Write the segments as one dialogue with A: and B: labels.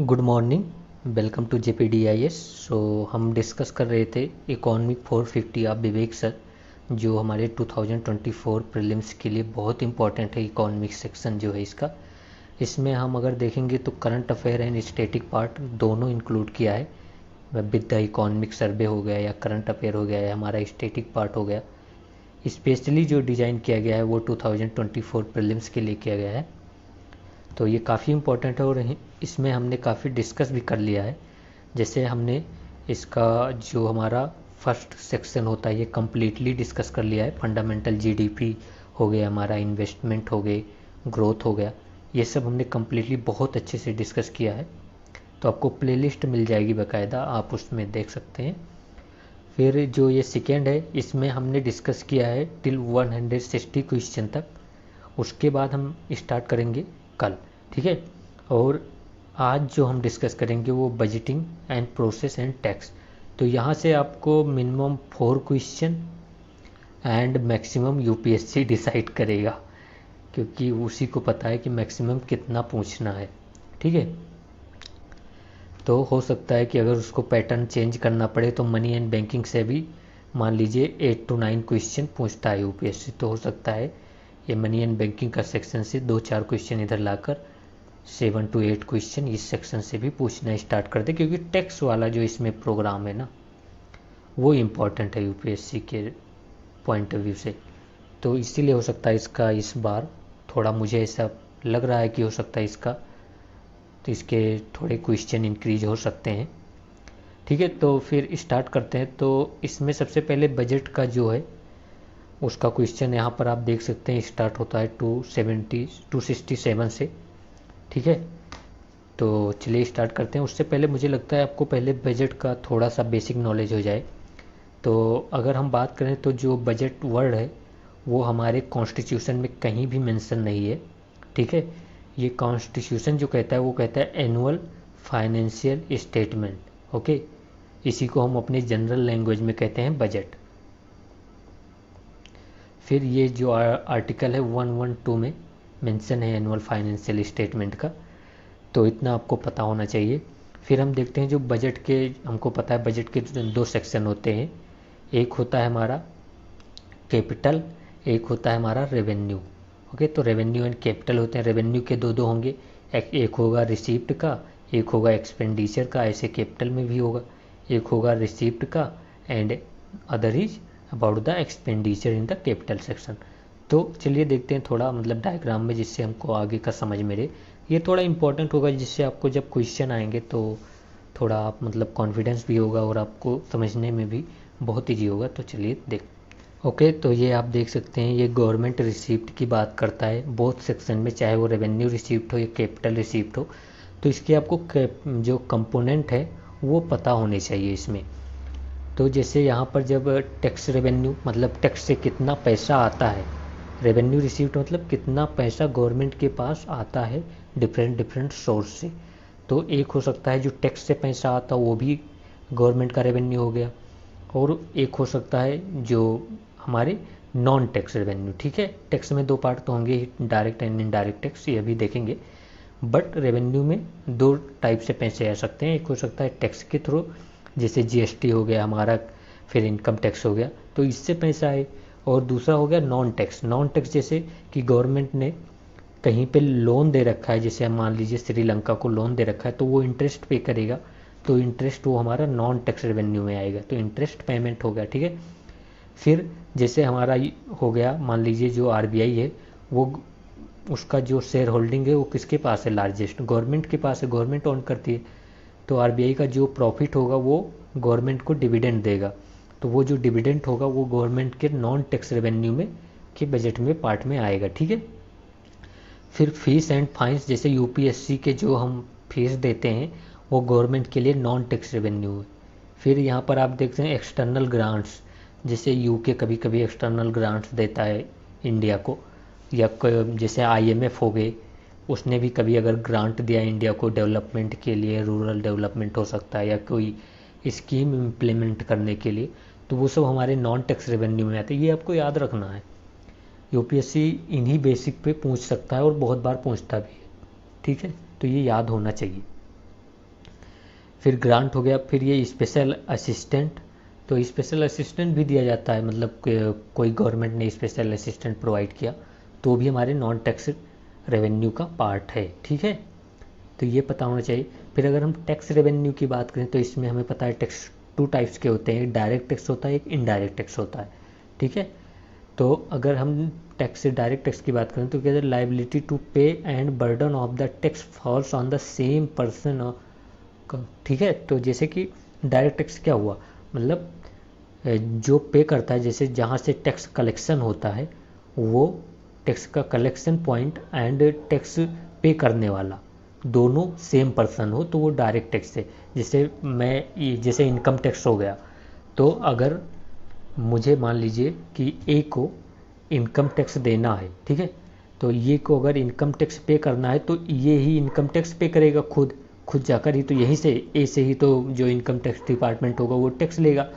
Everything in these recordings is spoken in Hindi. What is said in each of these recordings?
A: Good morning. Welcome to JPDIS। So हम डिस्कस कर रहे थे इकोनॉमिक 450 ऑफ विवेक सर, जो हमारे 2024 प्रीलिम्स के लिए बहुत इंपॉर्टेंट है। इकोनॉमिक सेक्शन जो है इसका, इसमें हम अगर देखेंगे तो current affair and static part दोनों इंक्लूड किया है। विद द इकोनॉमिक सर्वे हो गया या करंट अफेयर हो गया या हमारा स्टैटिक पार्ट हो गया। स्पेशली जो डिज़ाइन किया गया है वो 2024 प्रीलिम्स के लिए किया गया है। तो ये काफ़ी इम्पोर्टेंट है और इसमें हमने काफ़ी डिस्कस भी कर लिया है। जैसे हमने इसका जो हमारा फर्स्ट सेक्शन होता है ये कम्प्लीटली डिस्कस कर लिया है। फंडामेंटल GDP हो गया, हमारा इन्वेस्टमेंट हो गए, ग्रोथ हो गया, ये सब हमने कम्प्लीटली बहुत अच्छे से डिस्कस किया है। तो आपको प्लेलिस्ट मिल जाएगी बाकायदा, आप उसमें देख सकते हैं। फिर जो ये सेकेंड है इसमें हमने डिस्कस किया है टिल 160 क्वेश्चन तक। उसके बाद हम स्टार्ट करेंगे कल, ठीक है। और आज जो हम डिस्कस करेंगे वो budgeting and process and tax. तो यहाँ से आपको minimum 4 question and maximum UPSC decide करेगा, क्योंकि उसी को पता है कि मैक्सिमम कितना पूछना है, ठीक है। तो हो सकता है कि अगर उसको पैटर्न चेंज करना पड़े तो मनी एंड बैंकिंग से भी मान लीजिए 8 to 9 क्वेश्चन पूछता है UPSC, तो हो सकता है ये मनी एंड बैंकिंग का सेक्शन से 2-4 क्वेश्चन इधर लाकर 7 to 8 क्वेश्चन इस सेक्शन से भी पूछना स्टार्ट कर दे, क्योंकि टैक्स वाला जो इसमें प्रोग्राम है ना वो इम्पॉर्टेंट है UPSC के पॉइंट ऑफ व्यू से। तो इसीलिए हो सकता है इसका इस बार थोड़ा, मुझे ऐसा लग रहा है कि हो सकता है इसका, तो इसके थोड़े क्वेश्चन इंक्रीज हो सकते हैं, ठीक है। तो फिर स्टार्ट करते हैं। तो इसमें सबसे पहले बजट का जो है उसका क्वेश्चन यहाँ पर आप देख सकते हैं, स्टार्ट होता है 267 से, ठीक है। तो चलिए स्टार्ट करते हैं। उससे पहले मुझे लगता है आपको पहले बजट का थोड़ा सा बेसिक नॉलेज हो जाए। तो अगर हम बात करें तो जो बजट वर्ड है वो हमारे कॉन्स्टिट्यूशन में कहीं भी मेंशन नहीं है, ठीक है। ये कॉन्स्टिट्यूशन जो कहता है वो कहता है एनुअल फाइनेंशियल स्टेटमेंट, ओके। इसी को हम अपने जनरल लैंग्वेज में कहते हैं बजट। फिर ये जो आर्टिकल है 112 में मेंशन है एनुअल फाइनेंशियल स्टेटमेंट का, तो इतना आपको पता होना चाहिए। फिर हम देखते हैं जो बजट के, हमको पता है बजट के 2 सेक्शन होते हैं, एक होता है हमारा कैपिटल, एक होता है हमारा रेवेन्यू, ओके। तो रेवेन्यू एंड कैपिटल होते हैं। रेवेन्यू के दो होंगे, एक होगा रिसीप्ट का, एक होगा एक्सपेंडिचर का, ऐसे कैपिटल में भी होगा। एक होगा रिसीप्ट का and other is about the expenditure in the capital section. तो चलिए देखते हैं थोड़ा मतलब डायग्राम में, जिससे हमको आगे का समझ में रहे। ये थोड़ा इंपॉर्टेंट होगा, जिससे आपको जब क्वेश्चन आएंगे तो थोड़ा आप मतलब कॉन्फिडेंस भी होगा और आपको समझने में भी बहुत ईजी होगा। तो चलिए देख, ओके। तो ये आप देख सकते हैं, ये गवर्नमेंट रिसीप्ट की बात करता है बोथ सेक्शन में, चाहे वो रेवेन्यू रिसीप्ट हो या कैपिटल रिसीप्ट हो। तो इसके आपको जो कंपोनेंट है वो पता होने चाहिए इसमें। तो जैसे यहाँ पर जब टैक्स रेवेन्यू मतलब टैक्स से कितना पैसा आता है, रेवेन्यू रिसीप्ट मतलब कितना पैसा गवर्नमेंट के पास आता है डिफरेंट सोर्स से। तो एक हो सकता है जो टैक्स से पैसा आता है वो भी गवर्नमेंट का रेवेन्यू हो गया, और एक हो सकता है जो हमारे नॉन टैक्स रेवेन्यू, ठीक है। टैक्स में 2 पार्ट तो होंगे ही, डायरेक्ट एंड इनडायरेक्ट टैक्स, ये भी देखेंगे। बट रेवेन्यू में 2 टाइप से पैसे आ सकते हैं। एक हो सकता है टैक्स के थ्रू, जैसे GST हो गया हमारा, फिर इनकम टैक्स हो गया, तो इससे पैसा आए। और दूसरा हो गया नॉन टैक्स। नॉन टैक्स जैसे कि गवर्नमेंट ने कहीं पे लोन दे रखा है, जैसे हम मान लीजिए श्रीलंका को लोन दे रखा है, तो वो इंटरेस्ट पे करेगा, तो इंटरेस्ट वो हमारा नॉन टैक्स रेवेन्यू में आएगा, तो इंटरेस्ट पेमेंट हो गया, ठीक है। फिर जैसे हमारा हो गया, मान लीजिए जो RBI है वो, उसका जो शेयर होल्डिंग है वो किसके पास है, लार्जेस्ट गवर्नमेंट के पास है, गवर्नमेंट ओन करती है। तो RBI का जो प्रॉफिट होगा वो गवर्नमेंट को डिविडेंड देगा, तो वो जो डिविडेंड होगा वो गवर्नमेंट के नॉन टैक्स रेवेन्यू में के बजट में पार्ट में आएगा, ठीक है। फिर फीस एंड फाइन्स, जैसे UPSC के जो हम फीस देते हैं वो गवर्नमेंट के लिए नॉन टैक्स रेवेन्यू है। फिर यहाँ पर आप देखते हैं एक्सटर्नल ग्रांट्स, जैसे UK कभी कभी एक्सटर्नल ग्रांट्स देता है इंडिया को, या जैसे IMF हो गए, उसने भी कभी अगर ग्रांट दिया इंडिया को डेवलपमेंट के लिए, रूरल डेवलपमेंट हो सकता है या कोई स्कीम इम्प्लीमेंट करने के लिए, तो वो सब हमारे नॉन टैक्स रेवेन्यू में आते हैं। ये आपको याद रखना है, UPSC इन्हीं बेसिक पे पूछ सकता है और बहुत बार पूछता भी है, ठीक है। तो ये याद होना चाहिए। फिर ग्रांट हो गया, फिर ये स्पेशल असिस्टेंट, तो स्पेशल असिस्टेंट भी दिया जाता है, मतलब कोई गवर्नमेंट ने स्पेशल असिस्टेंट प्रोवाइड किया तो भी हमारे नॉन टैक्स रेवेन्यू का पार्ट है, ठीक है। तो ये पता होना चाहिए। फिर अगर हम टैक्स रेवेन्यू की बात करें तो इसमें हमें पता है टैक्स 2 टाइप्स के होते हैं, एक डायरेक्ट टैक्स होता है, एक इनडायरेक्ट टैक्स होता है, ठीक है। तो अगर हम टैक्स से डायरेक्ट टैक्स की बात करें तो कहते हैं लाइबिलिटी टू पे and burden of the tax falls on the same person, ठीक है। तो जैसे कि डायरेक्ट टैक्स क्या हुआ, मतलब जो पे करता है, जैसे जहाँ से टैक्स कलेक्शन होता है वो टैक्स का कलेक्शन पॉइंट एंड टैक्स पे करने वाला दोनों सेम पर्सन हो तो वो डायरेक्ट टैक्स है। जैसे इनकम टैक्स हो गया, तो अगर मुझे मान लीजिए कि ए को इनकम टैक्स देना है, ठीक है, तो ये को अगर इनकम टैक्स पे करना है तो ये ही इनकम टैक्स पे करेगा खुद खुद जाकर ही, तो यहीं से ए से ही तो जो इनकम टैक्स डिपार्टमेंट होगा वो टैक्स लेगा,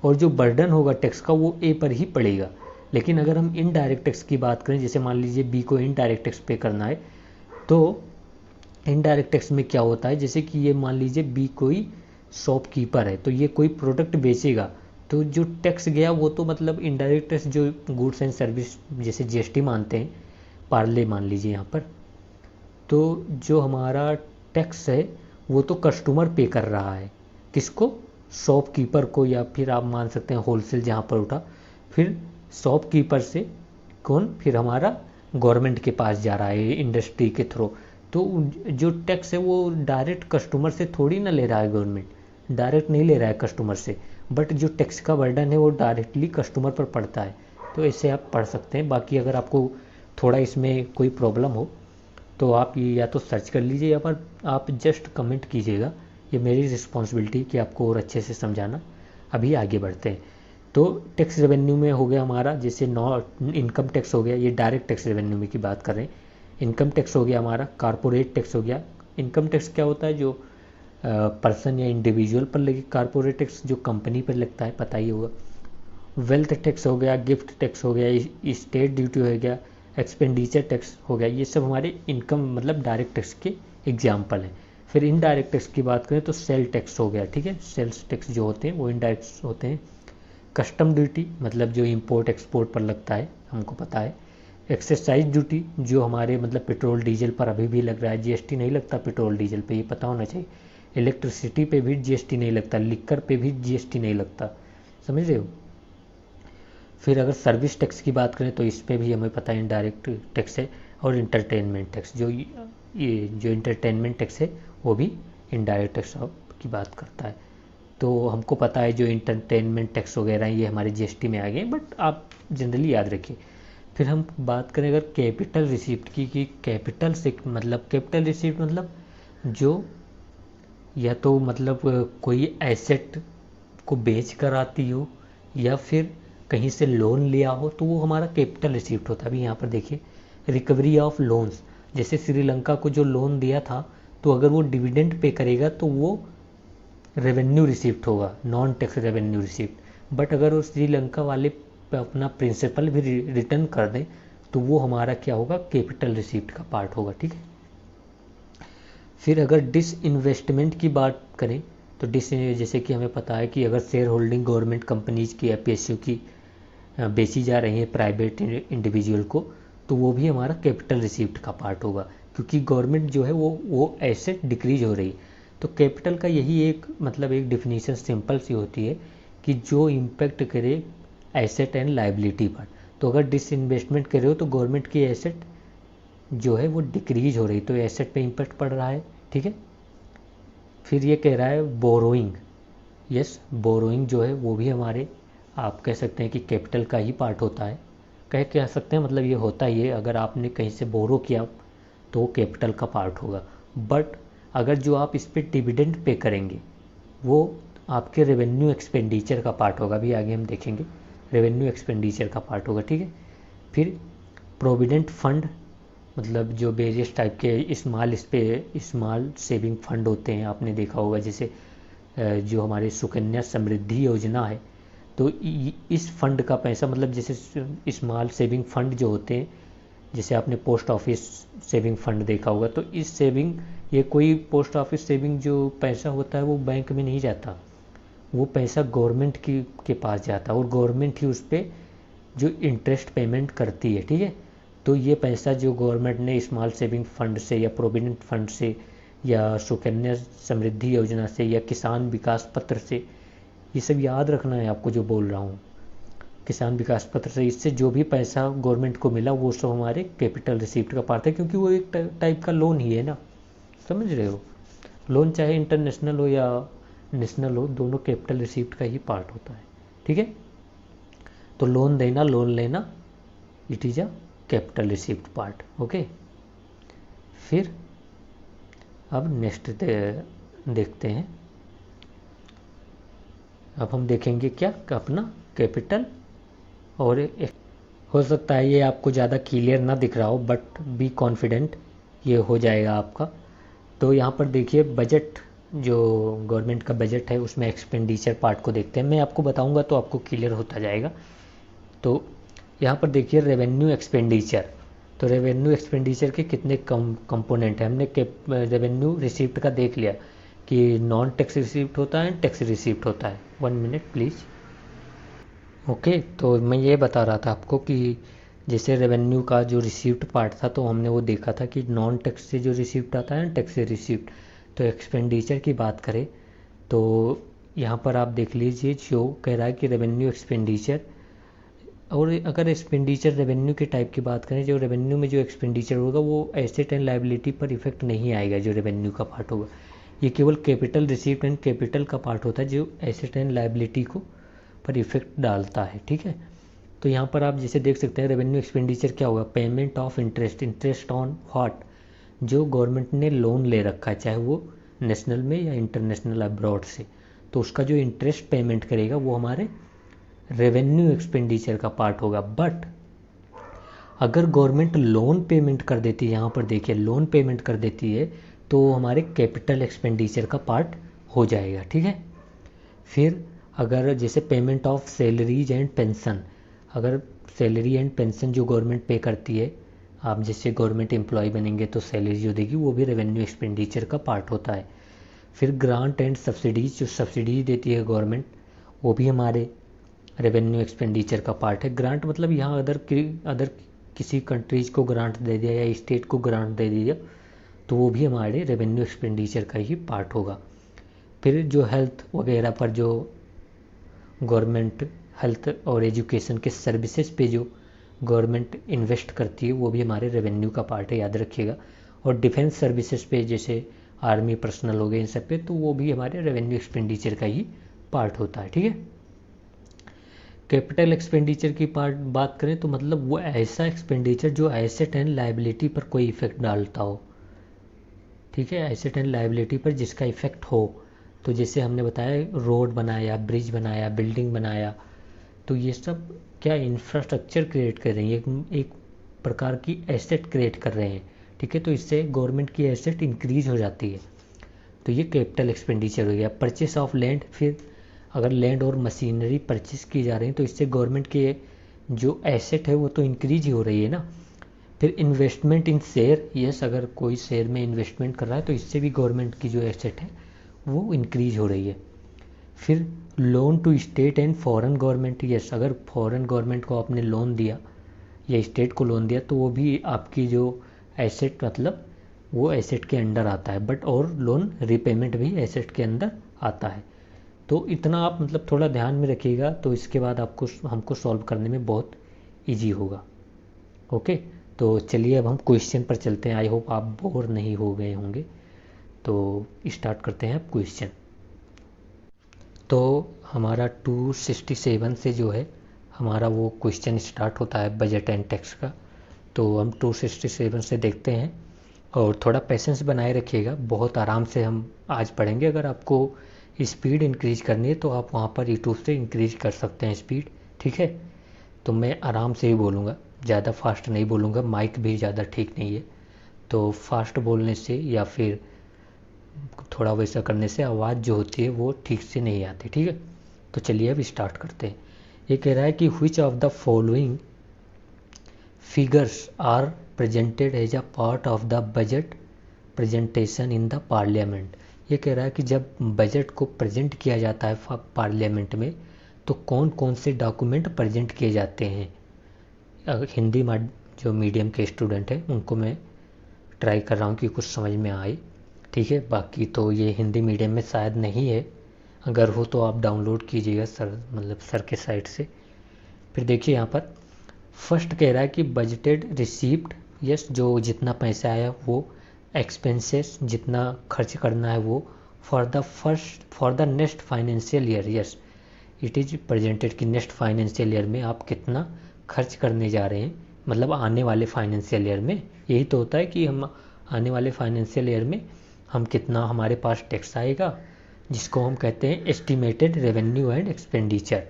A: और जो बर्डन होगा टैक्स का वो ए पर ही पड़ेगा। लेकिन अगर हम इनडायरेक्ट टैक्स की बात करें, जैसे मान लीजिए बी को इनडायरेक्ट टैक्स पे करना है, तो इनडायरेक्ट टैक्स में क्या होता है, जैसे कि ये मान लीजिए बी कोई शॉपकीपर है, तो ये कोई प्रोडक्ट बेचेगा, तो जो टैक्स गया वो तो मतलब इनडायरेक्ट टैक्स जो गुड्स एंड सर्विस जैसे जीएसटी मानते हैं, पार्ले मान लीजिए यहाँ पर, तो जो हमारा टैक्स है वो तो कस्टमर पे कर रहा है, किसको, शॉपकीपर को, या फिर आप मान सकते हैं होलसेल जहाँ पर उठा, फिर शॉपकीपर से कौन, फिर हमारा गवर्नमेंट के पास जा रहा है इंडस्ट्री के थ्रू। तो जो टैक्स है वो डायरेक्ट कस्टमर से थोड़ी ना ले रहा है, गवर्नमेंट डायरेक्ट नहीं ले रहा है कस्टमर से, बट जो टैक्स का बर्डन है वो डायरेक्टली कस्टमर पर पड़ता है। तो ऐसे आप पढ़ सकते हैं। बाकी अगर आपको थोड़ा इसमें कोई प्रॉब्लम हो तो आप ये या तो सर्च कर लीजिए या पर आप जस्ट कमेंट कीजिएगा, ये मेरी रिस्पॉन्सिबिलिटी कि आपको और अच्छे से समझाना। अभी आगे बढ़ते हैं। तो टैक्स रेवेन्यू में हो गया हमारा, जैसे इनकम टैक्स हो गया, ये डायरेक्ट टैक्स रेवेन्यू में की बात कर रहे हैं। इनकम टैक्स हो गया हमारा, कारपोरेट टैक्स हो गया। इनकम टैक्स क्या होता है, जो पर्सन या इंडिविजुअल पर लगे, कारपोरेट टैक्स जो कंपनी पर लगता है, पता ही होगा। वेल्थ टैक्स हो गया, गिफ्ट टैक्स हो गया, स्टेट ड्यूटी हो गया, एक्सपेंडिचर टैक्स हो गया, ये सब हमारे इनकम मतलब डायरेक्ट टैक्स के एग्जाम्पल हैं। फिर इनडायरेक्ट टैक्स की बात करें तो सेल टैक्स हो गया, ठीक है, सेल्स टैक्स जो होते हैं वो इनडायरेक्ट होते हैं। कस्टम ड्यूटी मतलब जो इंपोर्ट एक्सपोर्ट पर लगता है, हमको पता है। एक्सरसाइज ड्यूटी जो हमारे मतलब पेट्रोल डीजल पर अभी भी लग रहा है, जीएसटी नहीं लगता पेट्रोल डीजल पे, ये पता होना चाहिए। इलेक्ट्रिसिटी पे भी जीएसटी नहीं लगता, लिक्कर पे भी जीएसटी नहीं लगता, समझ रहे हो। फिर अगर सर्विस टैक्स की बात करें तो इस पर भी हमें पता है इनडायरेक्ट टैक्स है। और इंटरटेनमेंट टैक्स ये जो इंटरटेनमेंट टैक्स है वो भी इनडायरेक्ट टैक्स की बात करता है। तो हमको पता है जो इंटरटेनमेंट टैक्स वगैरह ये हमारे जीएसटी में आ गए, बट आप जनरली याद रखिए। फिर हम बात करें अगर कैपिटल रिसिप्ट की, कि कैपिटल से मतलब कैपिटल रिसिप्ट मतलब जो या तो मतलब कोई एसेट को बेच कर आती हो या फिर कहीं से लोन लिया हो, तो वो हमारा कैपिटल रिसिप्ट होता है। अभी यहाँ पर देखिए रिकवरी ऑफ लोन्स, जैसे श्रीलंका को जो लोन दिया था, तो अगर वो डिविडेंड पे करेगा तो वो रेवेन्यू रिसिप्ट होगा, non tax revenue receipt. But अगर वो श्रीलंका वाले अपना प्रिंसिपल भी रिटर्न कर दें तो वो हमारा क्या होगा, कैपिटल रिसिप्ट का पार्ट होगा, ठीक है। फिर अगर डिसइन्वेस्टमेंट की बात करें तो जैसे कि हमें पता है कि अगर शेयर होल्डिंग गवर्नमेंट कंपनीज की एपीएसयू की बेची जा रही है प्राइवेट इंडिविजुअल को, तो वो भी हमारा कैपिटल रिसिप्ट का पार्ट होगा, क्योंकि गवर्नमेंट जो है वो एसेट डिक्रीज हो रही। तो कैपिटल का यही एक मतलब एक डिफिनीशन सिंपल सी होती है कि जो इम्पैक्ट करे एसेट एंड लाइबिलिटी पर। तो अगर डिसइन्वेस्टमेंट कर रहे हो तो गवर्नमेंट की एसेट जो है वो डिक्रीज हो रही, तो एसेट पे इम्पैक्ट पड़ रहा है, ठीक है। फिर ये कह रहा है बोरोइंग, यस बोरोइंग जो है वो भी हमारे आप कह सकते हैं कि कैपिटल का ही पार्ट होता है, कह सकते हैं, मतलब ये होता ही है। अगर आपने कहीं से बोरो किया तो वो कैपिटल का पार्ट होगा। बट अगर जो आप इस पर डिविडेंड पे करेंगे वो आपके रेवेन्यू एक्सपेंडिचर का पार्ट होगा, अभी आगे हम देखेंगे, रेवेन्यू एक्सपेंडिचर का पार्ट होगा, ठीक है। फिर प्रोविडेंट फंड मतलब जो वेरियस टाइप के स्मॉल सेविंग फंड होते हैं, आपने देखा होगा, जैसे जो हमारे सुकन्या समृद्धि योजना है, तो इस फंड का पैसा मतलब जैसे स्मॉल सेविंग फंड जो होते हैं, जैसे आपने पोस्ट ऑफिस सेविंग फंड देखा होगा, तो इस सेविंग, ये कोई पोस्ट ऑफिस सेविंग जो पैसा होता है वो बैंक में नहीं जाता, वो पैसा गवर्नमेंट की के पास जाता है और गवर्नमेंट ही उस पर जो इंटरेस्ट पेमेंट करती है, ठीक है। तो ये पैसा जो गवर्नमेंट ने स्मॉल सेविंग फंड से या प्रोविडेंट फंड से या सुकन्या समृद्धि योजना से या किसान विकास पत्र से, ये सब याद रखना है आपको जो बोल रहा हूँ, किसान विकास पत्र से, इससे जो भी पैसा गवर्नमेंट को मिला वो सब हमारे कैपिटल रिसीप्ट का पार्ट है, क्योंकि वो एक टाइप का लोन ही है ना, समझ रहे हो। लोन चाहे इंटरनेशनल हो या नेशनल हो, दोनों कैपिटल रिसीप्ट का ही पार्ट होता है, ठीक है। तो लोन देना, लोन लेना, it is a capital receipt part, okay. फिर अब नेक्स्ट देखते हैं। अब हम देखेंगे क्या, अपना कैपिटल, और हो सकता है ये आपको ज़्यादा क्लियर ना दिख रहा हो, बट बी कॉन्फिडेंट, ये हो जाएगा आपका। तो यहाँ पर देखिए बजट, जो गवर्नमेंट का बजट है उसमें एक्सपेंडिचर पार्ट को देखते हैं, मैं आपको बताऊंगा तो आपको क्लियर होता जाएगा। तो यहाँ पर देखिए रेवेन्यू एक्सपेंडिचर, तो रेवेन्यू एक्सपेंडिचर के कितने कंपोनेंट हैं। हमने रेवेन्यू रिसिप्ट का देख लिया कि नॉन टैक्स रिसिप्ट होता है, टैक्स रिसिप्ट होता है। 1 मिनट प्लीज़, ओके। तो मैं ये बता रहा था आपको कि जैसे रेवेन्यू का जो रिसिप्ट पार्ट था, तो हमने वो देखा था कि नॉन टैक्स से जो रिसिप्ट आता है, टैक्स से रिसिप्ट। तो एक्सपेंडिचर की बात करें तो यहाँ पर आप देख लीजिए, जो कह रहा है कि रेवेन्यू एक्सपेंडिचर, और अगर एक्सपेंडिचर रेवेन्यू के टाइप की बात करें, जो रेवेन्यू में जो एक्सपेंडिचर होगा वो एसेट एंड लायबिलिटी पर इफेक्ट नहीं आएगा, जो रेवेन्यू का पार्ट होगा। ये केवल कैपिटल रिसीप्ट एंड कैपिटल का पार्ट होता है, जो एसेट एंड लायबिलिटी को पर इफेक्ट डालता है, ठीक है। तो यहाँ पर आप जैसे देख सकते हैं रेवेन्यू एक्सपेंडिचर क्या होगा, payment of interest, interest on what, जो गवर्नमेंट ने लोन ले रखा है, चाहे वो नेशनल में या इंटरनेशनल अब्रॉड से, तो उसका जो इंटरेस्ट पेमेंट करेगा वो हमारे रेवेन्यू एक्सपेंडिचर का पार्ट होगा। बट अगर गवर्नमेंट लोन पेमेंट कर देती है, यहाँ पर देखिए लोन पेमेंट कर देती है, तो हमारे कैपिटल एक्सपेंडिचर का पार्ट हो जाएगा, ठीक है। फिर अगर जैसे payment of salaries and pension, अगर सैलरी एंड पेंशन जो गवर्नमेंट पे करती है, आप जैसे गवर्नमेंट एम्प्लॉय बनेंगे तो सैलरी जो देगी वो भी रेवेन्यू एक्सपेंडिचर का पार्ट होता है। फिर ग्रांट एंड सब्सिडीज, जो सब्सिडीज देती है गवर्नमेंट, वो भी हमारे रेवेन्यू एक्सपेंडिचर का पार्ट है। ग्रांट मतलब यहाँ अदर किसी कंट्रीज को ग्रांट दे दिया या स्टेट को ग्रांट दे दिया, तो वो भी हमारे रेवेन्यू एक्सपेंडिचर का ही पार्ट होगा। फिर जो हेल्थ वगैरह पर जो गवर्नमेंट हेल्थ और एजुकेशन के सर्विसेज पे जो गवर्नमेंट इन्वेस्ट करती है, वो भी हमारे रेवेन्यू का पार्ट है, याद रखिएगा। और डिफेंस सर्विसेज पे जैसे आर्मी पर्सनल हो गए, इन सब पे, तो वो भी हमारे रेवेन्यू एक्सपेंडिचर का ही पार्ट होता है, ठीक है। कैपिटल एक्सपेंडिचर की बात करें तो मतलब वो ऐसा एक्सपेंडिचर जो एसेट एंड लायबिलिटी पर कोई इफेक्ट डालता हो, ठीक है, एसेट एंड लायबिलिटी पर जिसका इफेक्ट हो। तो जैसे हमने बताया रोड बनाया, ब्रिज बनाया, बिल्डिंग बनाया, तो ये सब क्या इंफ्रास्ट्रक्चर क्रिएट कर रही है, एक प्रकार की एसेट क्रिएट कर रहे हैं, ठीक है। तो इससे गवर्नमेंट की एसेट इंक्रीज हो जाती है, तो ये कैपिटल एक्सपेंडिचर हो गया। परचेस ऑफ लैंड, फिर अगर लैंड और मशीनरी परचेस की जा रही है तो इससे गवर्नमेंट के जो एसेट है वो तो इंक्रीज ही हो रही है ना। फिर इन्वेस्टमेंट इन शेयर, यस, अगर कोई शेयर में इन्वेस्टमेंट कर रहा है तो इससे भी गवर्नमेंट की जो एसेट है वो इंक्रीज हो रही है। फिर loan to state and foreign government, yes, अगर फॉरेन गवर्नमेंट को आपने लोन दिया या स्टेट को लोन दिया तो वो भी आपकी जो एसेट, मतलब वो एसेट के अंडर आता है, बट और लोन रिपेमेंट भी एसेट के अंदर आता है। तो इतना आप मतलब थोड़ा ध्यान में रखिएगा, तो इसके बाद आपको हमको सॉल्व करने में बहुत इजी होगा, ओके। तो चलिए अब हम क्वेश्चन पर चलते हैं, आई होप आप बोर नहीं हो गए होंगे। तो स्टार्ट करते हैं अब क्वेश्चन। तो हमारा 267 से जो है हमारा वो क्वेश्चन स्टार्ट होता है बजट एंड टैक्स का। तो हम 267 से देखते हैं, और थोड़ा पेशेंस बनाए रखिएगा, बहुत आराम से हम आज पढ़ेंगे। अगर आपको स्पीड इंक्रीज करनी है तो आप वहाँ पर यूट्यूब से इंक्रीज कर सकते हैं स्पीड, ठीक है। तो मैं आराम से ही बोलूँगा, ज़्यादा फास्ट नहीं बोलूँगा, माइक भी ज़्यादा ठीक नहीं है, तो फास्ट बोलने से या फिर थोड़ा वैसा करने से आवाज़ जो होती है वो ठीक से नहीं आती, ठीक है। तो चलिए अब स्टार्ट करते हैं। ये कह रहा है कि which of the following figures are presented as a part of the budget presentation in the parliament। ये कह रहा है कि जब बजट को प्रेजेंट किया जाता है पार्लियामेंट में तो कौन कौन से डॉक्यूमेंट प्रेजेंट किए जाते हैं। हिंदी जो मीडियम के स्टूडेंट हैं उनको मैं ट्राई कर रहा हूँ कि कुछ समझ में आए, ठीक है। बाकी तो ये हिंदी मीडियम में शायद नहीं है, अगर हो तो आप डाउनलोड कीजिएगा सर के साइट से। फिर देखिए यहाँ पर फर्स्ट कह रहा है कि बजटेड रिसीप्ट, यस, जो जितना पैसा आया वो, एक्सपेंसेस जितना खर्च करना है वो, for the next financial year, yes it is presented कि नेक्स्ट फाइनेंशियल ईयर में आप कितना खर्च करने जा रहे हैं, मतलब आने वाले फाइनेंशियल ईयर में। यही तो होता है कि हम आने वाले फाइनेंशियल ईयर में हम कितना हमारे पास टैक्स आएगा, जिसको हम कहते हैं एस्टिमेटेड रेवेन्यू एंड एक्सपेंडिचर।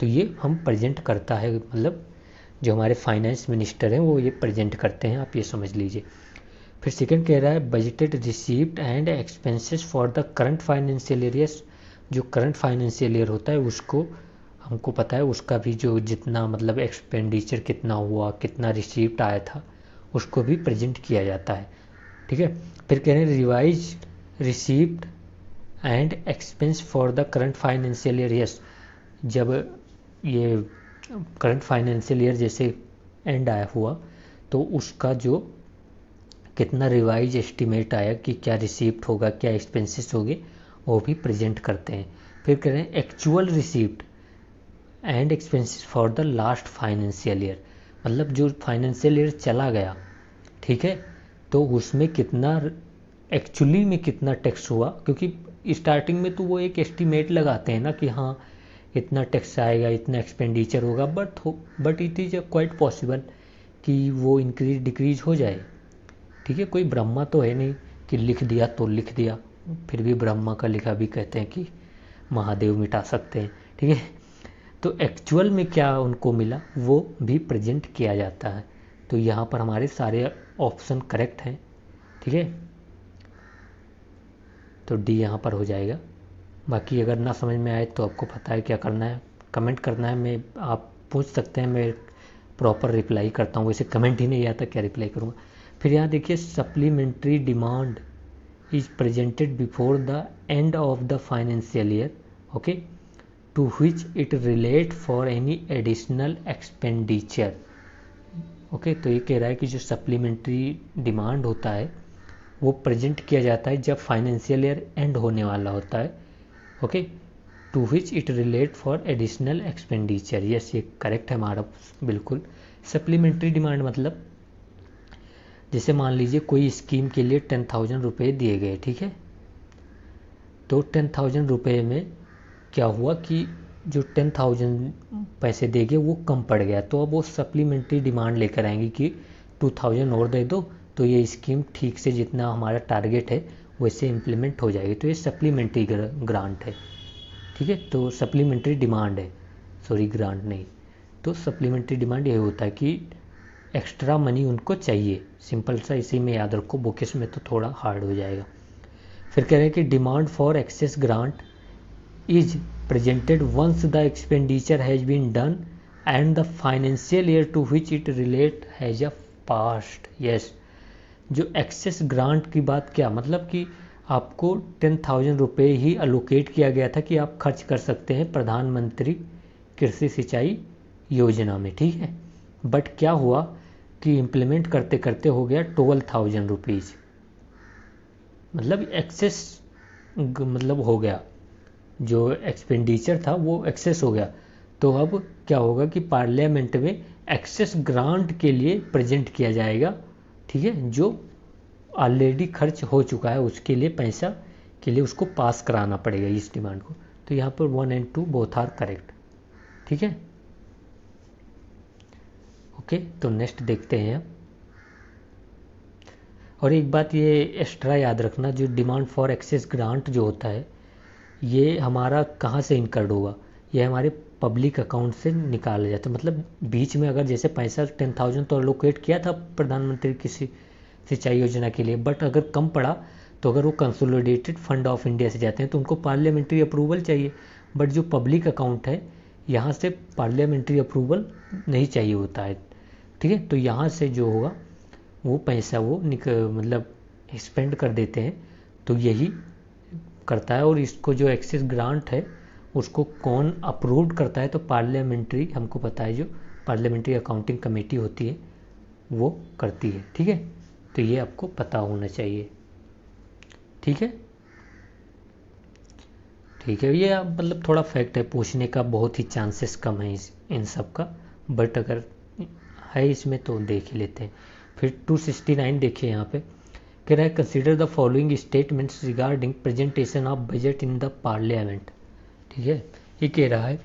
A: तो ये हम प्रेजेंट करता है, मतलब जो हमारे फाइनेंस मिनिस्टर हैं वो ये प्रेजेंट करते हैं, आप ये समझ लीजिए। फिर सेकंड कह रहा है budgeted receipt and expenses for the current financial year. जो करंट फाइनेंशियल ईयर होता है उसको हमको पता है उसका भी जो जितना मतलब एक्सपेंडिचर कितना हुआ, कितना रिसीप्ट आया था, उसको भी प्रेजेंट किया जाता है, ठीक है। फिर कह रहे हैं revise receipt and expense for the current financial year. Yes, जब ये करंट फाइनेंशियल ईयर जैसे एंड आया हुआ तो उसका जो कितना रिवाइज एस्टिमेट आया कि क्या रिसीप्ट होगा, क्या एक्सपेंसेस होंगे, वो भी प्रेजेंट करते हैं। फिर कह रहे हैं actual receipt and expenses for the last financial year, मतलब जो फाइनेंशियल ईयर चला गया, ठीक है, तो उसमें कितना एक्चुअली में कितना टैक्स हुआ, क्योंकि स्टार्टिंग में तो वो एक एस्टिमेट लगाते हैं ना कि हाँ इतना टैक्स आएगा, इतना एक्सपेंडिचर होगा, but it is quite possible कि वो इंक्रीज डिक्रीज हो जाए, ठीक है। कोई ब्रह्मा तो है नहीं कि लिख दिया तो लिख दिया, फिर भी ब्रह्मा का लिखा भी कहते हैं कि महादेव मिटा सकते हैं, ठीक है। तो एक्चुअल में क्या उनको मिला वो भी प्रेजेंट किया जाता है। तो यहाँ पर हमारे सारे ऑप्शन करेक्ट हैं, ठीक है। तो डी यहाँ पर हो जाएगा। बाकी अगर ना समझ में आए तो आपको पता है क्या करना है, कमेंट करना है। मैं आप पूछ सकते हैं, मैं प्रॉपर रिप्लाई करता हूँ, वैसे कमेंट ही नहीं आता क्या रिप्लाई करूँगा। फिर यहाँ देखिए supplementary demand is presented before the end of the financial year, okay, to which it relate for any additional expenditure, okay. तो ये कह रहा है कि जो सप्लीमेंट्री डिमांड होता है वो प्रेजेंट किया जाता है जब फाइनेंशियल ईयर एंड होने वाला होता है, okay, to which it relate for additional expenditure. Yes, ये करेक्ट है हमारा बिल्कुल। सप्लीमेंट्री डिमांड मतलब जैसे मान लीजिए कोई स्कीम के लिए 10,000 रुपये दिए गए, ठीक है, तो 10,000 रुपये में क्या हुआ कि जो 10,000 पैसे देंगे वो कम पड़ गया, तो अब वो सप्लीमेंट्री डिमांड लेकर आएंगे कि 2,000 और दे दो, तो ये स्कीम ठीक से जितना हमारा टारगेट है वैसे इम्प्लीमेंट हो जाएगी। तो ये सप्लीमेंट्री ग्रांट है, ठीक है। तो सप्लीमेंट्री डिमांड है, सॉरी ग्रांट नहीं। तो सप्लीमेंट्री डिमांड ये होता है कि एक्स्ट्रा मनी उनको चाहिए, सिंपल सा, इसी में याद रखो, बुकेस में तो थोड़ा हार्ड हो जाएगा। फिर कह रहे हैं कि demand for excess grant is presented once the expenditure has been done and the financial year to which it relate has a past. Yes, जो एक्सेस ग्रांट की बात क्या मतलब कि आपको 10,000 रुपये ही अलोकेट किया गया था कि आप खर्च कर सकते हैं प्रधानमंत्री कृषि सिंचाई योजना में, ठीक है, बट क्या हुआ कि इम्प्लीमेंट करते करते हो गया 12,000 रुपीज़, मतलब एक्सेस मतलब हो गया, जो एक्सपेंडिचर था वो एक्सेस हो गया। तो अब क्या होगा कि पार्लियामेंट में एक्सेस ग्रांट के लिए प्रेजेंट किया जाएगा, ठीक है, जो ऑलरेडी खर्च हो चुका है उसके लिए पैसा के लिए उसको पास कराना पड़ेगा इस डिमांड को। तो यहाँ पर 1 and 2 बोथ आर करेक्ट, ठीक है, ओके। तो नेक्स्ट देखते हैं। और एक बात ये एक्स्ट्रा याद रखना, जो डिमांड फॉर एक्सेस ग्रांट जो होता है ये हमारा कहाँ से इनकर्ड होगा, ये हमारे पब्लिक अकाउंट से निकाला जाता है। मतलब बीच में अगर जैसे पैसा 10,000 तो अलोकेट किया था प्रधानमंत्री कृषि सिंचाई योजना के लिए, बट अगर कम पड़ा तो अगर वो कंसोलिडेटेड फंड ऑफ इंडिया से जाते हैं तो उनको पार्लियामेंट्री अप्रूवल चाहिए, बट जो पब्लिक अकाउंट है यहाँ से पार्लियामेंट्री अप्रूवल नहीं चाहिए होता है। ठीक है। तो यहाँ से जो होगा वो पैसा वो मतलब एक्सपेंड कर देते हैं, तो यही करता है। और इसको जो एक्सेस ग्रांट है उसको कौन अप्रूव करता है, तो पार्लियामेंट्री, हमको पता है जो पार्लियामेंट्री अकाउंटिंग कमेटी होती है वो करती है। ठीक है, तो ये आपको पता होना चाहिए। ठीक है, ठीक है। ये मतलब थोड़ा फैक्ट है, पूछने का बहुत ही चांसेस कम है इन सब का, बट अगर है इसमें तो देख ही लेते हैं। फिर 269 देखिए, यहाँ पे कह रहा है consider the following statements regarding presentation of budget in the parliament. ठीक है, ये कह रहा है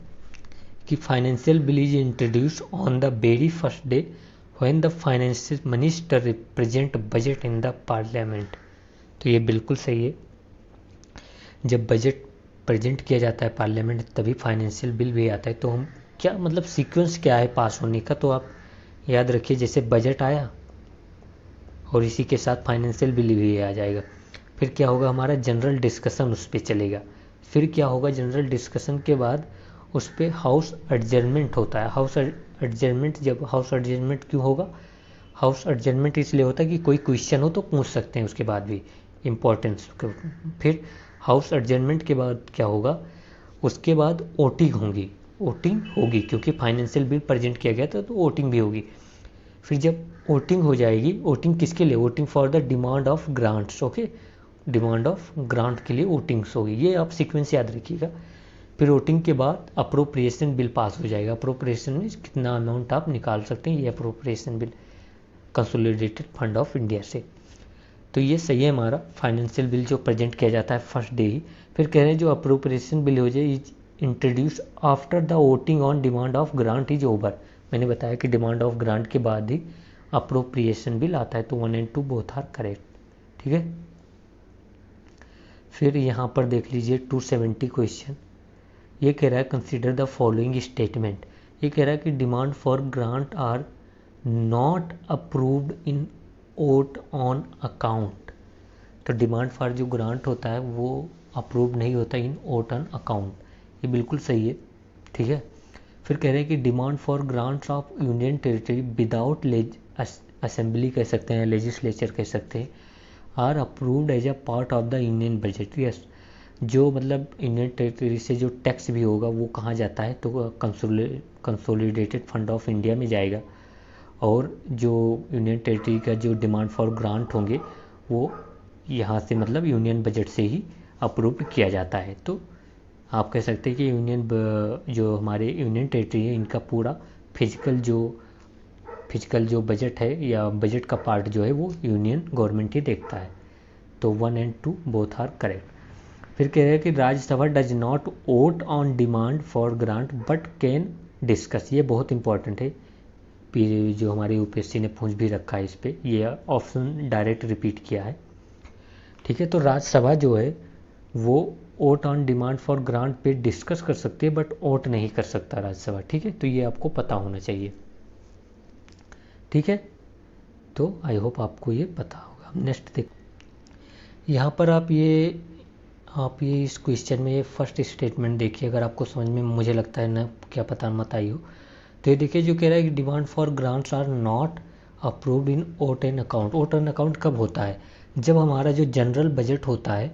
A: कि financial bill is introduce on the very first day when the finance minister represent budget in the parliament. तो ये बिल्कुल सही है, जब बजट प्रेजेंट किया जाता है पार्लियामेंट तभी फाइनेंशियल बिल भी आता है। तो हम क्या मतलब सीक्वेंस क्या है पास होने का, तो आप याद रखिए जैसे बजट आया और इसी के साथ फाइनेंशियल बिल भी आ जाएगा। फिर क्या होगा, हमारा जनरल डिस्कशन उस पर चलेगा। फिर क्या होगा, जनरल डिस्कशन के बाद उस पर हाउस एडजर्नमेंट होता है। हाउस एडजर्नमेंट, जब हाउस एडजर्नमेंट क्यों होगा, हाउस एडजर्नमेंट इसलिए होता है कि कोई क्वेश्चन हो तो पूछ सकते हैं उसके बाद भी इम्पोर्टेंस। फिर हाउस एडजर्नमेंट के बाद क्या होगा, उसके बाद वोटिंग होगी क्योंकि फाइनेंशियल बिल प्रेजेंट किया गया था तो वोटिंग भी होगी। फिर जब वोटिंग हो जाएगी, वोटिंग किसके लिए, voting for the demand of grants. Okay, demand of grant के लिए वोटिंग्स होगी, ये आप सीक्वेंस याद रखिएगा। फिर वोटिंग के बाद अप्रोप्रिएशन बिल पास हो जाएगा। अप्रोप्रिएशन में कितना अमाउंट आप निकाल सकते हैं, ये appropriation bill consolidated fund of India से। तो ये सही है, हमारा फाइनेंशियल बिल जो प्रेजेंट किया जाता है फर्स्ट डे ही। फिर कह रहे हैं जो अप्रोप्रिएशन बिल हो जाए is introduce after the voting on demand of grant is over. मैंने बताया कि डिमांड ऑफ ग्रांट के बाद ही अप्रोप्रिएशन बिल आता है, तो 1 and 2 बोथ आर करेक्ट। ठीक है, फिर यहाँ पर देख लीजिए 270 क्वेश्चन। ये कह रहा है कंसीडर द फॉलोइंग स्टेटमेंट। ये कह रहा है कि demand for grant are not approved in vote on account. तो डिमांड फॉर जो ग्रांट होता है वो अप्रूव नहीं होता इन ओट ऑन अकाउंट, ये बिल्कुल सही है। ठीक है, फिर कह रहे हैं कि demand for grants of union territory without assembly कह सकते हैं, लेजिस्लेचर कह सकते हैं, are approved as a part of the union budget. Yes, जो मतलब यूनियन टेरिटरी से जो टैक्स भी होगा वो कहाँ जाता है, तो कंसोलिडेटेड फंड ऑफ इंडिया में जाएगा। और जो यूनियन टेरिटरी का जो डिमांड फॉर ग्रांट होंगे वो यहाँ से मतलब यूनियन बजट से ही अप्रूव किया जाता है। तो आप कह सकते हैं कि जो हमारे यूनियन टेरिटरी है इनका पूरा फिजिकल जो बजट है या बजट का पार्ट जो है वो यूनियन गवर्नमेंट ही देखता है। तो 1 and 2 बोथ आर करेक्ट। फिर कह रहे हैं कि Rajya Sabha does not vote on demand for grant but can discuss. ये बहुत इंपॉर्टेंट है, जो हमारे यूपीएससी ने पूछ भी रखा है इस पर, ये ऑप्शन डायरेक्ट रिपीट किया है। ठीक है, तो राज्यसभा जो है वो vote on demand for grant पे डिस्कस कर सकती है बट वोट नहीं कर सकता राज्यसभा। ठीक है, तो ये आपको पता होना चाहिए। ठीक है, तो आई होप आपको ये पता होगा। हम नेक्स्ट देख, यहाँ पर आप ये इस क्वेश्चन में ये फर्स्ट स्टेटमेंट देखिए, अगर आपको समझ में मुझे लगता है ना क्या पता मत आई हो, तो ये देखिए जो कह रहा है कि demand for grants are not approved in vote on account. Vote on account कब होता है, जब हमारा जो जनरल बजट होता है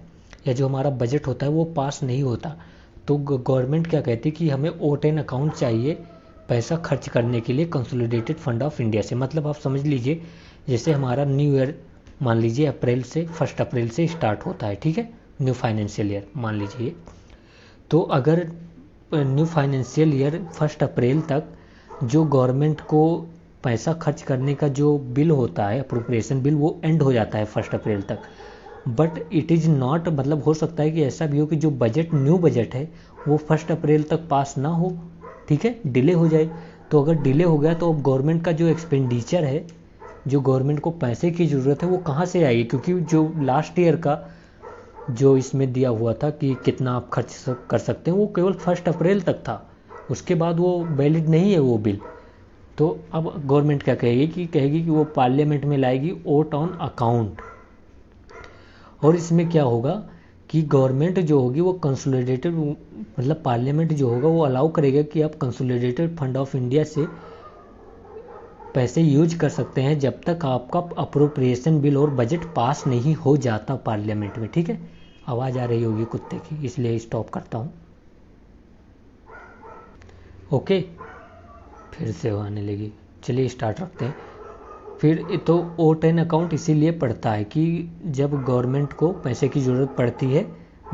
A: या जो हमारा बजट होता है वो पास नहीं होता, तो गवर्नमेंट क्या कहती है कि हमें ओट एन अकाउंट चाहिए पैसा खर्च करने के लिए कंसोलिडेटेड फंड ऑफ इंडिया से। मतलब आप समझ लीजिए जैसे हमारा न्यू ईयर मान लीजिए 1 अप्रैल से स्टार्ट होता है। ठीक है, न्यू फाइनेंशियल ईयर मान लीजिए, तो अगर न्यू फाइनेंशियल ईयर 1 अप्रैल तक जो गवर्नमेंट को पैसा खर्च करने का जो बिल होता है अप्रोप्रिएशन बिल वो एंड हो जाता है 1 अप्रैल तक, बट इट इज़ नॉट, मतलब हो सकता है कि ऐसा भी हो कि जो बजट न्यू बजट है वो 1 अप्रैल तक पास ना हो। ठीक है, डिले हो जाए। तो अगर डिले हो गया तो अब गवर्नमेंट का जो एक्सपेंडिचर है, जो गवर्नमेंट को पैसे की ज़रूरत है वो कहाँ से आएगी, क्योंकि जो लास्ट ईयर का जो इसमें दिया हुआ था कि कितना आप खर्च कर सकते हैं वो केवल 1 अप्रैल तक था, उसके बाद वो वैलिड नहीं है वो बिल। तो अब गवर्नमेंट क्या कहेगी कि वो पार्लियामेंट में लाएगी वोट ऑन अकाउंट, और इसमें क्या होगा कि गवर्नमेंट जो होगी वो कंसोलिडेटेड, मतलब पार्लियामेंट जो होगा वो अलाउ करेगा कि आप कंसोलिडेटेड फंड ऑफ इंडिया से पैसे यूज कर सकते हैं जब तक आपका अप्रोप्रिएशन बिल और बजट पास नहीं हो जाता पार्लियामेंट में। ठीक है, आवाज़ आ रही होगी कुत्ते की, इसलिए स्टॉप करता हूँ। ओके, फिर से वो आने लगी। चलिए स्टार्ट रखते हैं। फिर तो O10 अकाउंट इसीलिए पड़ता है कि जब गवर्नमेंट को पैसे की ज़रूरत पड़ती है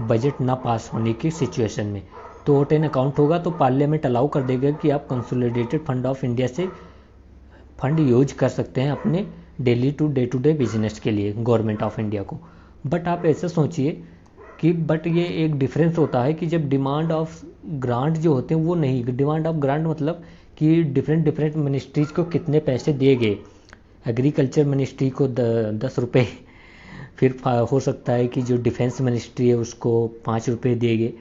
A: बजट ना पास होने की सिचुएशन में, तो O10 अकाउंट होगा तो पार्लियामेंट अलाउ कर देगा कि आप कंसोलिडेटेड फंड ऑफ इंडिया से फंड यूज कर सकते हैं अपने डेली टू डे बिजनेस के लिए गवर्नमेंट ऑफ इंडिया को। बट आप ऐसा सोचिए कि बट ये एक डिफरेंस होता है कि जब डिमांड ऑफ ग्रांट जो होते हैं वो नहीं, डिमांड ऑफ ग्रांट मतलब कि डिफरेंट मिनिस्ट्रीज को कितने पैसे दिए गए। एग्रीकल्चर मिनिस्ट्री को 10 रुपये, फिर हो सकता है कि जो डिफेंस मिनिस्ट्री है उसको 5 रुपये दिए गए।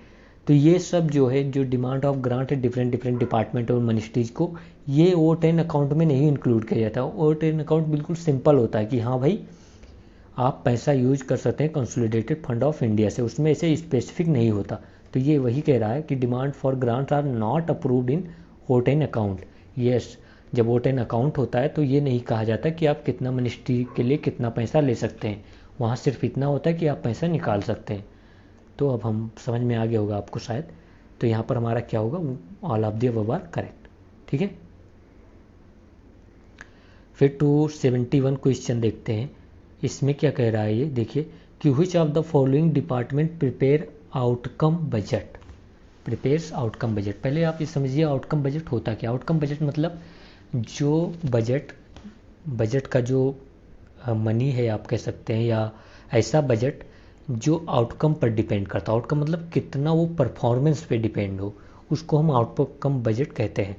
A: तो ये सब जो है जो डिमांड ऑफ ग्रांट है डिफरेंट डिपार्टमेंट और मिनिस्ट्रीज को, ये O10 अकाउंट में नहीं इंक्लूड किया जाता। O10 अकाउंट बिल्कुल सिंपल होता है कि हाँ भाई आप पैसा यूज कर सकते हैं कंसोलिडेटेड फंड ऑफ इंडिया से, उसमें ऐसे स्पेसिफिक नहीं होता। तो ये वही कह रहा है कि demand for grants are not approved in O10 account. Yes, जब O10 अकाउंट होता है तो ये नहीं कहा जाता कि आप कितना मिनिस्ट्री के लिए कितना पैसा ले सकते हैं, वहाँ सिर्फ इतना होता है कि आप पैसा निकाल सकते हैं। तो अब हम समझ में आ गया होगा आपको शायद। तो यहाँ पर हमारा क्या होगा, all of the above are correct. ठीक है, फिर 271 क्वेश्चन देखते हैं। इसमें क्या कह रहा है ये देखिए कि which of the following department prepare outcome budget, prepares outcome budget. पहले आप ये समझिए आउटकम बजट होता क्या। आउटकम बजट मतलब जो बजट का जो मनी है आप कह सकते हैं, या ऐसा बजट जो आउटकम पर डिपेंड करता है। आउटकम मतलब कितना वो परफॉर्मेंस पे डिपेंड हो, उसको हम आउटकम बजट कहते हैं।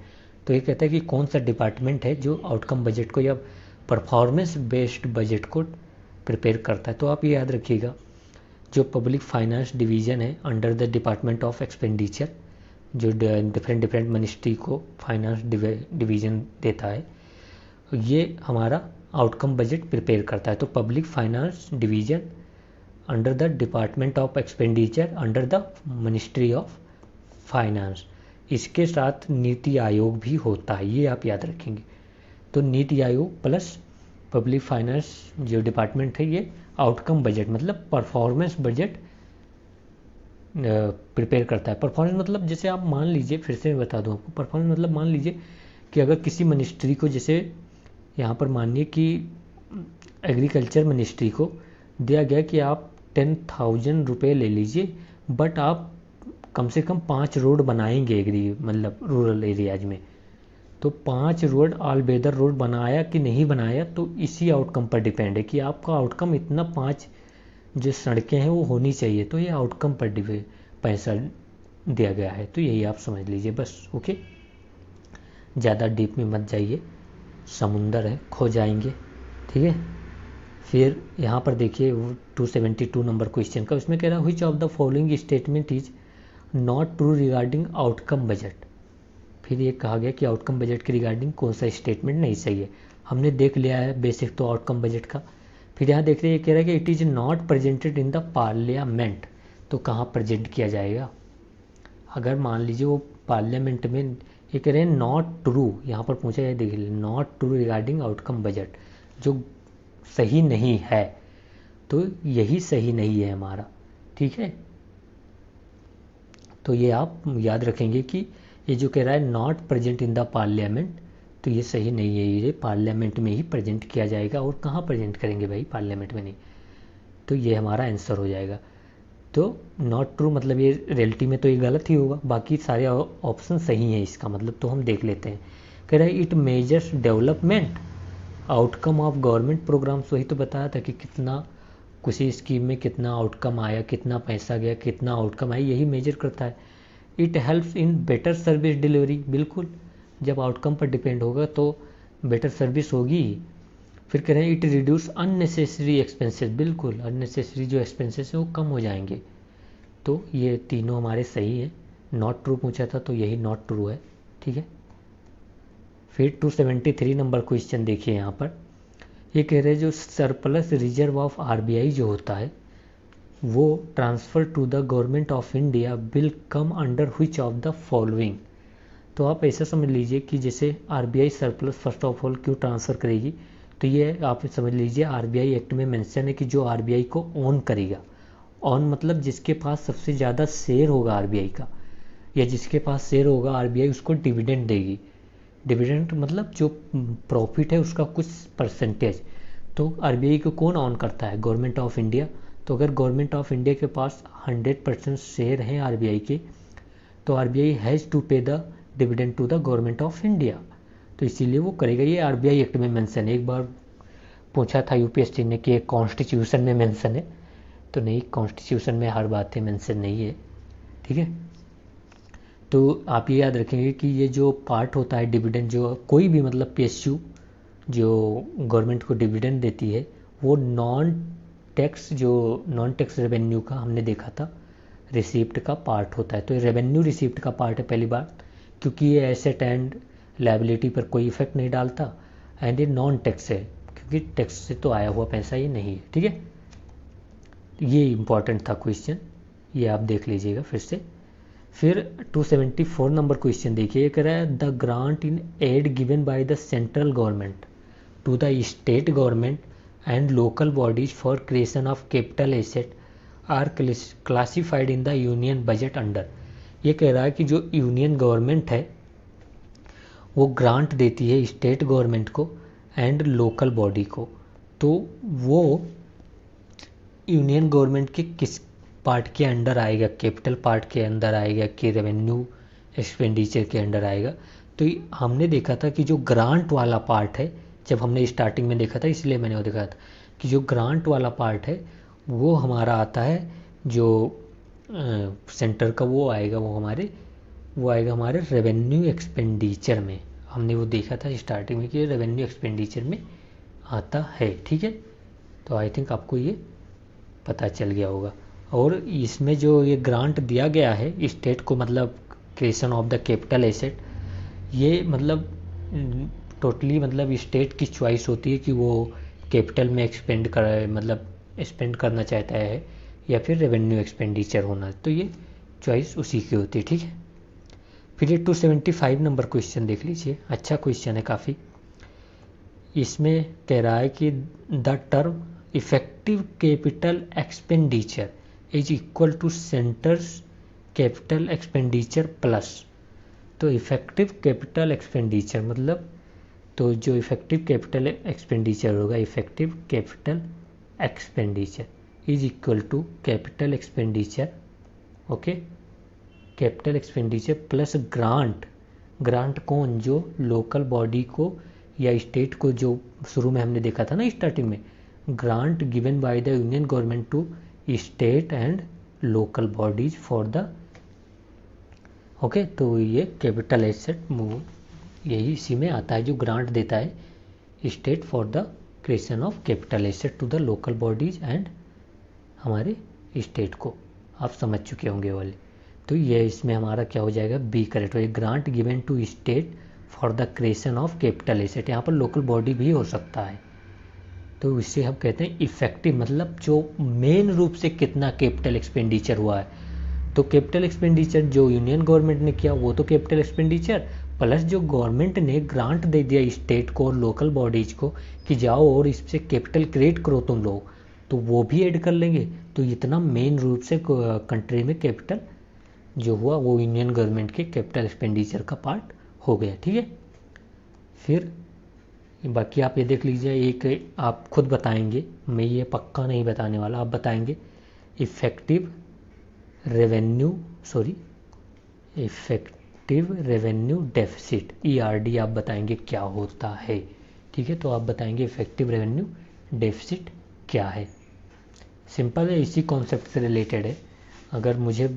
A: तो ये कहता है कि कौन सा डिपार्टमेंट है जो आउटकम बजट को या परफॉर्मेंस बेस्ड बजट को प्रिपेयर करता है। तो आप ये याद रखिएगा, जो पब्लिक फाइनेंस डिवीज़न है under the department of expenditure, जो डिफरेंट मिनिस्ट्री को फाइनेंस डिवीज़न देता है, ये हमारा आउटकम बजट प्रिपेयर करता है। तो public finance division under the department of expenditure under the ministry of finance. इसके साथ नीति आयोग भी होता है, ये आप याद रखेंगे। तो NITI Aayog plus public finance जो डिपार्टमेंट है ये आउटकम बजट मतलब परफॉर्मेंस बजट प्रिपेयर करता है। परफॉर्मेंस मतलब जैसे आप मान लीजिए, फिर से मैं बता दूं आपको, परफॉर्मेंस मतलब मान लीजिए कि अगर किसी मिनिस्ट्री को, जैसे यहाँ पर मानिए कि एग्रीकल्चर मिनिस्ट्री को दिया गया कि आप 10,000 रुपये ले लीजिए, बट आप कम से कम 5 रोड बनाएंगे मतलब रूरल एरियाज में। तो 5 रोड ऑल वेदर रोड बनाया कि नहीं बनाया, तो इसी आउटकम पर डिपेंड है कि आपका आउटकम इतना 5 जो सड़कें हैं वो होनी चाहिए। तो ये आउटकम पर पैसा दिया गया है। तो यही आप समझ लीजिए बस। ओके, ज़्यादा डीप में मत जाइए, समुंदर है, खो जाएंगे। ठीक है, फिर यहाँ पर देखिए 272 नंबर क्वेश्चन का, उसमें कह रहा है which of the following statement is not true regarding outcome budget. फिर ये कहा गया कि आउटकम बजट के रिगार्डिंग कौन सा स्टेटमेंट नहीं सही है। हमने देख लिया है बेसिक तो आउटकम बजट का। फिर यहाँ देख रहे ये कह रहा है कि it is not presented in the parliament. तो कहाँ प्रेजेंट किया जाएगा, अगर मान लीजिए वो पार्लियामेंट में, ये कह रहे हैं नॉट ट्रू, यहाँ पर पूछा जाए देखिए not true regarding outcome budget, जो सही नहीं है। तो यही सही नहीं है हमारा। ठीक है, तो ये आप याद रखेंगे कि ये जो कह रहा है not present in the parliament, तो ये सही नहीं है। ये पार्लियामेंट में ही प्रेजेंट किया जाएगा, और कहाँ प्रेजेंट करेंगे भाई, पार्लियामेंट में नहीं। तो ये हमारा आंसर हो जाएगा। तो नॉट ट्रू मतलब ये रियलिटी में तो ये गलत ही होगा, बाकी सारे ऑप्शन सही हैं इसका मतलब। तो हम देख लेते हैं। कह रहा है it measures development outcome of government programs. वही तो बताया था कि कितना किसी स्कीम में कितना आउटकम आया, कितना पैसा गया, कितना आउटकम आया, यही मेजर करता है। It helps in better service delivery. बिल्कुल, जब आउटकम पर डिपेंड होगा तो बेटर सर्विस होगी। फिर कह रहे हैं इट रिड्यूस अननेसेसरी एक्सपेंसेस। बिल्कुल, अननेसेसरी जो एक्सपेंसेस है वो कम हो जाएंगे। तो ये तीनों हमारे सही हैं। नॉट ट्रू पूछा था तो यही नॉट ट्रू है। ठीक है, फिर 273 नंबर क्वेश्चन देखिए। यहाँ पर ये कह रहे हैं जो सरप्लस रिजर्व ऑफ आरबीआई जो होता है वो transfer to the government of India will come under which of the following. तो आप ऐसा समझ लीजिए कि जैसे RBI surplus first of all क्यों ट्रांसफ़र करेगी, तो ये आप समझ लीजिए आरबीआई एक्ट में मेंशन है कि जो आरबीआई को ओन करेगा, ओन मतलब जिसके पास सबसे ज़्यादा शेयर होगा आरबीआई का, या जिसके पास शेयर होगा आरबीआई उसको डिविडेंड देगी। डिविडेंड मतलब जो प्रॉफिट है उसका कुछ परसेंटेज। तो आरबीआई को कौन ऑन करता है? Government of India. तो अगर गवर्नमेंट ऑफ इंडिया के पास 100% शेयर हैं आरबीआई के, तो RBI has to pay the dividend to the government of India, तो इसीलिए वो करेगा। ये आरबीआई एक्ट में मेंशन है। एक बार पूछा था यूपीएससी ने कि एक कॉन्स्टिट्यूशन में मेंशन है, तो नहीं, कॉन्स्टिट्यूशन में हर बातें मेंशन नहीं है, ठीक है। तो आप ये याद रखेंगे कि ये जो पार्ट होता है डिविडेंड, जो कोई भी मतलब पीएसयू जो गवर्नमेंट को डिविडेंड देती है, वो नॉन टैक्स रेवेन्यू का हमने देखा था रिसीप्ट का पार्ट होता है। तो ये रेवेन्यू रिसीप्ट का पार्ट है पहली बार, क्योंकि ये एसेट एंड लायबिलिटी पर कोई इफेक्ट नहीं डालता, एंड ये नॉन टैक्स है क्योंकि टैक्स से तो आया हुआ पैसा ये नहीं है, ठीक है। ये इम्पॉर्टेंट था क्वेश्चन, ये आप देख लीजिएगा फिर से। फिर 274 नंबर क्वेश्चन देखिए, ये कह रहा है the grant in aid given by the central government to the state government and local bodies for creation of capital asset are classified in the union budget under. ये कह रहा है कि जो यूनियन गवर्नमेंट है वो ग्रांट देती है स्टेट गवर्नमेंट को एंड लोकल बॉडी को, तो वो यूनियन गवर्नमेंट के किस पार्ट के अंडर आएगा? कैपिटल पार्ट के अंदर आएगा कि रेवेन्यू एक्सपेंडिचर के अंडर आएगा? तो हमने देखा था कि जो ग्रांट वाला पार्ट है, जब हमने स्टार्टिंग में देखा था इसलिए मैंने वो देखा था कि जो ग्रांट वाला पार्ट है वो हमारा आता है जो सेंटर का, वो आएगा हमारे रेवेन्यू एक्सपेंडिचर में। हमने वो देखा था स्टार्टिंग में कि रेवेन्यू एक्सपेंडिचर में आता है, ठीक है। तो आई थिंक आपको ये पता चल गया होगा। और इसमें जो ये ग्रांट दिया गया है स्टेट को, मतलब creation of the capital asset, ये मतलब टोटली मतलब स्टेट की चॉइस होती है कि वो कैपिटल में एक्सपेंड कर मतलब स्पेंड करना चाहता है या फिर रेवेन्यू एक्सपेंडिचर होना, तो ये चॉइस उसी की होती है, ठीक है। फिर ये 275 नंबर क्वेश्चन देख लीजिए, अच्छा क्वेश्चन है काफ़ी। इसमें कह रहा है कि the term effective capital expenditure is equal to centre's capital expenditure plus. तो इफेक्टिव कैपिटल एक्सपेंडिचर मतलब, तो जो इफेक्टिव कैपिटल एक्सपेंडिचर होगा, effective capital expenditure is equal to capital expenditure, okay, capital expenditure plus grant. Grant कौन? जो लोकल बॉडी को या स्टेट को, जो शुरू में हमने देखा था ना स्टार्टिंग में, grant given by the union government to state and local bodies for the, okay. तो ये कैपिटल एसेट यही इसी में आता है, जो ग्रांट देता है state for the creation of capital asset to the local bodies and हमारे स्टेट को, आप समझ चुके होंगे वाले। तो ये इसमें हमारा क्या हो जाएगा? बी करेक्ट हो। Grant given to state for the creation of capital asset, यहाँ पर लोकल बॉडी भी हो सकता है। तो इससे हम कहते हैं इफेक्टिव, मतलब जो मेन रूप से कितना कैपिटल एक्सपेंडिचर हुआ है। तो कैपिटल एक्सपेंडिचर जो यूनियन गवर्नमेंट ने किया वो तो कैपिटल एक्सपेंडिचर, प्लस जो गवर्नमेंट ने ग्रांट दे दिया स्टेट को और लोकल बॉडीज को कि जाओ और इससे कैपिटल क्रिएट करो तुम लोग, तो वो भी ऐड कर लेंगे। तो इतना मेन रूप से कंट्री में कैपिटल जो हुआ वो यूनियन गवर्नमेंट के कैपिटल एक्सपेंडिचर का पार्ट हो गया, ठीक है। फिर बाकी आप ये देख लीजिए, एक आप खुद बताएंगे, मैं ये पक्का नहीं बताने वाला, आप बताएंगे इफेक्टिव रेवेन्यू डेफिसिट, ERD आप बताएंगे क्या होता है, ठीक है। तो आप बताएंगे इफेक्टिव रेवेन्यू डेफिसिट क्या है। सिंपल है, इसी कॉन्सेप्ट से रिलेटेड है। अगर मुझे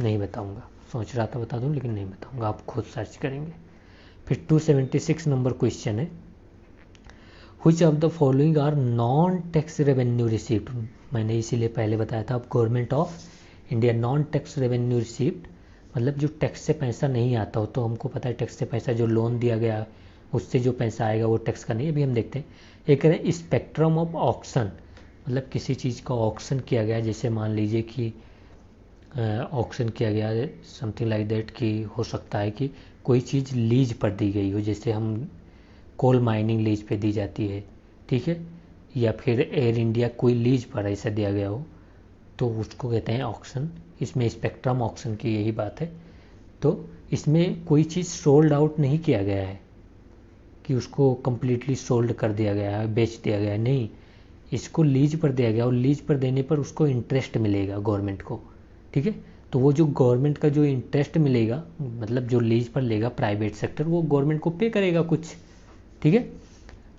A: नहीं बताऊंगा, सोच रहा था बता दूं लेकिन नहीं बताऊंगा, आप खुद सर्च करेंगे। फिर 276 नंबर क्वेश्चन है, which of the following are non tax revenue received. मैंने इसीलिए पहले बताया था, अब government of India non tax revenue received मतलब जो टैक्स से पैसा नहीं आता हो। तो हमको पता है टैक्स से पैसा जो लोन दिया गया उससे जो पैसा आएगा वो टैक्स का नहीं है। अभी हम देखते हैं, एक है स्पेक्ट्रम ऑफ ऑक्शन, मतलब किसी चीज़ का ऑक्शन किया गया, जैसे मान लीजिए कि ऑक्शन किया गया समथिंग लाइक दैट, कि हो सकता है कि कोई चीज़ लीज पर दी गई हो, जैसे हम कोल माइनिंग लीज पे दी जाती है, ठीक है, या फिर एयर इंडिया कोई लीज पर ऐसा दिया गया हो, तो उसको कहते हैं ऑक्शन। इसमें स्पेक्ट्रम ऑक्शन की यही बात है। तो इसमें कोई चीज़ सोल्ड आउट नहीं किया गया है कि उसको कम्प्लीटली सोल्ड कर दिया गया है, बेच दिया गया है, नहीं, इसको लीज पर दिया गया और लीज पर देने पर उसको इंटरेस्ट मिलेगा गवर्नमेंट को, ठीक है। तो वो जो गवर्नमेंट का जो इंटरेस्ट मिलेगा, मतलब जो लीज पर लेगा प्राइवेट सेक्टर, वो गवर्नमेंट को पे करेगा कुछ, ठीक है।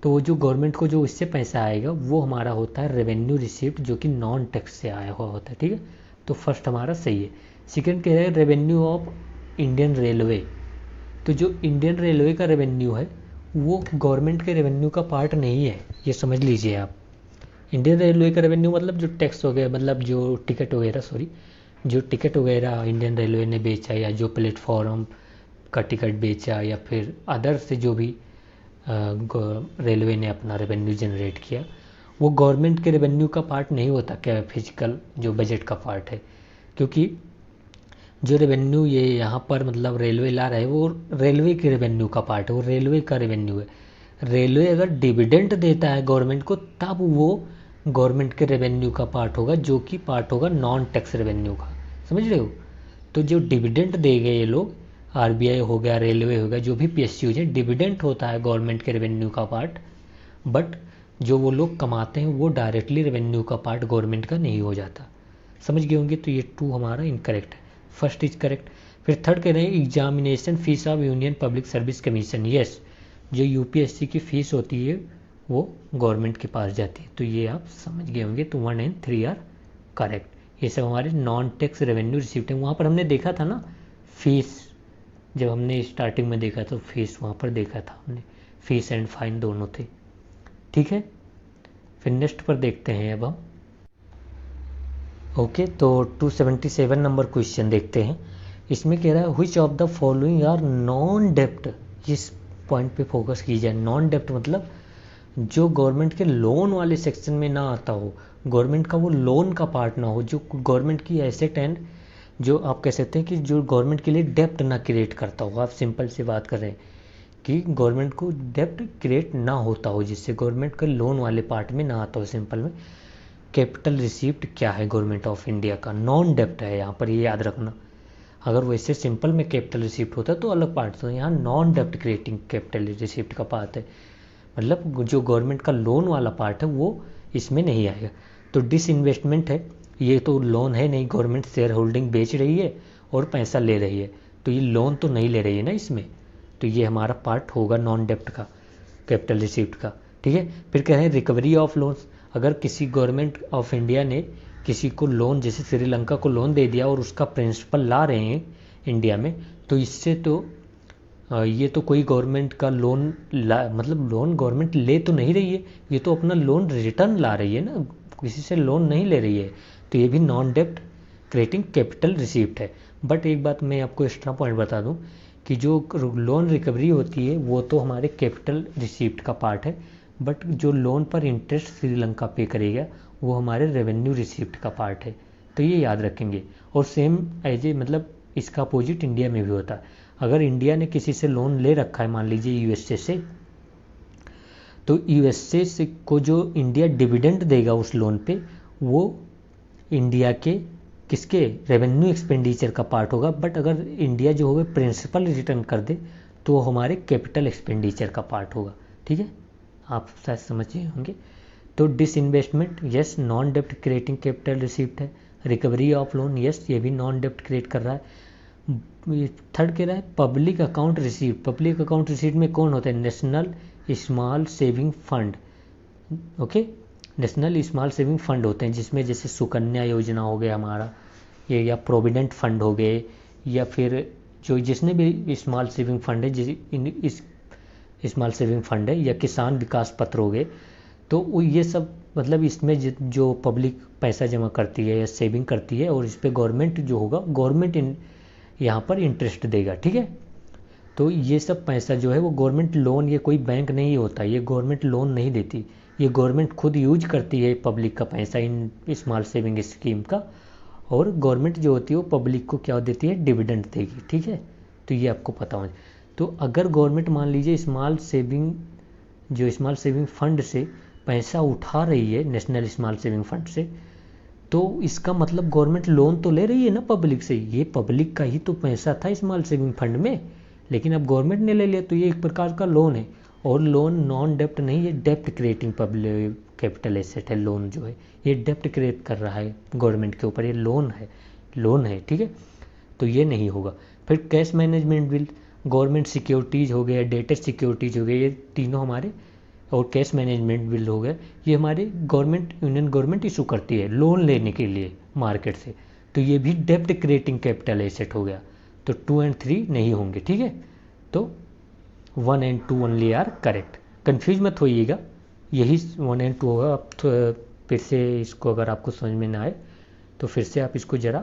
A: तो वो जो गवर्नमेंट को जो इससे पैसा आएगा वो हमारा होता है रेवेन्यू रिसीप्ट, जो कि नॉन टैक्स से आया हुआ होता है, ठीक है। तो फर्स्ट हमारा सही है। सेकेंड कह रहे हैं रेवेन्यू ऑफ इंडियन रेलवे। तो जो इंडियन रेलवे का रेवेन्यू है वो गवर्नमेंट के रेवेन्यू का पार्ट नहीं है, ये समझ लीजिए आप। इंडियन रेलवे का रेवेन्यू मतलब जो टैक्स हो गया, मतलब जो टिकट वगैरह, सॉरी, जो टिकट वगैरह इंडियन रेलवे ने बेचा, या जो प्लेटफॉर्म का टिकट बेचा, या फिर अदर से जो भी रेलवे ने अपना रेवेन्यू जनरेट किया, वो गवर्नमेंट के रेवेन्यू का पार्ट नहीं होता, क्या फिजिकल जो बजट का पार्ट है। क्योंकि जो रेवेन्यू ये यहाँ पर मतलब रेलवे ला रहा है वो रेलवे के रेवेन्यू का पार्ट है, वो रेलवे का रेवेन्यू है। रेलवे अगर डिविडेंड देता है गवर्नमेंट को, तब वो गवर्नमेंट के रेवेन्यू का पार्ट होगा, जो कि पार्ट होगा नॉन टैक्स रेवेन्यू का, समझ रहे हो। तो जो डिविडेंड देंगे ये लोग, आरबीआई हो गया, रेलवे हो गया, जो भी पीएसयूज है, डिविडेंड होता है गवर्नमेंट के रेवेन्यू का पार्ट, बट जो वो लोग कमाते हैं वो डायरेक्टली रेवेन्यू का पार्ट गवर्नमेंट का नहीं हो जाता, समझ गए होंगे। तो ये 2 हमारा इनकरेक्ट है, फर्स्ट इज करेक्ट। फिर थर्ड कह रहे हैं examination fees of union public service commission, yes, जो यूपीएससी की फ़ीस होती है वो गवर्नमेंट के पास जाती है, तो ये आप समझ गए होंगे। तो 1 and 3 आर करेक्ट। ये सब हमारे नॉन टैक्स रेवेन्यू रिसीप्ट है। वहाँ पर हमने देखा था ना फीस, जब हमने स्टार्टिंग में देखा तो फीस वहाँ पर देखा था हमने, फीस एंड फाइन दोनों थे, ठीक है। फिर नेक्स्ट पर देखते हैं अब हम। ओके, तो 277 नंबर क्वेश्चन देखते हैं। इसमें कह रहा है which of the following are non डेप्ट, इस पॉइंट पे फोकस कीजिए। नॉन डेप्ट मतलब जो गवर्नमेंट के लोन वाले सेक्शन में ना आता हो, गवर्नमेंट का वो लोन का पार्ट ना हो, जो गवर्नमेंट की एसेट एंड जो आप कह सकते हैं कि जो गवर्नमेंट के लिए डेप्ट ना क्रिएट करता हो। आप सिंपल सी बात कर रहे हैं कि गवर्नमेंट को डेप्ट क्रिएट ना होता हो, जिससे गवर्नमेंट के लोन वाले पार्ट में ना आता हो। सिंपल में कैपिटल रिसीप्ट क्या है गवर्नमेंट ऑफ इंडिया का, नॉन डेप्ट है यहाँ पर, ये याद रखना। अगर वैसे सिंपल में कैपिटल रिसीप्ट होता तो अलग पार्ट, तो यहाँ नॉन डेप्ट क्रिएटिंग कैपिटल रिसीप्ट का पार्ट है, मतलब जो गवर्नमेंट का लोन वाला पार्ट है वो इसमें नहीं आएगा। तो डिसइन्वेस्टमेंट है, ये तो लोन है नहीं, गवर्नमेंट शेयर होल्डिंग बेच रही है और पैसा ले रही है, तो ये लोन तो नहीं ले रही है ना इसमें, तो ये हमारा पार्ट होगा नॉन डेप्ट का, कैपिटल रिसीप्ट का, ठीक है। फिर कह रहे हैं रिकवरी ऑफ लोन्स, अगर किसी गवर्नमेंट ऑफ इंडिया ने किसी को लोन, जैसे श्रीलंका को लोन दे दिया और उसका प्रिंसिपल ला रहे हैं इंडिया में, तो इससे तो ये तो कोई गवर्नमेंट का लोन मतलब लोन गवर्नमेंट ले तो नहीं रही है, ये तो अपना लोन रिटर्न ला रही है ना, किसी से लोन नहीं ले रही है, तो ये भी नॉन डेप्ट क्रिएटिंग कैपिटल रिसीप्ट है। बट एक बात मैं आपको एक्स्ट्रा पॉइंट बता दूं कि जो लोन रिकवरी होती है वो तो हमारे कैपिटल रिसीप्ट का पार्ट है, बट जो लोन पर इंटरेस्ट श्रीलंका पे करेगा वो हमारे रेवेन्यू रिसीप्ट का पार्ट है, तो ये याद रखेंगे। और सेम एज ए मतलब इसका अपोजिट इंडिया में भी होता है। अगर इंडिया ने किसी से लोन ले रखा है, मान लीजिए यूएसए से, तो यूएसए से को जो इंडिया डिविडेंड देगा उस लोन पे, वो इंडिया के किसके रेवेन्यू एक्सपेंडिचर का पार्ट होगा। बट अगर इंडिया जो होगा प्रिंसिपल रिटर्न कर दे तो वो हमारे कैपिटल एक्सपेंडिचर का पार्ट होगा, ठीक है, आप शायद समझे होंगे। तो डिसइन्वेस्टमेंट, यस, नॉन डेप्ट क्रिएटिंग कैपिटल रिसीप्ट है। रिकवरी ऑफ लोन, यस, ये भी नॉन डेप्ट क्रिएट कर रहा है। थर्ड कह रहा है public account receipt, public account receipt में कौन होता है, national small saving fund, okay, national small saving fund होते हैं, जिसमें जैसे सुकन्या योजना हो गया हमारा ये, या प्रोविडेंट फंड हो गए, या फिर जो जिसने भी स्मॉल सेविंग फंड है, इस स्मॉल सेविंग फंड है, या किसान विकास पत्र हो गए, तो ये सब मतलब इसमें जो पब्लिक पैसा जमा करती है या सेविंग करती है, और इस पर गवर्नमेंट जो होगा, गवर्नमेंट यहाँ पर इंटरेस्ट देगा, ठीक है। तो ये सब पैसा जो है वो गवर्नमेंट लोन, ये कोई बैंक नहीं होता, ये गवर्नमेंट लोन नहीं देती, ये गवर्नमेंट खुद यूज करती है पब्लिक का पैसा इन स्मॉल सेविंग स्कीम का, और गवर्नमेंट जो होती है वो पब्लिक को क्या देती है, डिविडेंड देगी, ठीक है। तो ये आपको पता होना चाहिए। तो अगर गवर्नमेंट मान लीजिए स्मॉल सेविंग फंड से पैसा उठा रही है, नेशनल स्मॉल सेविंग फंड से, तो इसका मतलब गवर्नमेंट लोन तो ले रही है ना पब्लिक से। ये पब्लिक का ही तो पैसा था स्मॉल सेविंग फंड में, लेकिन अब गवर्नमेंट ने ले लिया, तो ये एक प्रकार का लोन है। और लोन नॉन डेप्ट नहीं है, डेप्ट क्रिएटिंग पब्लिक कैपिटल एसेट है। लोन जो है ये डेप्ट क्रिएट कर रहा है गवर्नमेंट के ऊपर, ये लोन है, ठीक है। तो ये नहीं होगा। फिर cash management bill, government securities हो गया, डेटेड सिक्योरिटीज़ हो गए, ये तीनों हमारे, और कैश मैनेजमेंट बिल हो गया, ये हमारे यूनियन गवर्नमेंट इशू करती है लोन लेने के लिए मार्केट से। तो ये भी डेप्ट क्रिएटिंग कैपिटल एसेट हो गया। तो 2 और 3 नहीं होंगे, ठीक है। तो 1 और 2 ओनली आर करेक्ट। कन्फ्यूज मत होइएगा, यही 1 और 2 होगा। आप फिर से इसको अगर आपको समझ में ना आए तो फिर से आप इसको ज़रा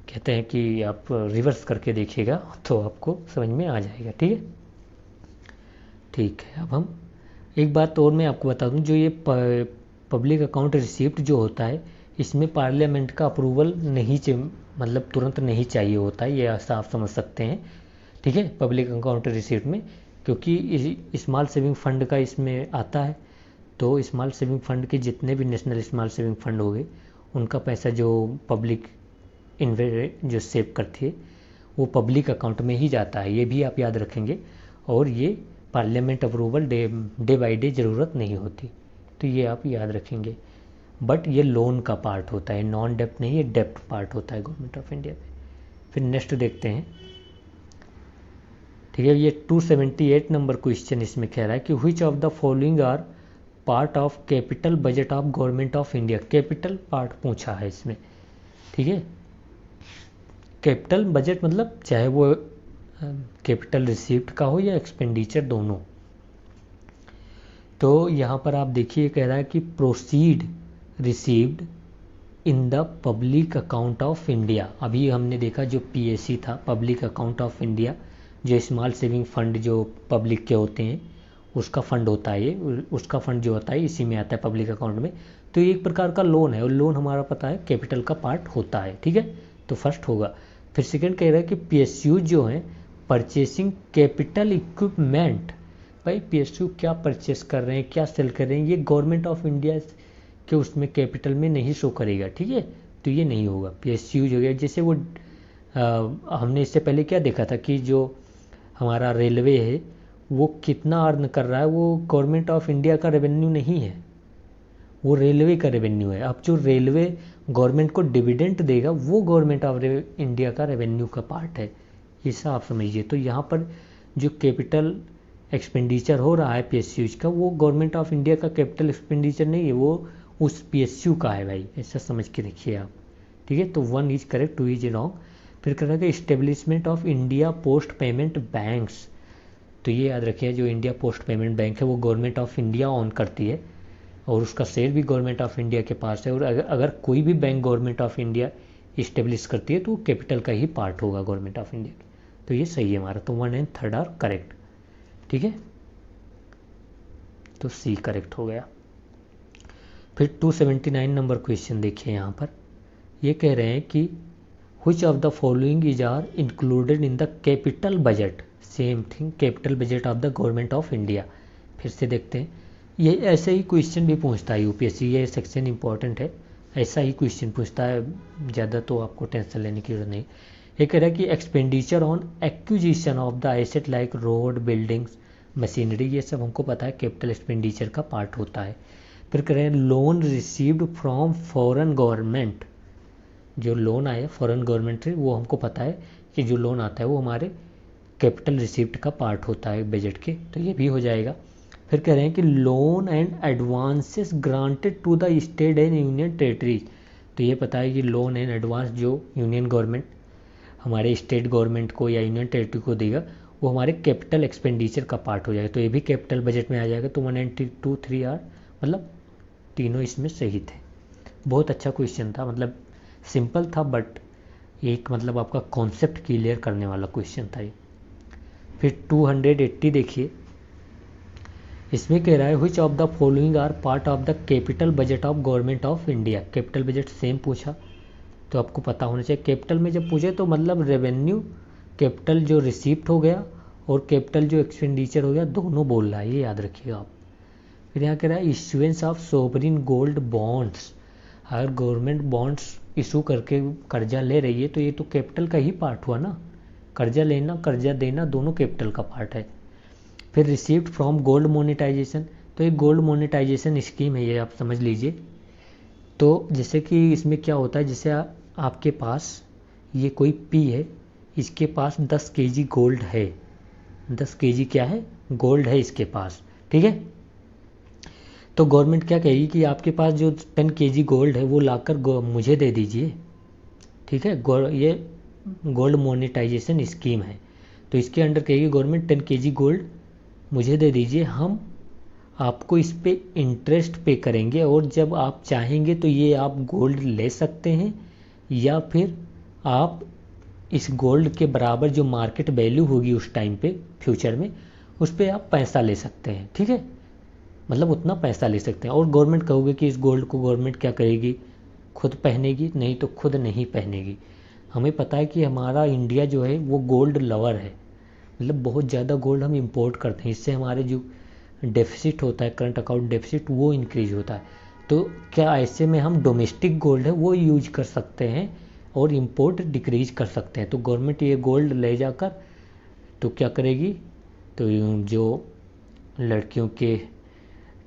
A: कहते हैं कि आप रिवर्स करके देखिएगा, तो आपको समझ में आ जाएगा, ठीक है। ठीक है, अब हम एक बात और मैं आपको बता दूं, जो ये पब्लिक अकाउंट रिसिप्ट जो होता है, इसमें पार्लियामेंट का अप्रूवल नहीं मतलब तुरंत नहीं चाहिए होता है, ये ऐसा आप समझ सकते हैं, ठीक है। पब्लिक अकाउंट रिसिप्ट में, क्योंकि स्मॉल सेविंग फंड का इसमें आता है, तो स्मॉल सेविंग फंड के जितने भी नेशनल स्मॉल सेविंग फंड हो गए, उनका पैसा जो पब्लिक जो सेव करती है वो पब्लिक अकाउंट में ही जाता है, ये भी आप याद रखेंगे। और ये parliament approval day by day ज़रूरत नहीं होती, तो ये आप याद रखेंगे। बट ये लोन का पार्ट होता है, नॉन डेप्ट नहीं, ये डेप्ट पार्ट होता है गवर्नमेंट ऑफ इंडिया में। फिर नेक्स्ट देखते हैं, ठीक है। ये 278 नंबर क्वेश्चन इसमें कह रहा है कि which of the following are part of capital budget of government of India. Capital part पूछा है इसमें, ठीक है। कैपिटल बजट मतलब चाहे वो कैपिटल रिसीप्ट का हो या एक्सपेंडिचर, दोनों। तो यहाँ पर आप देखिए कह रहा है कि proceed received in the public account of India. अभी हमने देखा जो पीएससी था, पब्लिक अकाउंट ऑफ इंडिया, जो स्मॉल सेविंग फंड जो पब्लिक के होते हैं उसका फंड होता है, ये उसका फंड जो होता है इसी में आता है पब्लिक अकाउंट में। तो ये एक प्रकार का लोन है, और लोन हमारा पता है कैपिटल का पार्ट होता है, ठीक है। तो फर्स्ट होगा। फिर सेकंड कह रहा है कि पीएसयू जो है परचेसिंग कैपिटल इक्विपमेंट। भाई पीएसयू क्या परचेस कर रहे हैं, क्या सेल कर रहे हैं, ये गवर्नमेंट ऑफ इंडिया के उसमें कैपिटल में नहीं शो करेगा, ठीक है। तो ये नहीं होगा। पीएसयू जो है, जैसे वो हमने इससे पहले क्या देखा था कि जो हमारा रेलवे है वो कितना अर्न कर रहा है, वो गवर्नमेंट ऑफ इंडिया का रेवेन्यू नहीं है, वो रेलवे का रेवेन्यू है। अब जो रेलवे गवर्नमेंट को डिविडेंड देगा वो गवर्नमेंट ऑफ इंडिया का रेवेन्यू का पार्ट है, ऐसा आप समझिए। तो यहाँ पर जो कैपिटल एक्सपेंडिचर हो रहा है पीएसयू का, वो गवर्नमेंट ऑफ इंडिया का कैपिटल एक्सपेंडिचर नहीं है, वो उस पीएसयू का है भाई, ऐसा समझ के रखिए आप, ठीक है। तो 1 इज करेक्ट, 2 इज रॉन्ग। फिर कह रहा है establishment of India post payment banks. तो ये याद रखिए, जो इंडिया पोस्ट पेमेंट बैंक है वो गवर्नमेंट ऑफ इंडिया ऑन करती है, और उसका शेयर भी गवर्नमेंट ऑफ इंडिया के पास है। और अगर कोई भी bank government of India establish करती है तो कैपिटल का ही पार्ट होगा गवर्नमेंट ऑफ इंडिया की। तो ये सही है हमारा। तो 1 और 3 आर करेक्ट, ठीक है। तो सी करेक्ट हो गया। फिर 279 नंबर क्वेश्चन देखिए, यहाँ पर ये कह रहे हैं कि which of the following is are included in the capital budget. Same thing, capital budget of the government of India. फिर से देखते हैं, ये ऐसे ही क्वेश्चन भी पूछता है यूपीएससी, ये सेक्शन इंपॉर्टेंट है, ऐसा ही क्वेश्चन पूछता है, ज़्यादा तो आपको टेंशन लेने की जरूरत नहीं। ये कह रहा है कि expenditure on acquisition of the asset like road, buildings, machinery, ये सब हमको पता है कैपिटल एक्सपेंडिचर का पार्ट होता है। फिर कह रहे हैं loan received from foreign government. जो लोन आया फॉरेन गवर्नमेंट से, वो हमको पता है कि जो लोन आता है वो हमारे कैपिटल रिसिप्ट का पार्ट होता है बजट के, तो ये भी हो जाएगा। फिर कह रहे हैं कि loan and advances granted to the state and union territories. तो ये पता है कि लोन एंड एडवांस जो यूनियन गवर्नमेंट हमारे स्टेट गवर्नमेंट को या यूनियन टेरिटरी को देगा, वो हमारे कैपिटल एक्सपेंडिचर का पार्ट हो जाएगा, तो ये भी कैपिटल बजट में आ जाएगा। तो 1 और 2, 3 आर मतलब तीनों इसमें सही थे। बहुत अच्छा क्वेश्चन था, मतलब सिंपल था, बट एक मतलब आपका कॉन्सेप्ट क्लियर करने वाला क्वेश्चन था ये। फिर 280 देखिए, इसमें कह रहा है which of the following are part of the capital budget of government of India. Capital budget same पूछा, तो आपको पता होना चाहिए। कैपिटल में जब पूछे तो मतलब रेवेन्यू, कैपिटल जो रिसीप्ट हो गया, और कैपिटल जो एक्सपेंडिचर हो गया, दोनों बोल रहा है, ये याद रखिएगा आप। फिर यहाँ कह रहा है issuance of sovereign gold bonds. अगर गवर्नमेंट बॉन्ड्स इशू करके कर्जा ले रही है तो ये तो कैपिटल का ही पार्ट हुआ ना, कर्जा लेना कर्जा देना दोनों कैपिटल का पार्ट है। फिर रिसीव्ड फ्रॉम गोल्ड मोनेटाइजेशन, तो एक गोल्ड मोनेटाइजेशन स्कीम है, ये आप समझ लीजिए। तो जैसे कि इसमें क्या होता है, जैसे आपके पास ये कोई पी है, इसके पास 10 केजी गोल्ड है, 10 केजी क्या है, गोल्ड है इसके पास, ठीक है। तो गवर्नमेंट क्या कहेगी कि आपके पास जो 10 केजी गोल्ड है वो लाकर मुझे दे दीजिए, ठीक है। ये गोल्ड मोनेटाइजेशन स्कीम है। तो इसके अंडर कहेगी गवर्नमेंट 10 केजी गोल्ड मुझे दे दीजिए, हम आपको इस पे इंटरेस्ट पे करेंगे, और जब आप चाहेंगे तो ये आप गोल्ड ले सकते हैं, या फिर आप इस गोल्ड के बराबर जो मार्केट वैल्यू होगी उस टाइम पे फ्यूचर में, उस पर आप पैसा ले सकते हैं, ठीक है। मतलब उतना पैसा ले सकते हैं। और गवर्नमेंट कहोगे कि इस गोल्ड को गवर्नमेंट क्या करेगी, खुद पहनेगी, नहीं तो खुद नहीं पहनेगी। हमें पता है कि हमारा इंडिया जो है वो गोल्ड लवर है, मतलब बहुत ज़्यादा गोल्ड हम इंपोर्ट करते हैं, इससे हमारे जो डेफिसिट होता है, करंट अकाउंट डेफिसिट, वो इंक्रीज होता है। तो क्या ऐसे में हम डोमेस्टिक गोल्ड है वो यूज कर सकते हैं और इंपोर्ट डिक्रीज कर सकते हैं। तो गवर्नमेंट ये गोल्ड ले जाकर तो क्या करेगी, तो जो लड़कियों के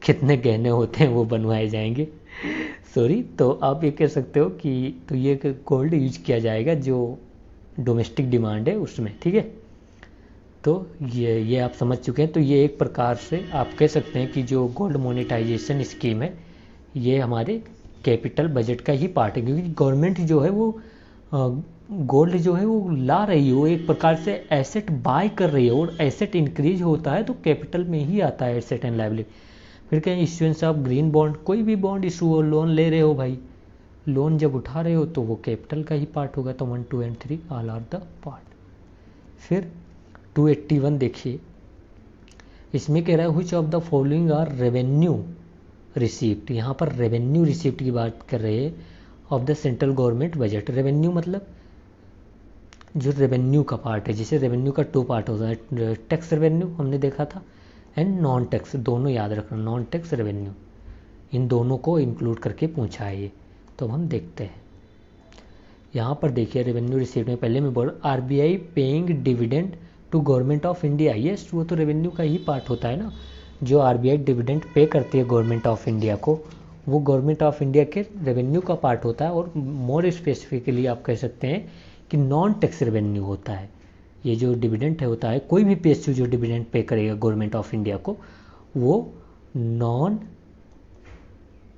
A: कितने गहने होते हैं वो बनवाए जाएंगे सॉरी, तो आप ये कह सकते हो कि तो ये गोल्ड यूज किया जाएगा जो डोमेस्टिक डिमांड है उसमें, ठीक है। तो ये आप समझ चुके हैं। तो ये एक प्रकार से आप कह सकते हैं कि जो गोल्ड मोनेटाइजेशन स्कीम है ये हमारे कैपिटल बजट का ही पार्ट है, क्योंकि गवर्नमेंट जो है वो गोल्ड जो है वो ला रही है, वो एक प्रकार से एसेट बाय कर रही है, और एसेट इंक्रीज होता है तो कैपिटल में ही आता है एसेट एंड लायबिलिटी। फिर कहें इश्यूएंस ऑफ ग्रीन बॉन्ड, कोई भी बॉन्ड इशू हो, लोन ले रहे हो भाई, लोन जब उठा रहे हो तो वो कैपिटल का ही पार्ट होगा। तो 1, 2 and 3 all are the part. फिर 281 देखिए, इसमें कह रहा है which of the following are revenue receipt. यहाँ पर रेवेन्यू रिसीप्ट की बात कर रहे हैं of the central government budget. Revenue मतलब जो रेवेन्यू का पार्ट है, जैसे रेवेन्यू का 2 पार्ट होता है, टैक्स रेवेन्यू हमने देखा था एंड नॉन टैक्स, दोनों याद रखना, नॉन टैक्स रेवेन्यू, इन दोनों को इंक्लूड करके पूछा है ये। तो हम देखते हैं यहाँ पर देखिए रेवेन्यू रिसीप्ट में पहले में बोल RBI paying dividend to government of India. Yes, वो तो रेवेन्यू का ही पार्ट होता है ना, जो आरबीआई डिविडेंड पे करती है गवर्नमेंट ऑफ इंडिया को, वो गवर्नमेंट ऑफ इंडिया के रेवेन्यू का पार्ट होता है। और मोर स्पेसिफिकली आप कह सकते हैं कि नॉन टैक्स रेवेन्यू होता है। ये जो डिविडेंड है होता है, कोई भी पीएसयू जो डिविडेंड पे करेगा गवर्नमेंट ऑफ इंडिया को, वो नॉन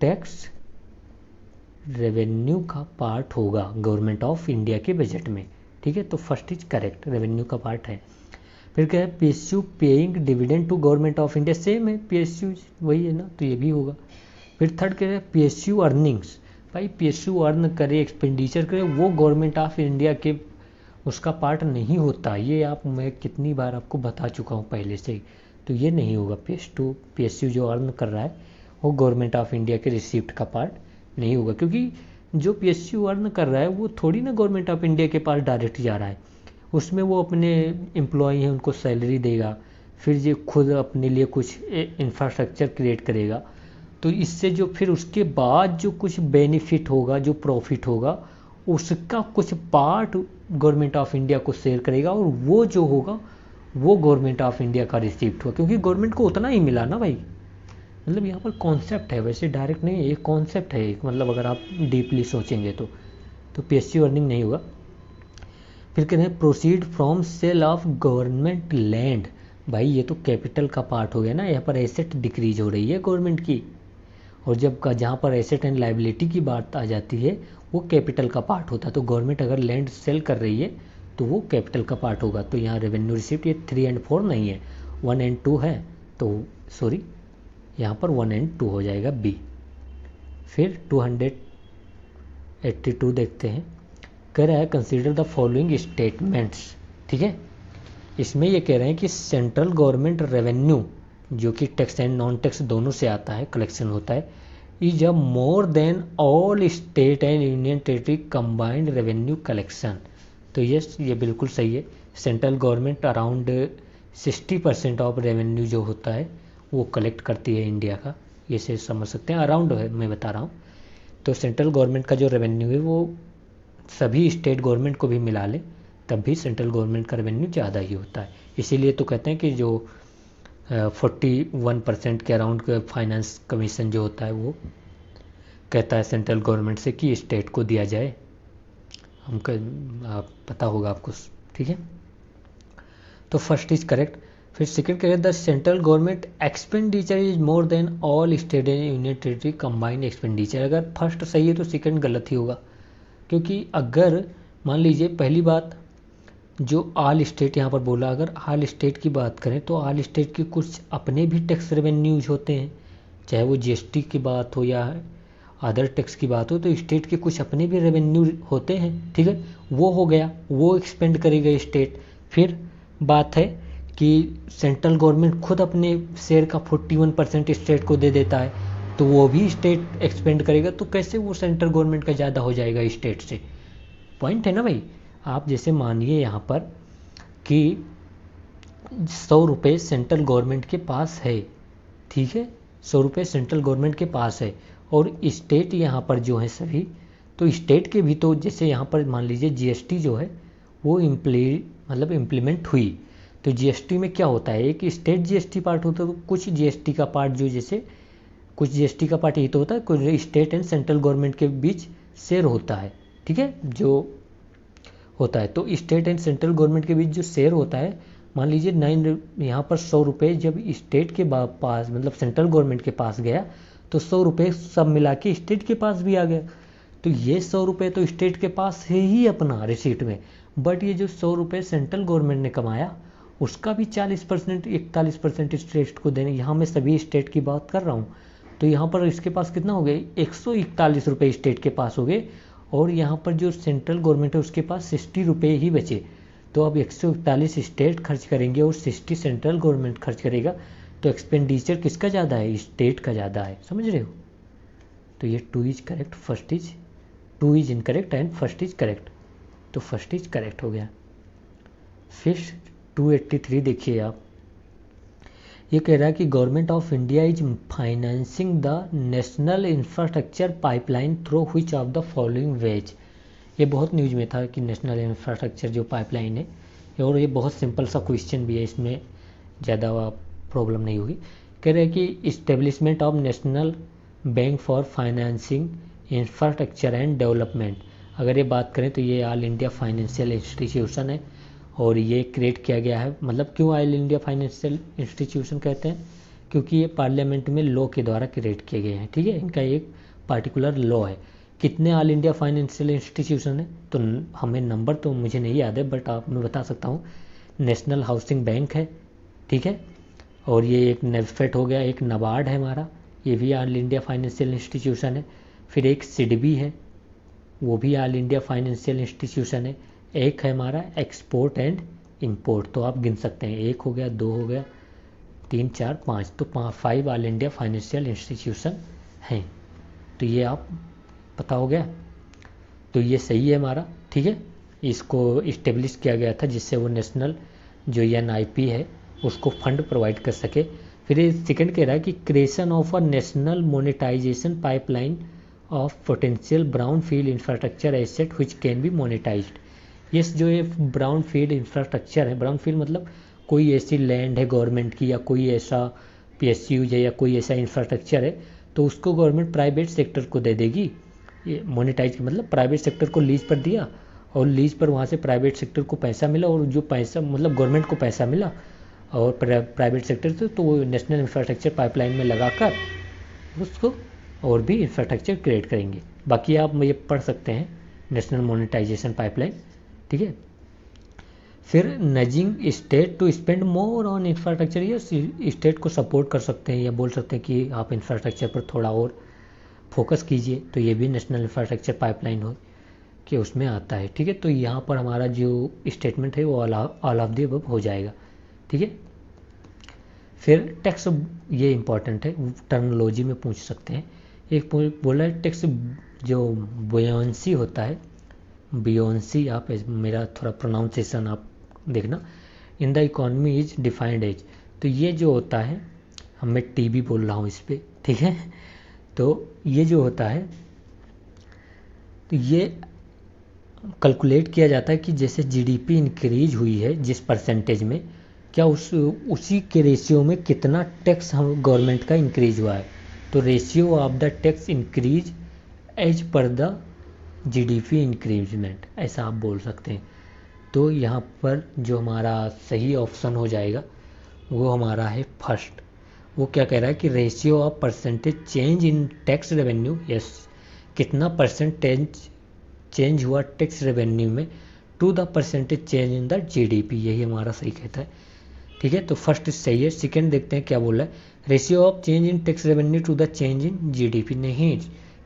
A: टैक्स रेवेन्यू का पार्ट होगा गवर्नमेंट ऑफ इंडिया के बजट में, ठीक है। तो फर्स्ट इज करेक्ट, रेवेन्यू का पार्ट है। फिर क्या है, PSU paying dividend to government of India, same है, पीएसयू वही है ना, तो ये भी होगा। फिर थर्ड क्या है, पीएसयू अर्निंग्स, भाई पीएसयू अर्न करे, एक्सपेंडिचर करे, वो गवर्नमेंट ऑफ इंडिया के उसका पार्ट नहीं होता। ये आप मैं कितनी बार आपको बता चुका हूँ पहले से ही, तो ये नहीं होगा। पीएसयू जो अर्न कर रहा है वो गवर्नमेंट ऑफ इंडिया के रिसिप्ट का पार्ट नहीं होगा, क्योंकि जो पीएसयू अर्न कर रहा है वो थोड़ी ना गवर्नमेंट ऑफ इंडिया के पास डायरेक्ट जा रहा है, उसमें वो अपने एम्प्लॉय हैं उनको सैलरी देगा, फिर ये खुद अपने लिए कुछ इंफ्रास्ट्रक्चर क्रिएट करेगा। तो इससे जो फिर उसके बाद जो कुछ बेनिफिट होगा, जो प्रॉफिट होगा, उसका कुछ पार्ट गवर्नमेंट ऑफ इंडिया को शेयर करेगा, और वो जो होगा वो गवर्नमेंट ऑफ इंडिया का रिसिप्ट होगा, क्योंकि गवर्नमेंट को उतना ही मिला ना भाई। मतलब यहाँ पर कॉन्सेप्ट है, वैसे डायरेक्ट नहीं है, एक कॉन्सेप्ट है एक, मतलब अगर आप डीपली सोचेंगे तो पीएसयू अर्निंग नहीं होगा। फिर कहते हैं proceed from sale of government land, भाई ये तो कैपिटल का पार्ट हो गया ना, यहाँ पर एसेट डिक्रीज हो रही है गवर्नमेंट की, और जब का जहाँ पर एसेट एंड लाइबिलिटी की बात आ जाती है वो कैपिटल का पार्ट होता है। तो गवर्नमेंट अगर लैंड सेल कर रही है तो वो कैपिटल का पार्ट होगा। तो यहाँ रेवेन्यू रिसिप्ट ये 3 और 4 नहीं है, 1 और 2 है, तो सॉरी यहाँ पर 1 और 2 हो जाएगा बी। फिर 282 देखते हैं, कह रहा है कंसीडर द फॉलोइंग स्टेटमेंट्स, ठीक है। इसमें ये कह रहे हैं कि सेंट्रल गवर्नमेंट रेवेन्यू जो कि टैक्स एंड नॉन टैक्स दोनों से आता है, कलेक्शन होता है, is a more than all state and union territory combined revenue collection. तो ये बिल्कुल सही है। Central government around 60% of revenue जो होता है वो कलेक्ट करती है इंडिया का। ये से समझ सकते हैं, अराउंड है मैं बता रहा हूँ। तो सेंट्रल गवर्नमेंट का जो रेवेन्यू है वो सभी स्टेट गवर्नमेंट को भी मिला ले तब भी सेंट्रल गवर्नमेंट का रेवेन्यू ज़्यादा ही होता है। इसीलिए तो कहते हैं कि जो 41% के अराउंड फाइनेंस कमीशन जो होता है वो कहता है सेंट्रल गवर्नमेंट से कि स्टेट को दिया जाए। हमको आप पता होगा आपको, ठीक है। तो फर्स्ट इज करेक्ट। फिर second correct, the central government expenditure is more than all state and union territory combined expenditure. अगर फर्स्ट सही है तो सेकंड गलत ही होगा, क्योंकि अगर मान लीजिए पहली बात जो ऑल स्टेट यहाँ पर बोला, अगर ऑल स्टेट की बात करें तो ऑल स्टेट के कुछ अपने भी टैक्स रेवेन्यूज होते हैं, चाहे वो जीएसटी की बात हो या अदर टैक्स की बात हो, तो स्टेट के कुछ अपने भी रेवेन्यू होते हैं, ठीक है। वो हो गया, वो एक्सपेंड करेगा स्टेट। फिर बात है कि सेंट्रल गवर्नमेंट खुद अपने शेयर का 41% स्टेट को दे देता है, तो वो भी स्टेट एक्सपेंड करेगा, तो कैसे वो सेंट्रल गवर्नमेंट का ज़्यादा हो जाएगा स्टेट से। पॉइंट है ना भाई। आप जैसे मानिए यहाँ पर कि 100 रुपये सेंट्रल गवर्नमेंट के पास है, ठीक है, 100 रुपये सेंट्रल गवर्नमेंट के पास है और स्टेट यहाँ पर जो है सभी, तो स्टेट के भी तो जैसे यहाँ पर मान लीजिए जीएसटी जो है वो इम्प्लीमेंट हुई, तो जीएसटी में क्या होता है, एक स्टेट जीएसटी पार्ट होता है, तो कुछ जीएसटी का पार्ट जो जैसे कुछ जीएसटी का पार्ट ये तो होता है, कुछ स्टेट एंड सेंट्रल गवर्नमेंट के बीच शेयर होता है, ठीक है, जो होता है। तो स्टेट एंड सेंट्रल गवर्नमेंट के बीच जो शेयर होता है, मान लीजिए 9 यहाँ पर 100 रुपये जब स्टेट के पास सेंट्रल गवर्नमेंट के पास गया, तो 100 रुपये सब मिला के स्टेट के पास भी आ गया। तो ये 100 रुपये तो स्टेट के पास है ही अपना रिसीट में, बट ये जो 100 रुपये सेंट्रल गवर्नमेंट ने कमाया उसका भी 40% 41% स्टेट को देने। यहाँ मैं सभी स्टेट की बात कर रहा हूँ, तो यहाँ पर इसके पास कितना हो गया, 141 रुपये स्टेट के पास हो गए, और यहाँ पर जो सेंट्रल गवर्नमेंट है उसके पास 60 रुपये ही बचे। तो अब 141 स्टेट खर्च करेंगे और 60 सेंट्रल गवर्नमेंट खर्च करेगा, तो एक्सपेंडिचर किसका ज़्यादा है, स्टेट का ज़्यादा है, समझ रहे हो। तो ये 2 is correct, first is 2 is incorrect and first is correct, तो फर्स्ट इज करेक्ट हो गया। फिर 283 देखिए आप, ये कह रहा है कि government of India is financing the national infrastructure pipeline through which of the following veg. ये बहुत न्यूज में था कि नेशनल इंफ्रास्ट्रक्चर जो पाइपलाइन है, और ये बहुत सिंपल सा क्वेश्चन भी है, इसमें ज़्यादा प्रॉब्लम नहीं होगी। कह रहे हैं कि establishment of national bank for financing infrastructure and development. अगर ये बात करें तो ये ऑल इंडिया फाइनेंशियल इंस्टीट्यूशन है, और ये क्रिएट किया गया है। मतलब क्यों ऑल इंडिया फाइनेंशियल इंस्टीट्यूशन कहते हैं, क्योंकि ये पार्लियामेंट में लॉ के द्वारा क्रिएट किए गए हैं, ठीक है, इनका एक पार्टिकुलर लॉ है। कितने ऑल इंडिया फाइनेंशियल इंस्टीट्यूशन है, तो हमें नंबर तो मुझे नहीं याद है, बट आप मैं बता सकता हूँ। नेशनल हाउसिंग बैंक है, ठीक है, और ये एक नेफेड हो गया, एक नबार्ड है हमारा, ये भी ऑल इंडिया फाइनेंशियल इंस्टीट्यूशन है। फिर एक सिडबी है, वो भी ऑल इंडिया फाइनेंशियल इंस्टीट्यूशन है। एक है हमारा एक्सपोर्ट एंड इंपोर्ट, तो आप गिन सकते हैं, 1 हो गया, 2 हो गया, 3 4 5, तो 5 ऑल इंडिया फाइनेंशियल इंस्टीट्यूशन हैं। तो ये आप पता हो गया, तो ये सही है हमारा, ठीक है। इसको इस्टेब्लिश किया गया था जिससे वो नेशनल जो NIP है उसको फंड प्रोवाइड कर सके। फिर ये सेकंड कह रहा है कि creation of a national monetization pipeline of potential brown field infrastructure asset which can be monetized. ये जो ये ब्राउन फील्ड इंफ्रास्ट्रक्चर है, ब्राउन फील्ड मतलब कोई ऐसी लैंड है गवर्नमेंट की, या कोई ऐसा PSU है, या कोई ऐसा इंफ्रास्ट्रक्चर है, तो उसको गवर्नमेंट प्राइवेट सेक्टर को दे देगी। ये मोनेटाइज मतलब प्राइवेट सेक्टर को लीज पर दिया, और लीज पर वहाँ से प्राइवेट सेक्टर को पैसा मिला, और जो पैसा मतलब गवर्नमेंट को पैसा मिला और प्राइवेट सेक्टर से, तो वो नेशनल इंफ्रास्ट्रक्चर पाइपलाइन में लगाकर उसको और भी इंफ्रास्ट्रक्चर क्रिएट करेंगे। बाकी आप ये पढ़ सकते हैं नेशनल मोनेटाइजेशन पाइपलाइन, ठीक है। फिर nudging state to spend more on infrastructure, ये स्टेट को सपोर्ट कर सकते हैं या बोल सकते हैं कि आप इंफ्रास्ट्रक्चर पर थोड़ा और फोकस कीजिए, तो ये भी नेशनल इंफ्रास्ट्रक्चर पाइपलाइन हो कि उसमें आता है, ठीक है। तो यहाँ पर हमारा जो स्टेटमेंट है वो ऑल ऑफ द अबव हो जाएगा, ठीक है। फिर टैक्स, ये इंपॉर्टेंट है, टर्मिनोलॉजी में पूछ सकते हैं। एक बोला है टैक्स जो बुयांसी होता है, बियोंसी, आप मेरा थोड़ा प्रोनाउंसिएशन आप देखना, in the economy is defined as. तो ये जो होता है, मैं टीबी बोल रहा हूँ इस पर, ठीक है। तो ये जो होता है, तो ये कैलकुलेट किया जाता है कि जैसे जीडीपी इंक्रीज हुई है जिस परसेंटेज में, क्या उसी के रेशियो में कितना टैक्स हम गवर्नमेंट का इंक्रीज हुआ है। तो ratio of the tax increase as per the GDP increment, ऐसा आप बोल सकते हैं। तो यहाँ पर जो हमारा सही ऑप्शन हो जाएगा वो हमारा है फर्स्ट। वो क्या कह रहा है कि ratio of percentage change in tax revenue, yes, कितना परसेंटेज चेंज हुआ टैक्स रेवेन्यू में to the percentage change in the GDP, यही हमारा सही कहता है, ठीक है। तो फर्स्ट सही है। सेकंड देखते हैं क्या बोल रहा है, ratio of change in tax revenue to the change in GDP, नहीं,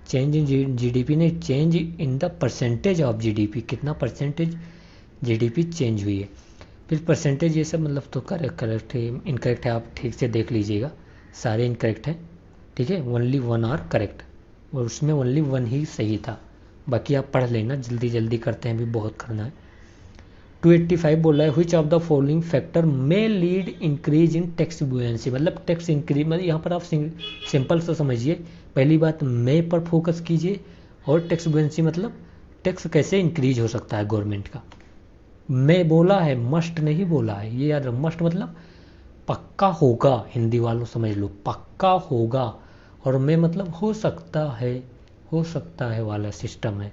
A: चेंज इन जीडीपी नहीं, change in the percentage of GDP, कितना परसेंटेज जीडीपी चेंज हुई है। फिर परसेंटेज ये सब मतलब तो करेक्ट है, इनकरेक्ट है, आप ठीक से देख लीजिएगा, सारे इनकरेक्ट हैं, ठीक है। ओनली वन आर करेक्ट, और उसमें ओनली वन ही सही था, बाकी आप पढ़ लेना, जल्दी जल्दी करते हैं, भी बहुत करना है। 285 बोल रहा है which of the following factor may lead increase in tax buoyancy, मतलब टैक्स इंक्रीज, मतलब यहाँ पर आप सिंपल सा समझिए, पहली बात मे पर फोकस कीजिए, और टैक्स बुएंसी मतलब टैक्स कैसे इंक्रीज हो सकता है गवर्नमेंट का। मैं बोला है, मस्ट नहीं बोला है, ये याद, मस्ट मतलब पक्का होगा, हिंदी वालों समझ लो, पक्का होगा, और मैं मतलब हो सकता है वाला सिस्टम है,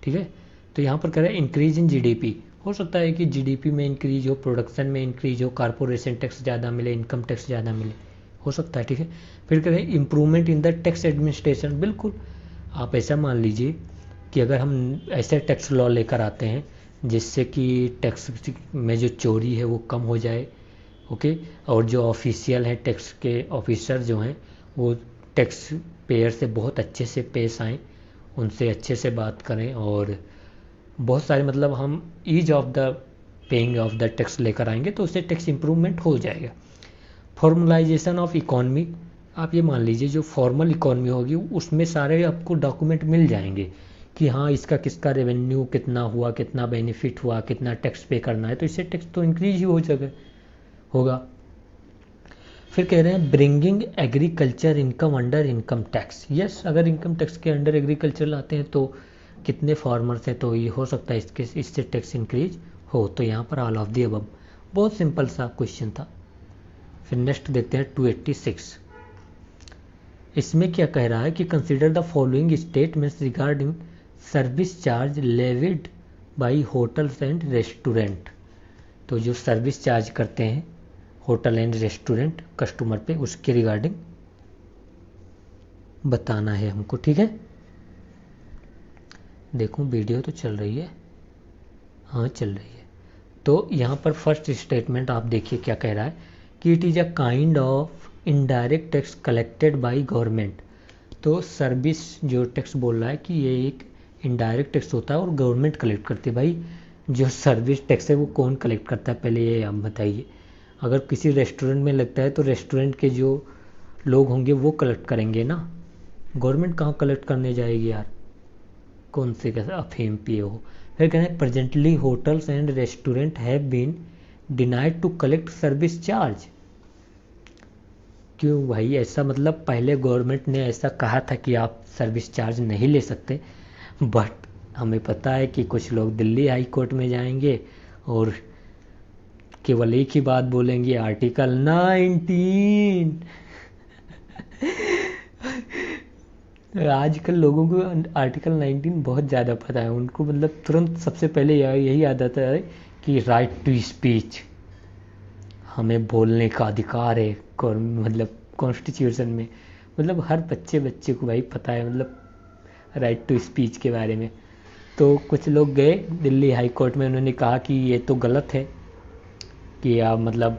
A: ठीक है। तो यहाँ पर कह रहे हैं इंक्रीज इन जीडीपी, हो सकता है कि जीडीपी में इंक्रीज हो, प्रोडक्शन में इंक्रीज हो, कारपोरेशन टैक्स ज़्यादा मिले, इनकम टैक्स ज़्यादा मिले, हो सकता है, ठीक है। फिर कह रहे हैं improvement in the tax administration, बिल्कुल आप ऐसा मान लीजिए कि अगर हम ऐसे टैक्स लॉ लेकर आते हैं जिससे कि टैक्स में जो चोरी है वो कम हो जाए, ओके, और जो ऑफिशियल हैं टैक्स के ऑफिसर जो हैं वो टैक्स पेयर से बहुत अच्छे से पेश आएँ, उनसे अच्छे से बात करें, और बहुत सारे मतलब हम ease of the paying of the tax लेकर आएंगे तो उससे टैक्स इम्प्रूवमेंट हो जाएगा। फॉर्मलाइजेशन ऑफ इकॉनमी, आप ये मान लीजिए जो फॉर्मल इकॉनमी होगी उसमें सारे आपको डॉक्यूमेंट मिल जाएंगे कि हाँ इसका किसका रेवेन्यू कितना हुआ, कितना बेनिफिट हुआ, कितना टैक्स पे करना है, तो इससे टैक्स तो इंक्रीज ही हो जाएगा, होगा। फिर कह रहे हैं bringing agriculture income under income tax, yes, अगर इनकम टैक्स के अंडर एग्रीकल्चर लाते हैं तो कितने फार्मर्स हैं, तो ये हो सकता है इससे टैक्स इंक्रीज हो, तो यहाँ पर ऑल ऑफ दी अबव, बहुत सिंपल सा क्वेश्चन था। फिर नेक्स्ट देखते हैं 286, इसमें क्या कह रहा है कि consider the following statements regarding service charge levied by hotels and restaurant, तो जो सर्विस चार्ज करते हैं होटल एंड रेस्टोरेंट कस्टमर पे, उसके रिगार्डिंग बताना है हमको, ठीक है। देखूं वीडियो तो चल रही है, हाँ चल रही है। तो यहाँ पर फर्स्ट स्टेटमेंट आप देखिए क्या कह रहा है कि it is a kind of indirect tax collected by government, तो सर्विस जो टैक्स बोल रहा है कि ये एक इनडायरेक्ट टैक्स होता है और गवर्नमेंट कलेक्ट करती है। भाई जो सर्विस टैक्स है वो कौन कलेक्ट करता है, पहले ये आप बताइए। अगर किसी रेस्टोरेंट में लगता है तो रेस्टोरेंट के जो लोग होंगे वो कलेक्ट करेंगे ना, गवर्नमेंट कहाँ कलेक्ट करने जाएगी यार, कौन से कैसे अफीम पिए हो। फिर कहते हैं presently hotels and restaurant have been denied to collect service charge, क्यों भाई ऐसा, मतलब पहले गवर्नमेंट ने ऐसा कहा था कि आप सर्विस चार्ज नहीं ले सकते, बट हमें पता है कि कुछ लोग दिल्ली हाई कोर्ट में जाएंगे और केवल एक ही बात बोलेंगे, आर्टिकल 19। आजकल लोगों को आर्टिकल 19 बहुत ज़्यादा पता है, उनको मतलब तुरंत सबसे पहले यही याद आता है कि राइट टू स्पीच, हमें बोलने का अधिकार है, मतलब कॉन्स्टिट्यूशन में, मतलब हर बच्चे को भाई पता है मतलब राइट टू स्पीच के बारे में। तो कुछ लोग गए दिल्ली हाई कोर्ट में, उन्होंने कहा कि ये तो गलत है कि आप मतलब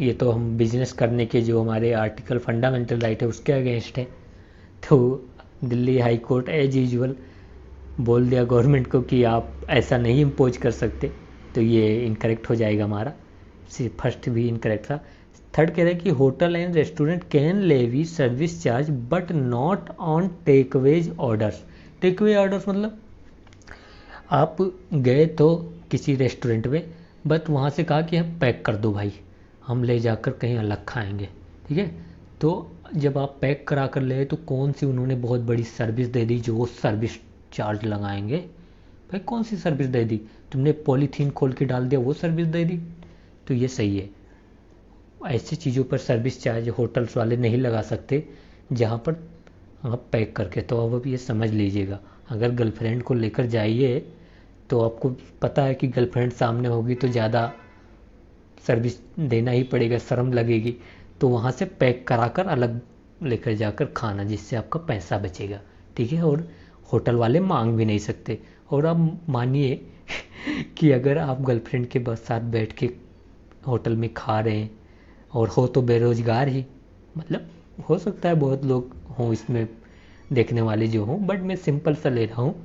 A: ये तो हम बिजनेस करने के जो हमारे आर्टिकल फंडामेंटल राइट है उसके अगेंस्ट है। तो Delhi high court as usual बोल दिया गवर्नमेंट को कि आप ऐसा नहीं इम्पोज कर सकते, तो ये इनकरेक्ट हो जाएगा हमारा, फर्स्ट भी इनकरेक्ट था। थर्ड कह रहे हैं कि hotel and restaurant can levy service charge but not on takeaways orders. Takeaway orders मतलब आप गए तो किसी रेस्टोरेंट में बट वहाँ से कहा कि हम पैक कर दो भाई, हम ले जाकर कहीं अलग खाएंगे, ठीक है। तो जब आप पैक करा कर ले तो कौन सी उन्होंने बहुत बड़ी सर्विस दे दी जो वो सर्विस चार्ज लगाएंगे। भाई कौन सी सर्विस दे दी, तुमने पॉलीथीन खोल के डाल दिया वो सर्विस दे दी। तो ये सही है, ऐसी चीज़ों पर सर्विस चार्ज होटल्स वाले नहीं लगा सकते जहाँ पर आप पैक करके। तो अब ये समझ लीजिएगा, अगर गर्लफ्रेंड को लेकर जाइए तो आपको पता है कि गर्लफ्रेंड सामने होगी तो ज़्यादा सर्विस देना ही पड़ेगा, शर्म लगेगी। तो वहाँ से पैक कराकर अलग लेकर जाकर खाना, जिससे आपका पैसा बचेगा, ठीक है। और होटल वाले मांग भी नहीं सकते। और आप मानिए कि अगर आप गर्लफ्रेंड के बस साथ बैठ के होटल में खा रहे हैं और हो तो बेरोजगार ही, मतलब हो सकता है बहुत लोग हों इसमें देखने वाले जो हों, बट मैं सिंपल सा ले रहा हूँ,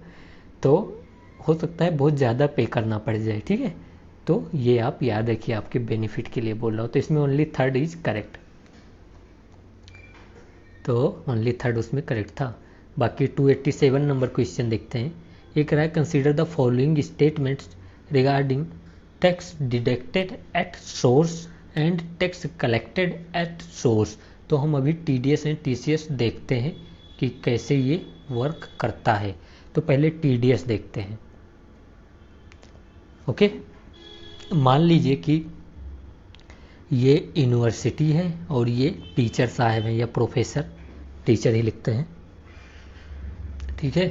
A: तो हो सकता है बहुत ज़्यादा पे करना पड़ जाए, ठीक है। तो ये आप याद रखिए, आपके बेनिफिट के लिए बोल रहा हूँ। तो इसमें ओनली थर्ड इज करेक्ट, तो ओनली थर्ड उसमें करेक्ट था। बाकी 287 नंबर क्वेश्चन देखते हैं। एक रहा है, consider the following statements regarding tax deducted at source and tax collected at source. तो हम अभी TDS एंड TCS देखते हैं कि कैसे ये वर्क करता है। तो पहले TDS देखते हैं। ओके, मान लीजिए कि ये यूनिवर्सिटी है और ये टीचर साहब हैं या प्रोफेसर, टीचर ही लिखते हैं, ठीक है।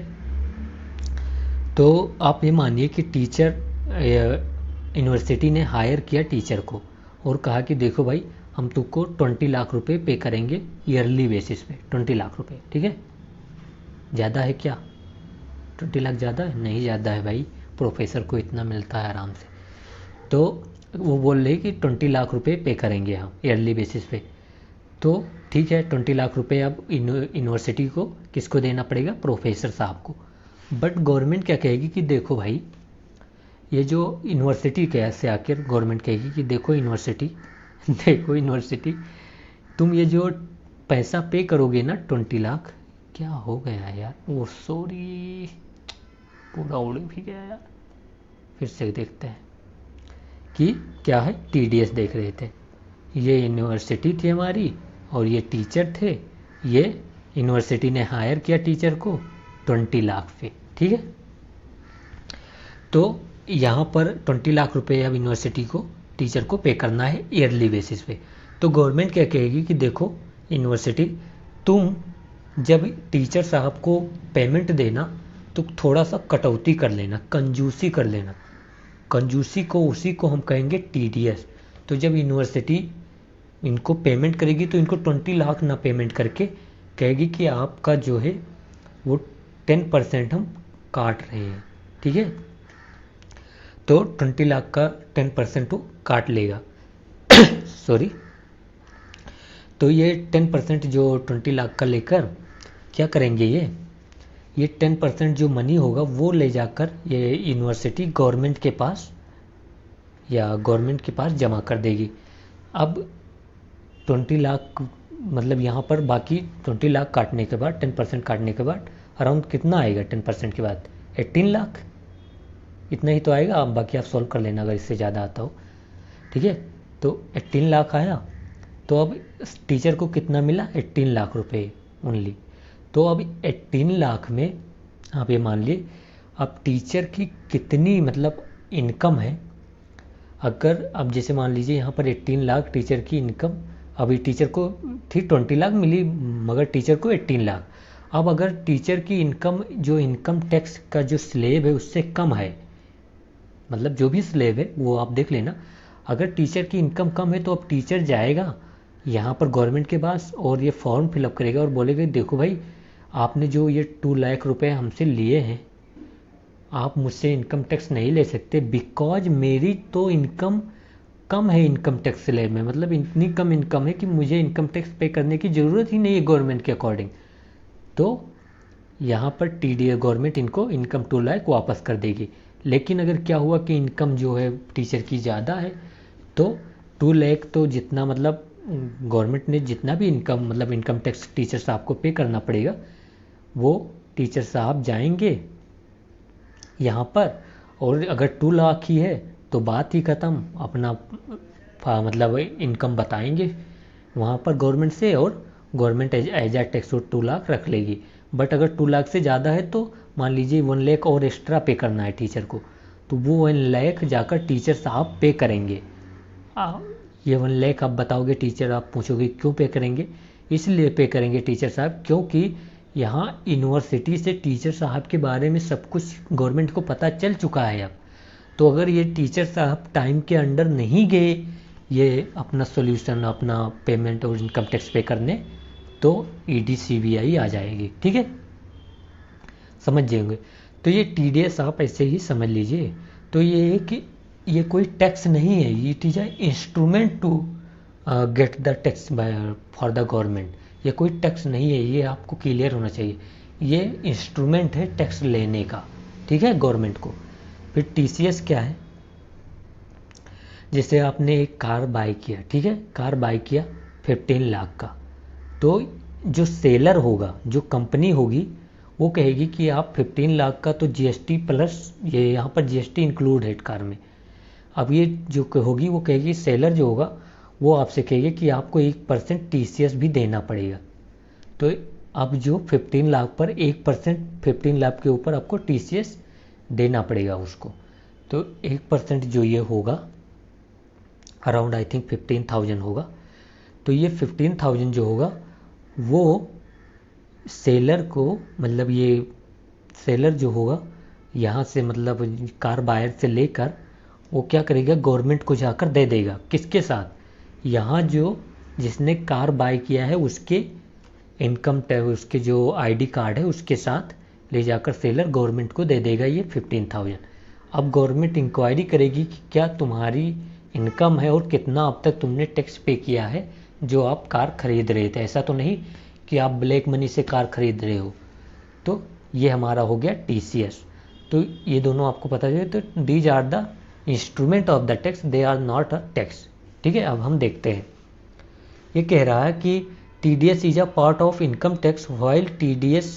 A: तो आप ये मानिए कि टीचर, यूनिवर्सिटी ने हायर किया टीचर को और कहा कि देखो भाई हम तुमको 20 लाख रुपए पे करेंगे ईयरली बेसिस पे, 20 लाख रुपए, ठीक है। ज़्यादा है क्या? 20 लाख ज़्यादा है? नहीं ज़्यादा है भाई, प्रोफेसर को इतना मिलता है आराम से। तो वो बोल रहे कि 20 लाख रुपए पे करेंगे हम ईयरली बेसिस पे। तो ठीक है, 20 लाख रुपए अब यूनिवर्सिटी को किसको देना पड़ेगा? प्रोफेसर साहब को। बट गवर्नमेंट क्या कहेगी कि देखो भाई, ये जो यूनिवर्सिटी कैसे आकर गवर्नमेंट कहेगी कि देखो यूनिवर्सिटी देखो यूनिवर्सिटी, तुम ये जो पैसा पे करोगे ना 20 लाख, क्या हो गया यार, वो सॉरी पूरा उड़ भी गया यार, फिर से देखते हैं कि क्या है। TDS देख रहे थे, ये यूनिवर्सिटी थी हमारी और ये टीचर थे, ये यूनिवर्सिटी ने हायर किया टीचर को 20 लाख पे, ठीक है। तो यहाँ पर 20 लाख रुपए अब यूनिवर्सिटी को टीचर को पे करना है ईयरली बेसिस पे। तो गवर्नमेंट क्या कहेगी कि देखो यूनिवर्सिटी, तुम जब टीचर साहब को पेमेंट देना तो थोड़ा सा कटौती कर लेना, कंजूसी कर लेना। कंजूसी को उसी को हम कहेंगे TDS। तो जब यूनिवर्सिटी इनको पेमेंट करेगी तो इनको 20 लाख ना पेमेंट करके कहेगी कि आपका जो है वो 10% हम काट रहे हैं, ठीक है। तो 20 लाख का 10% वो काट लेगा सॉरी। तो ये 10% जो 20 लाख का लेकर क्या करेंगे, ये 10% जो मनी होगा वो ले जाकर ये यूनिवर्सिटी गवर्नमेंट के पास या गवर्नमेंट के पास जमा कर देगी। अब 20 लाख मतलब यहाँ पर बाकी 20 लाख काटने के बाद 10% काटने के बाद अराउंड कितना आएगा 10% के बाद? 18 लाख, इतना ही तो आएगा। आप बाकी आप सॉल्व कर लेना अगर इससे ज़्यादा आता हो, ठीक है। तो 18 लाख आया, तो अब टीचर को कितना मिला? 18 लाख रुपए ओनली। तो अब 18 लाख में आप ये मान लिए अब टीचर की कितनी मतलब इनकम है। अगर अब जैसे मान लीजिए यहाँ पर 18 लाख टीचर की इनकम, अभी टीचर को थी 20 लाख मिली मगर टीचर को 18 लाख। अब अगर टीचर की इनकम जो इनकम टैक्स का जो स्लेब है उससे कम है, मतलब जो भी स्लेब है वो आप देख लेना, अगर टीचर की इनकम कम है तो अब टीचर जाएगा यहाँ पर गवर्नमेंट के पास और ये फॉर्म फिलअप करेगा और बोलेगा देखो भाई आपने जो ये 2 लाख रुपए हमसे लिए हैं, आप मुझसे इनकम टैक्स नहीं ले सकते बिकॉज मेरी तो इनकम कम है इनकम टैक्स स्लेब में, मतलब इतनी कम इनकम है कि मुझे इनकम टैक्स पे करने की ज़रूरत ही नहीं है गवर्नमेंट के अकॉर्डिंग। तो यहाँ पर TDS गवर्नमेंट इनको इनकम 2 लाख वापस कर देगी। लेकिन अगर क्या हुआ कि इनकम जो है टीचर की ज़्यादा है तो 2 लाख तो जितना मतलब गवर्नमेंट ने जितना भी इनकम मतलब इनकम टैक्स टीचर साहब को पे करना पड़ेगा वो टीचर साहब जाएंगे यहाँ पर, और अगर 2 लाख ही है तो बात ही ख़त्म, अपना मतलब इनकम बताएंगे वहाँ पर गवर्नमेंट से, और गवर्नमेंट एज टैक्स 2 लाख रख लेगी। बट अगर 2 लाख से ज़्यादा है तो मान लीजिए 1 लाख और एक्स्ट्रा पे करना है टीचर को, तो वो 1 लाख जाकर टीचर साहब पे करेंगे। ये 1 लाख आप बताओगे टीचर, आप पूछोगे क्यों पे करेंगे? इसलिए पे करेंगे टीचर साहब क्योंकि यहाँ यूनिवर्सिटी से टीचर साहब के बारे में सब कुछ गवर्नमेंट को पता चल चुका है अब। तो अगर ये टीचर साहब टाइम के अंडर नहीं गए ये अपना सॉल्यूशन, अपना पेमेंट और इनकम टैक्स पे करने, तो ईडी सीबीआई आ जाएगी। ठीक है, समझ जाएंगे। तो ये टीडीएस आप ऐसे ही समझ लीजिए। तो ये है कि ये कोई टैक्स नहीं है, it is instrument to get the tax for the government. ये कोई टैक्स नहीं है, ये आपको क्लियर होना चाहिए। ये इंस्ट्रूमेंट है टैक्स लेने का, ठीक है, गवर्नमेंट को। फिर टीसीएस क्या है? जैसे आपने एक कार बाय किया, ठीक है, कार बाय किया 15 लाख का, तो जो सेलर होगा, जो कंपनी होगी, वो कहेगी कि आप 15 लाख का तो जीएसटी प्लस ये यहाँ पर जीएसटी इंक्लूड है कार में। अब ये जो होगी वो कहेगी, सेलर जो होगा वो आपसे कहेगी कि आपको 1% टीसीएस भी देना पड़ेगा। तो अब जो 15 लाख पर 1%, 15 लाख के ऊपर आपको टीसीएस देना पड़ेगा उसको। तो 1% जो ये होगा अराउंड आई थिंक 15,000 होगा। तो ये 15,000 जो होगा वो सेलर को, मतलब ये सेलर जो होगा यहाँ से, मतलब कार बायर से लेकर वो क्या करेगा, गवर्नमेंट को जाकर दे देगा। किसके साथ? यहाँ जो जिसने कार बाय किया है उसके इनकम टैक्स, उसके जो आईडी कार्ड है उसके साथ ले जाकर सेलर गवर्नमेंट को दे देगा ये 15,000। अब गवर्नमेंट इंक्वायरी करेगी कि क्या तुम्हारी इनकम है और कितना अब तक तुमने टैक्स पे किया है जो आप कार खरीद रहे थे। ऐसा तो नहीं कि आप ब्लैक मनी से कार खरीद रहे हो। तो ये हमारा हो गया टीसीएस। तो ये दोनों आपको पता चले। तो these are the instrument of the tax, they are not a tax. ठीक है, अब हम देखते हैं। ये कह रहा है कि TDS is a part of income tax while TDS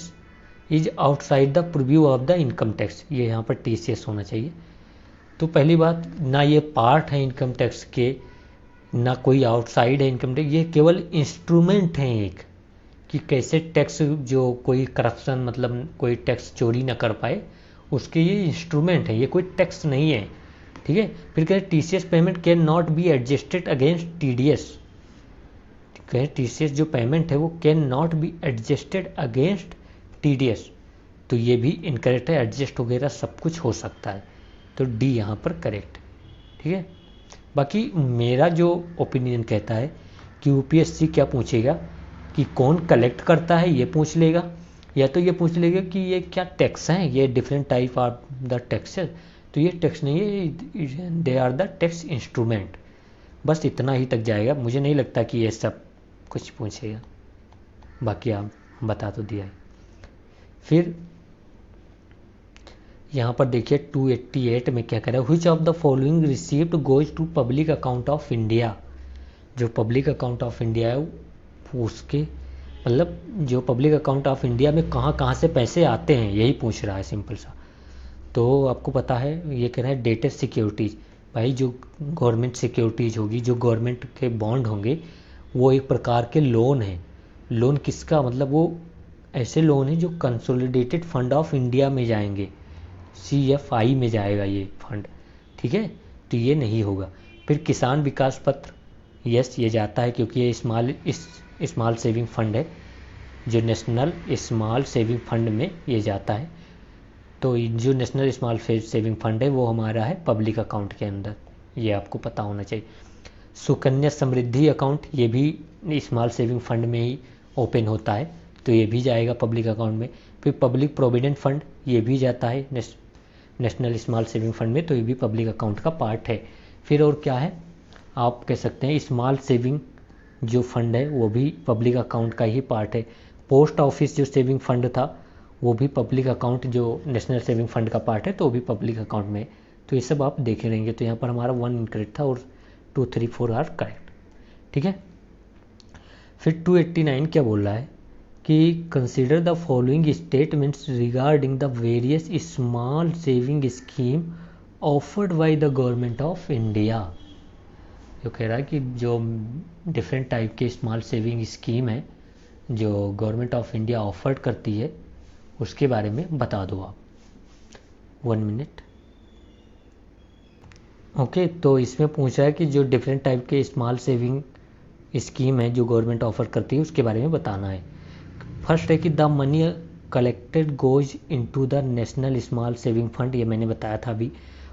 A: is outside the preview of the income tax. ये यहाँ पर टीसीएस होना चाहिए। तो पहली बात, ना ये पार्ट है इनकम टैक्स के, ना कोई आउटसाइड है इनकम टैक्स। ये केवल इंस्ट्रूमेंट हैं एक, कि कैसे टैक्स, जो कोई करप्शन, मतलब कोई टैक्स चोरी ना कर पाए, उसके ये इंस्ट्रूमेंट है, ये कोई टैक्स नहीं है। ठीक है, फिर कहे TCS payment can not be adjusted against TDS. कहे टीसीएस जो पेमेंट है वो can not be adjusted against TDS. तो ये भी इनकरेक्ट है, एडजस्ट वगैरह सब कुछ हो सकता है। तो डी यहाँ पर करेक्ट। ठीक है, बाकी मेरा जो ओपिनियन कहता है कि यूपीएससी क्या पूछेगा कि कौन कलेक्ट करता है, ये पूछ लेगा, या तो ये पूछ लेगा कि ये क्या टैक्स हैं, ये different type of the taxes. तो ये टैक्स नहीं है, they are the tax instrument. बस इतना ही तक जाएगा, मुझे नहीं लगता कि ये सब कुछ पूछेगा। बाकी आप बता तो दिया है। फिर यहाँ पर देखिए 288 में क्या कह रहा है, which of the following received goes to public account of India. जो पब्लिक अकाउंट ऑफ इंडिया है उसके, मतलब जो पब्लिक अकाउंट ऑफ इंडिया में कहाँ कहाँ से पैसे आते हैं, यही पूछ रहा है सिंपल सा। तो आपको पता है ये कह रहा है डेटेड सिक्योरिटीज़। भाई जो गवर्नमेंट सिक्योरिटीज़ होगी, जो गवर्नमेंट के बॉन्ड होंगे, वो एक प्रकार के लोन है। लोन किसका, मतलब वो ऐसे लोन है जो कंसोलिडेटेड फंड ऑफ इंडिया में जाएंगे, CFI में जाएगा ये फंड। ठीक है, तो ये नहीं होगा। फिर किसान विकास पत्र, यस ये जाता है क्योंकि ये स्मॉल सेविंग फंड है, जो नेशनल स्मॉल सेविंग फंड में ये जाता है। तो जो नेशनल स्मॉल सेविंग फंड है वो हमारा है पब्लिक अकाउंट के अंदर, ये आपको पता होना चाहिए। सुकन्या समृद्धि अकाउंट, ये भी स्मॉल सेविंग फंड में ही ओपन होता है, तो ये भी जाएगा पब्लिक अकाउंट में। फिर पब्लिक प्रोविडेंट फंड, ये भी जाता है नेशनल स्मॉल सेविंग फंड में, तो ये भी पब्लिक अकाउंट का पार्ट है। फिर और क्या है, आप कह सकते हैं स्मॉल सेविंग जो फंड है वो भी पब्लिक अकाउंट का ही पार्ट है। पोस्ट ऑफिस जो सेविंग फंड था वो भी पब्लिक अकाउंट, जो नेशनल सेविंग फंड का पार्ट है, तो वो भी पब्लिक अकाउंट में। तो ये सब आप देखे रहेंगे। तो यहाँ पर हमारा 1 इनकरेक्ट था और 2, 3, 4 आर करेक्ट। ठीक है, फिर 289 क्या बोल रहा है कि consider the following statements regarding the various small saving scheme offered by the government of India. जो कह रहा है कि जो डिफरेंट टाइप के स्मॉल सेविंग स्कीम है जो गवर्नमेंट ऑफ इंडिया ऑफर्ड करती है उसके बारे में बता दो आप। 1 मिनट। ओके, तो इसमें पूछा है कि जो डिफरेंट टाइप के स्मॉल सेविंग स्कीम है जो गवर्नमेंट ऑफर करती है उसके बारे में बताना है। फर्स्ट है कि the money collected goes into the national small saving fund, ये मैंने बताया था अभी,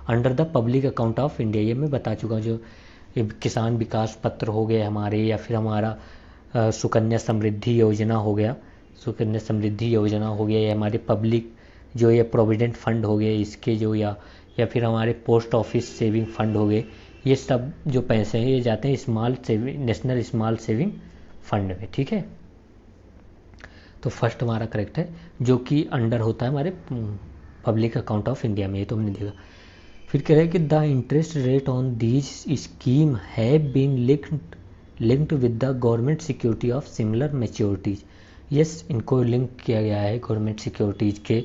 A: under the public account of India, ये मैं बता चुका हूँ। जो किसान विकास पत्र हो गए हमारे, या फिर हमारा सुकन्या समृद्धि योजना हो गया, सुकन्या समृद्धि योजना हो गया, या हमारे पब्लिक जो ये प्रोविडेंट फंड हो गए इसके जो, या फिर हमारे पोस्ट ऑफिस सेविंग फंड हो गए, ये सब जो पैसे हैं ये जाते हैं small saving, national small saving fund में। ठीक है, तो फर्स्ट हमारा करेक्ट है, जो कि अंडर होता है हमारे पब्लिक अकाउंट ऑफ इंडिया में, ये तो हमने देखा। फिर कह रहा है कि the interest rate on these scheme have been linked with the government security of similar maturities. Yes, इनको लिंक किया गया है गवर्नमेंट सिक्योरिटीज के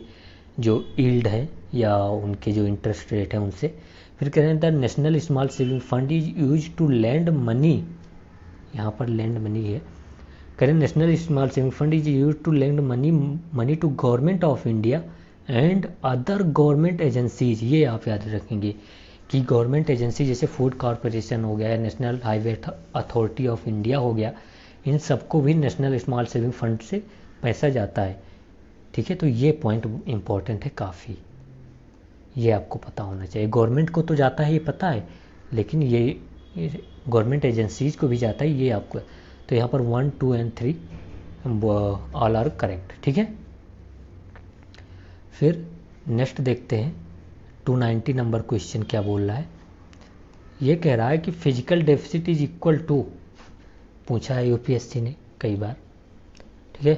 A: जो यील्ड है या उनके जो इंटरेस्ट रेट है उनसे। फिर कह रहे हैं the national small saving fund is use to lend money, यहाँ पर लैंड मनी है, कह रहे हैं national small saving fund is use to lend money to government of India and other government agencies. ये आप याद रखेंगे कि गवर्नमेंट एजेंसी जैसे फूड कॉरपोरेशन हो गया, national highway authority of India हो गया, इन सबको भी नेशनल स्मॉल सेविंग फंड से पैसा जाता है। ठीक है, तो ये पॉइंट इम्पॉर्टेंट है काफ़ी, ये आपको पता होना चाहिए। गवर्नमेंट को तो जाता है ये पता है, लेकिन ये गवर्नमेंट एजेंसीज को भी जाता है ये आपको। तो यहाँ पर 1, 2 एंड 3 ऑल आर करेक्ट। ठीक है, फिर नेक्स्ट देखते हैं 290 नंबर क्वेश्चन क्या बोल रहा है। ये कह रहा है कि fiscal deficit is equal to, पूछा है यूपीएससी ने कई बार। ठीक है,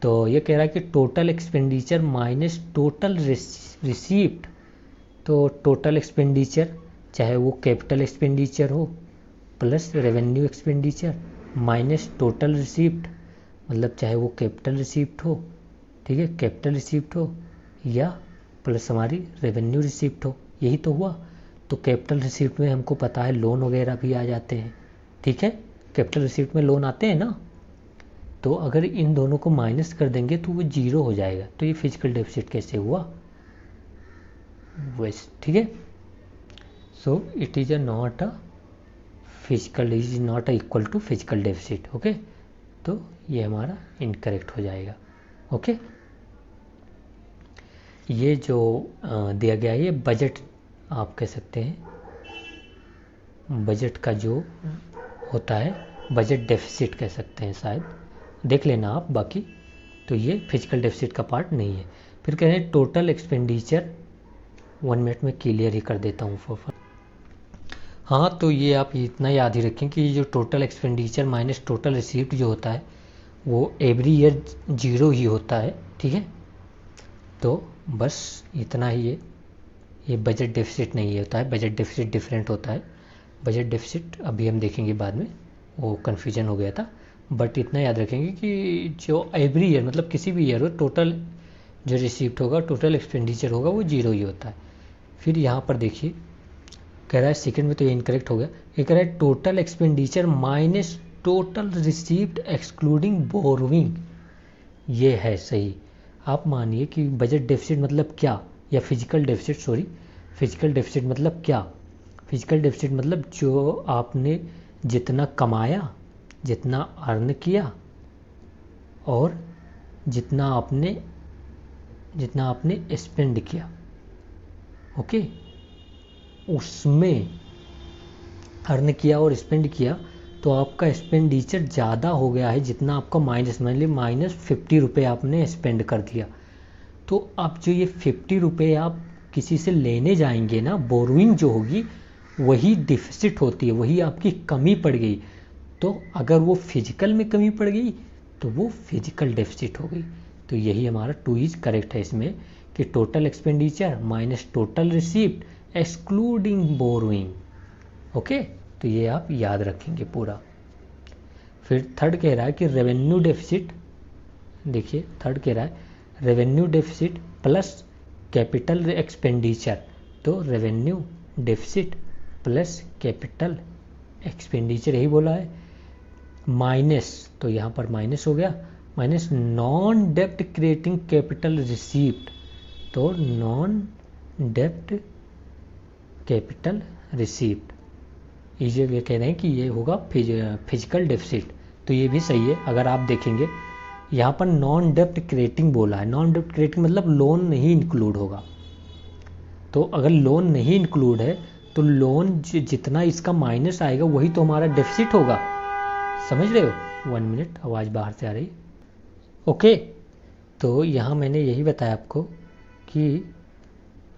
A: तो ये कह रहा है कि total expenditure minus total receipt. तो टोटल एक्सपेंडिचर चाहे वो कैपिटल एक्सपेंडिचर हो plus revenue expenditure minus total receipt, मतलब चाहे वो कैपिटल रिसीप्ट हो, ठीक है, कैपिटल रिसीप्ट हो या प्लस हमारी रेवेन्यू रिसीप्ट हो, यही तो हुआ। तो कैपिटल रिसीप्ट में हमको पता है लोन वगैरह भी आ जाते हैं। ठीक है, कैपिटल रिसीप्ट में लोन आते हैं ना, तो अगर इन दोनों को माइनस कर देंगे तो वो जीरो हो जाएगा। तो ये फिजिकल डेफिसिट कैसे हुआ वैसे। ठीक है, so it is not a fiscal, is not equal to fiscal deficit. Okay, तो ये हमारा इनकरेक्ट हो जाएगा। ओके, ये जो दिया गया है ये बजट आप कह सकते हैं, बजट का जो होता है बजट डेफिसिट कह सकते हैं शायद, देख लेना आप बाकी। तो ये फिजिकल डेफिसिट का पार्ट नहीं है। फिर कह रहे हैं टोटल एक्सपेंडिचर, 1 मिनट में क्लियर ही कर देता हूँ फॉर। हाँ, तो ये आप इतना याद ही रखें कि जो total expenditure minus total receipt जो होता है वो एवरी ईयर जीरो ही होता है। ठीक है, तो बस इतना ही है, ये बजट डेफिसिट नहीं होता है, बजट डेफिसिट डिफरेंट होता है। बजट डेफिसिट अभी हम देखेंगे बाद में, वो कन्फ्यूजन हो गया था। बट इतना याद रखेंगे कि जो एवरी ईयर मतलब किसी भी ईयर हो टोटल जो रिसीप्ट होगा, टोटल एक्सपेंडिचर होगा वो जीरो ही होता है। फिर यहाँ पर देखिए कह रहा है सेकंड में, तो ये इनकरेक्ट हो गया। ये कह रहा है total expenditure minus total receipt excluding borrowing, ये है सही। आप मानिए कि बजट डेफिसिट मतलब क्या, या physical deficit, sorry physical deficit मतलब क्या। फिजिकल डेफिसिट मतलब जो आपने जितना कमाया, जितना अर्न किया और जितना आपने स्पेंड किया, ओके, उसमें अर्न किया और स्पेंड किया तो आपका एक्सपेंडिचर ज़्यादा हो गया है जितना आपका माइनस, मान ली -50 रुपये आपने स्पेंड कर दिया, तो अब जो ये 50 रुपये आप किसी से लेने जाएंगे ना, बोरोइंग जो होगी वही डिफिसिट होती है, वही आपकी कमी पड़ गई। तो अगर वो फिजिकल में कमी पड़ गई तो वो फिजिकल डेफिसिट हो गई। तो यही हमारा 2 इज करेक्ट है इसमें, कि total expenditure minus total receipt excluding borrowing. Okay, तो ये आप याद रखेंगे पूरा। फिर थर्ड कह रहा है कि रेवेन्यू डेफिसिट, देखिए थर्ड कह रहा है revenue deficit plus capital expenditure, तो revenue deficit plus capital expenditure यही बोला है, माइनस, तो यहाँ पर माइनस हो गया, माइनस नॉन डेप्ट क्रिएटिंग कैपिटल रिसीव्ड, तो नॉन डेप्ट कैपिटल रिसीव्ड, ये कह रहे हैं कि ये होगा फिजिकल डेफिसिट। तो ये भी सही है। अगर आप देखेंगे यहाँ पर नॉन डेप्ट क्रिएटिंग बोला है, नॉन डेप्ट क्रिएटिंग मतलब लोन नहीं इंक्लूड होगा। तो अगर लोन नहीं इंक्लूड है तो लोन जितना इसका माइनस आएगा वही तो हमारा डेफिसिट होगा, समझ रहे हो। 1 मिनट, आवाज़ बाहर से आ रही। ओके, तो यहाँ मैंने यही बताया आपको कि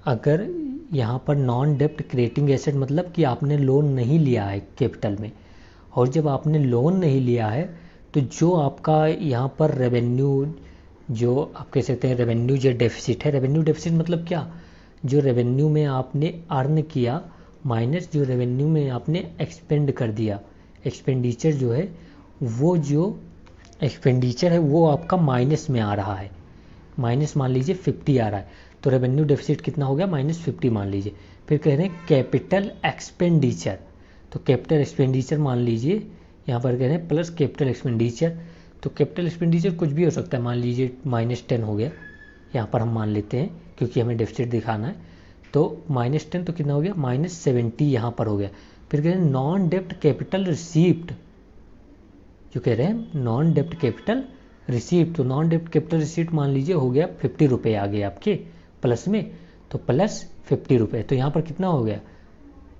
A: अगर यहाँ पर नॉन डेप्ट क्रिएटिंग एसेट मतलब कि आपने लोन नहीं लिया है कैपिटल में, और जब आपने लोन नहीं लिया है तो जो आपका यहाँ पर रेवेन्यू, जो आप कह सकते हैं रेवेन्यू जो डेफिसिट है, रेवेन्यू डेफिसिट मतलब क्या, जो रेवेन्यू में आपने अर्न किया माइनस जो रेवेन्यू में आपने एक्सपेंड कर दिया, एक्सपेंडिचर जो है वो, जो एक्सपेंडिचर है वो आपका माइनस में आ रहा है, माइनस मान लीजिए 50 आ रहा है, तो रेवेन्यू डेफिसिट कितना हो गया, -50 मान लीजिए। फिर कह रहे हैं कैपिटल एक्सपेंडिचर, तो कैपिटल एक्सपेंडिचर मान लीजिए यहाँ पर कह रहे हैं प्लस कैपिटल एक्सपेंडिचर, तो कैपिटल एक्सपेंडिचर कुछ भी हो सकता है, मान लीजिए -10 हो गया, यहाँ पर हम मान लेते हैं क्योंकि हमें डेफिसिट दिखाना है, तो -10 तो कितना हो गया, -70 यहाँ पर हो गया। फिर कह रहे हैं नॉन डेप्ट कैपिटल रिसीव्ड, जो कह रहे हैं नॉन डेप्ट कैपिटल रिसीव्ड, तो नॉन डेप्ट कैपिटल रिसीव्ड मान लीजिए हो गया 50 रुपये आ गए आपके प्लस में, तो प्लस 50 रुपये, तो यहाँ पर कितना हो गया,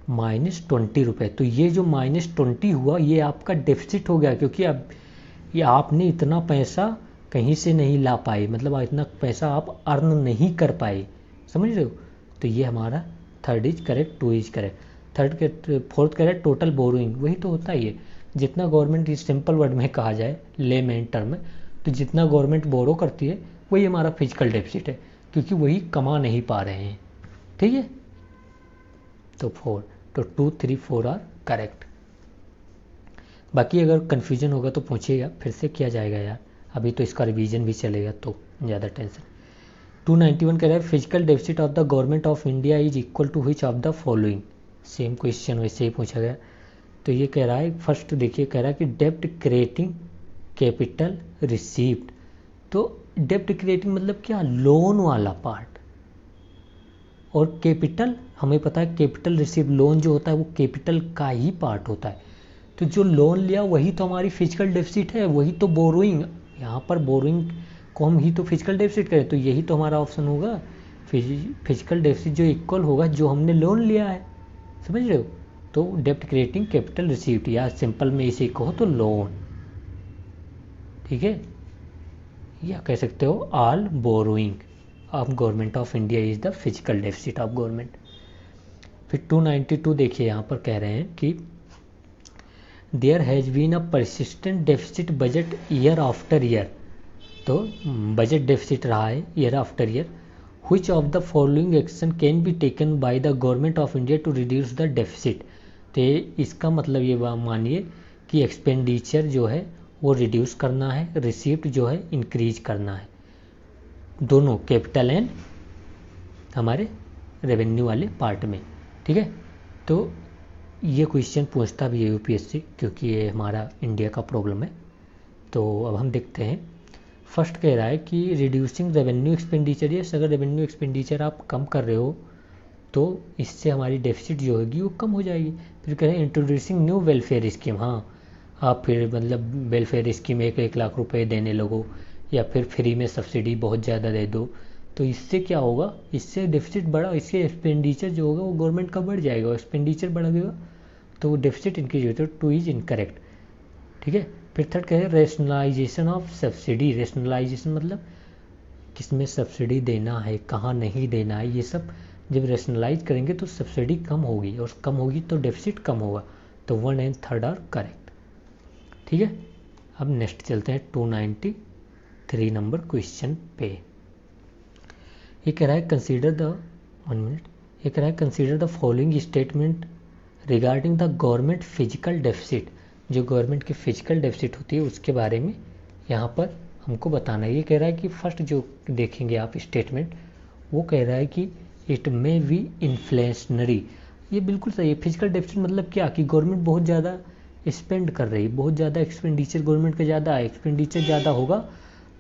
A: -20 रुपये। तो ये जो -20 हुआ ये आपका डेफिसिट हो गया, क्योंकि अब ये आपने इतना पैसा कहीं से नहीं ला पाए, मतलब इतना पैसा आप अर्न नहीं कर पाए, समझ रहे हो। तो ये हमारा third is correct, 2 is correct, fourth correct total borrowing, वही तो होता ही है, जितना गवर्नमेंट इस सिंपल वर्ड में कहा जाए लेमैन टर्म में, तो जितना गवर्नमेंट बोरो करती है वही हमारा फिजिकल डेफिसिट है, क्योंकि वही कमा नहीं पा रहे हैं, ठीक है। तो 4, तो 2, 3, 4 आर करेक्ट। बाकी अगर कन्फ्यूजन होगा तो पूछिएगा, फिर से किया जाएगा यार, अभी तो इसका रिवीजन भी चलेगा तो ज़्यादा टेंशन। 291 कह रहा है fiscal deficit of the government of India is equal to which of the following, same question वैसे ही पूछा गया। तो ये कह रहा है फर्स्ट देखिए, कह रहा है कि डेप्ट क्रिएटिंग कैपिटल रिसीव्ड, तो डेप्ट क्रिएटिंग मतलब क्या, लोन वाला पार्ट, और कैपिटल हमें पता है कैपिटल रिसीव, लोन जो होता है वो कैपिटल का ही पार्ट होता है, तो जो लोन लिया वही तो हमारी फिजिकल डेफिसिट है, वही तो बोरोइंग, यहाँ पर बोरोइंग को हम ही तो फिजिकल डेफिसिट करें, तो यही तो हमारा ऑप्शन होगा, फिजिकल डेफिसिट जो इक्वल होगा जो हमने लोन लिया है, समझ रहे हो। तो डेप्ट क्रिएटिंग कैपिटल रिसीव्ड, या सिंपल में इसे कहो तो लोन, ठीक है, या कह सकते हो all borrowing of government of India is the fiscal deficit of government. फिर 292 देखिए, यहाँ पर कह रहे हैं कि there has been a persistent deficit budget year after year, तो बजट डेफिसिट रहा है year after year, which of the following action can be taken by the government of India to reduce the deficit. तो इसका मतलब ये मानिए कि एक्सपेंडिचर जो है वो रिड्यूस करना है, रिसीप्ट जो है इंक्रीज करना है, दोनों कैपिटल एंड हमारे रेवेन्यू वाले पार्ट में, ठीक है। तो ये क्वेश्चन पूछता भी है यूपीएससी, क्योंकि ये हमारा इंडिया का प्रॉब्लम है। तो अब हम देखते हैं, फर्स्ट कह रहा है कि रिड्यूसिंग रेवेन्यू एक्सपेंडिचर, ये अगर रेवेन्यू एक्सपेंडिचर आप कम कर रहे हो तो इससे हमारी डेफिसिट जो होगी वो कम हो जाएगी। फिर कह रहे हैं इंट्रोड्यूसिंग न्यू वेलफेयर स्कीम, हाँ आप फिर मतलब वेलफेयर स्कीम 1-1 लाख रुपए देने लगो, या फिर फ्री में सब्सिडी बहुत ज़्यादा दे दो, तो इससे क्या होगा, इससे डेफिसिट बढ़ा, इससे एक्सपेंडिचर जो होगा वो गवर्नमेंट का बढ़ जाएगा, एक्सपेंडिचर बढ़ेगा तो डेफिसिट इंक्रीज होता है, 2 इज इनकरेक्ट, ठीक है। फिर थर्ड कह रहे हैं रेशनलाइजेशन ऑफ सब्सिडी, रेशनलाइजेशन मतलब किसमें सब्सिडी देना है, कहाँ नहीं देना है, ये सब जब रेशनलाइज करेंगे तो सब्सिडी कम होगी, और कम होगी तो डेफिसिट कम होगा, तो 1 एंड 3 आर करेक्ट, ठीक है। अब नेक्स्ट चलते हैं 293 नंबर क्वेश्चन पे। ये कह रहा है कंसीडर द 1 मिनट, ये कह रहा है consider the following statement regarding the government physical deficit, जो गवर्नमेंट की फिजिकल डेफिसिट होती है उसके बारे में यहाँ पर हमको बताना है। ये कह रहा है कि फर्स्ट जो देखेंगे आप स्टेटमेंट, वो कह रहा है कि इट मे बी इन्फ्लेशनरी। ये बिल्कुल सही है। फिजिकल डेफिसिट मतलब क्या कि गवर्नमेंट बहुत ज़्यादा स्पेंड कर रही है, बहुत ज़्यादा एक्सपेंडिचर गवर्नमेंट का ज़्यादा है, एक्सपेंडिचर ज़्यादा होगा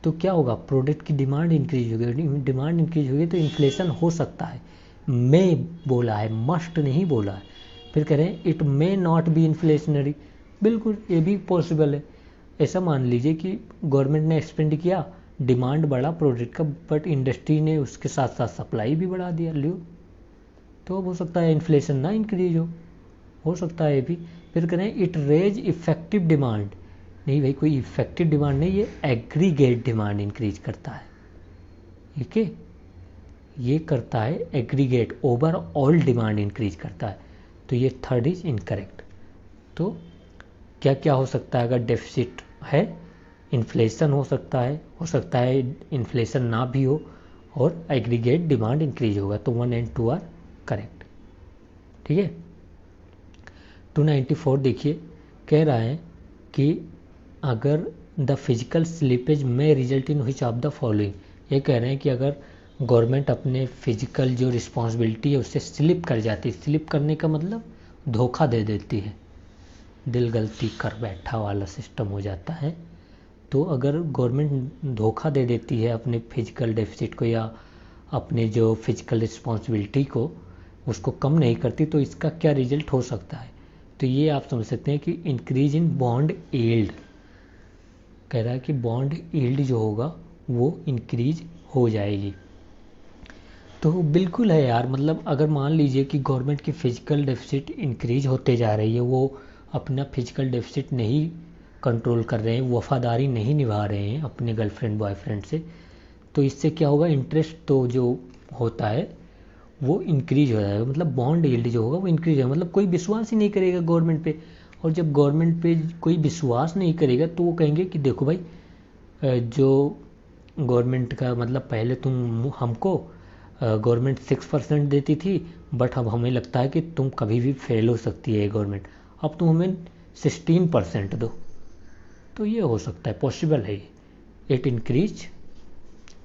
A: तो क्या होगा, प्रोडक्ट की डिमांड इंक्रीज होगी, डिमांड इंक्रीज होगी तो इन्फ्लेशन हो सकता है। मे बोला है, मस्ट नहीं बोला है। फिर कह रहे हैं it may not be inflationary, बिल्कुल ये भी पॉसिबल है। ऐसा मान लीजिए कि गवर्नमेंट ने एक्सपेंड किया, डिमांड बढ़ा प्रोडक्ट का, बट इंडस्ट्री ने उसके साथ साथ सप्लाई भी बढ़ा दिया, लियो तो अब हो सकता है इन्फ्लेशन ना इंक्रीज हो सकता है ये भी। फिर कह रहे हैं इट रेज इफेक्टिव डिमांड, नहीं भाई कोई इफेक्टिव डिमांड नहीं, ये एग्रीगेट डिमांड इंक्रीज करता है, ठीक है, ये करता है एग्रीगेट, ओवरऑल डिमांड इंक्रीज करता है। तो ये थर्ड इज इनकरेक्ट। तो क्या क्या हो सकता है अगर डेफिसिट है, इन्फ्लेशन हो सकता है इन्फ्लेशन ना भी हो, और एग्रीगेट डिमांड इंक्रीज होगा। तो 1 and 2 आर करेक्ट, ठीक है। 294 देखिए, कह रहा है कि अगर द फिजिकल स्लिपेज में result in which of the following, ये कह रहे हैं कि अगर गवर्नमेंट अपने फिजिकल जो रिस्पॉन्सिबिलिटी है उससे स्लिप कर जाती है, स्लिप करने का मतलब धोखा दे देती है, दिल गलती कर बैठा वाला सिस्टम हो जाता है। तो अगर गवर्नमेंट धोखा दे देती है अपने फिजिकल डेफिसिट को या अपने जो फिजिकल रिस्पॉन्सिबिलिटी को उसको कम नहीं करती, तो इसका क्या रिजल्ट हो सकता है। तो ये आप समझ सकते हैं कि इंक्रीज इन बॉन्ड यील्ड, कह रहा है कि बॉन्ड यील्ड जो होगा वो इंक्रीज हो जाएगी। तो बिल्कुल है यार, मतलब अगर मान लीजिए कि गवर्नमेंट की फिजिकल डेफिसिट इंक्रीज होते जा रही है, वो अपना फिजिकल डेफिसिट नहीं कंट्रोल कर रहे हैं, वफादारी नहीं निभा रहे हैं अपने गर्लफ्रेंड बॉयफ्रेंड से, तो इससे क्या होगा, इंटरेस्ट तो जो होता है वो इंक्रीज हो जाएगा, मतलब बॉन्ड यील्ड जो होगा वो इंक्रीज होगा, मतलब कोई विश्वास ही नहीं करेगा गवर्नमेंट पे। और जब गवर्नमेंट पे कोई विश्वास नहीं करेगा तो वो कहेंगे कि देखो भाई, जो गवर्नमेंट का मतलब पहले तुम हमको गवर्नमेंट 6% देती थी, बट अब हमें लगता है कि तुम कभी भी फेल हो सकती है गवर्नमेंट, अब तुम हमें 16% दो। तो ये हो सकता है, पॉसिबल है ये। इट इंक्रीज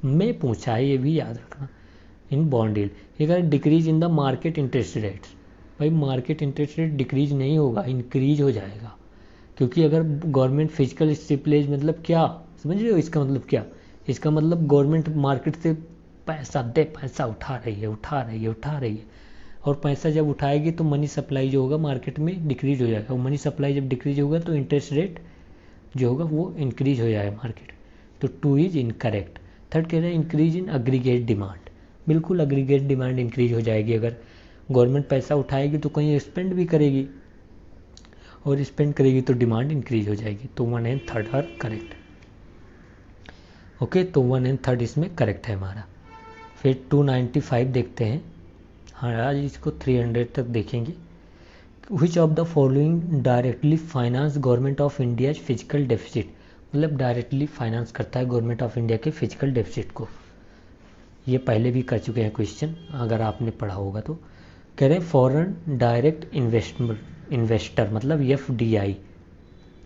A: में पूछा है, ये भी याद रखना, इन बॉन्ड यील्ड। ये कह decrease in the market interest rates, भाई मार्केट इंटरेस्ट रेट डिक्रीज नहीं होगा, इंक्रीज हो जाएगा, क्योंकि अगर गवर्नमेंट फिजिकल स्टिपुलेज मतलब क्या समझ रहे हो, इसका मतलब क्या, इसका मतलब गवर्नमेंट मार्केट से पैसा उठा रही है, और पैसा जब उठाएगी तो मनी सप्लाई जो होगा मार्केट में डिक्रीज हो जाएगा, और मनी सप्लाई जब डिक्रीज होगा तो इंटरेस्ट रेट जो होगा वो इंक्रीज हो जाएगा मार्केट। तो 2 इज इनकरेक्ट। थर्ड कह रहे हैं इंक्रीज इन एग्रीगेट डिमांड, बिल्कुल एग्रीगेट डिमांड इंक्रीज हो जाएगी, अगर गवर्नमेंट पैसा उठाएगी तो कहीं स्पेंड भी करेगी, और स्पेंड करेगी तो डिमांड इंक्रीज हो जाएगी। तो 1 and 3 आर करेक्ट। ओके, तो 1 and 3 इसमें करेक्ट है हमारा। फिर 295 देखते हैं, हाँ आज इसको 300 तक देखेंगे। Which of the following directly finance government of India physical deficit, मतलब डायरेक्टली फाइनेंस करता है गवर्नमेंट ऑफ इंडिया के फिजिकल डेफिसिट को। ये पहले भी कर चुके हैं क्वेश्चन, अगर आपने पढ़ा होगा तो। कह रहे हैं फॉरेन डायरेक्ट इन्वेस्टर मतलब FDI।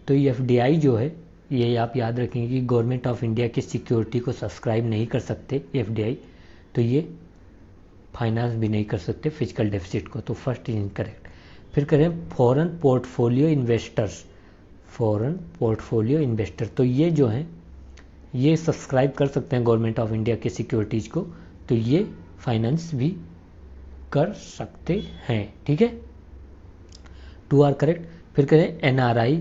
A: तो FDI जो है ये आप याद रखेंगे कि गवर्नमेंट ऑफ इंडिया की सिक्योरिटी को सब्सक्राइब नहीं कर सकते FDI, तो ये फाइनेंस भी नहीं कर सकते फिजिकल डेफिसिट को। तो फर्स्ट इज इनकरेक्ट। फिर करें foreign portfolio investors, foreign portfolio investor, तो ये जो हैं ये सब्सक्राइब कर सकते हैं गवर्नमेंट ऑफ इंडिया के सिक्योरिटीज़ को, तो ये फाइनेंस भी कर सकते हैं, ठीक है। 2 आर करेक्ट। फिर करें NRI,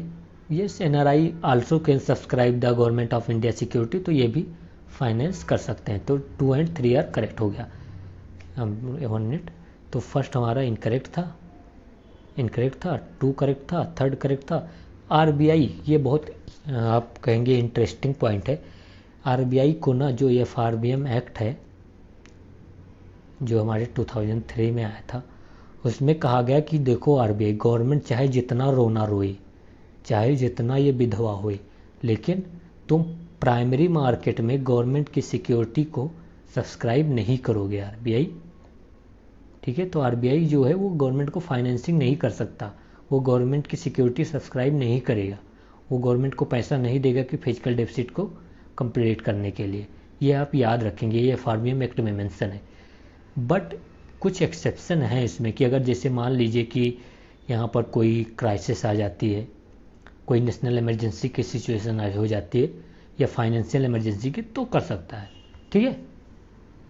A: yes NRI also can subscribe the government of India security, तो ये भी फाइनेंस कर सकते हैं। तो 2 and 3 आर करेक्ट हो गया। 1 मिनट, तो फर्स्ट हमारा इनकरेक्ट था, 2 करेक्ट था, 3 करेक्ट था। RBI, ये बहुत आप कहेंगे इंटरेस्टिंग पॉइंट है। RBI को ना जो FRBM एक्ट है जो हमारे 2003 में आया था, उसमें कहा गया कि देखो RBI गवर्नमेंट चाहे जितना रोना रोए, चाहे जितना ये विधवा होए, लेकिन तुम प्राइमरी मार्केट में गवर्नमेंट की सिक्योरिटी को सब्सक्राइब नहीं करोगे RBI, ठीक है। तो RBI जो है वो गवर्नमेंट को फाइनेंसिंग नहीं कर सकता, वो गवर्नमेंट की सिक्योरिटी सब्सक्राइब नहीं करेगा, वो गवर्नमेंट को पैसा नहीं देगा कि फिजिकल डेफिसिट को कंप्लीट करने के लिए। ये आप याद रखेंगे, ये FRBM एक्ट में मेंशन है। बट कुछ एक्सेप्शन है इसमें कि अगर जैसे मान लीजिए कि यहाँ पर कोई क्राइसिस आ जाती है, कोई नेशनल इमरजेंसी की सिचुएशन हो जाती है या फाइनेंशियल इमरजेंसी की, तो कर सकता है। ठीक है,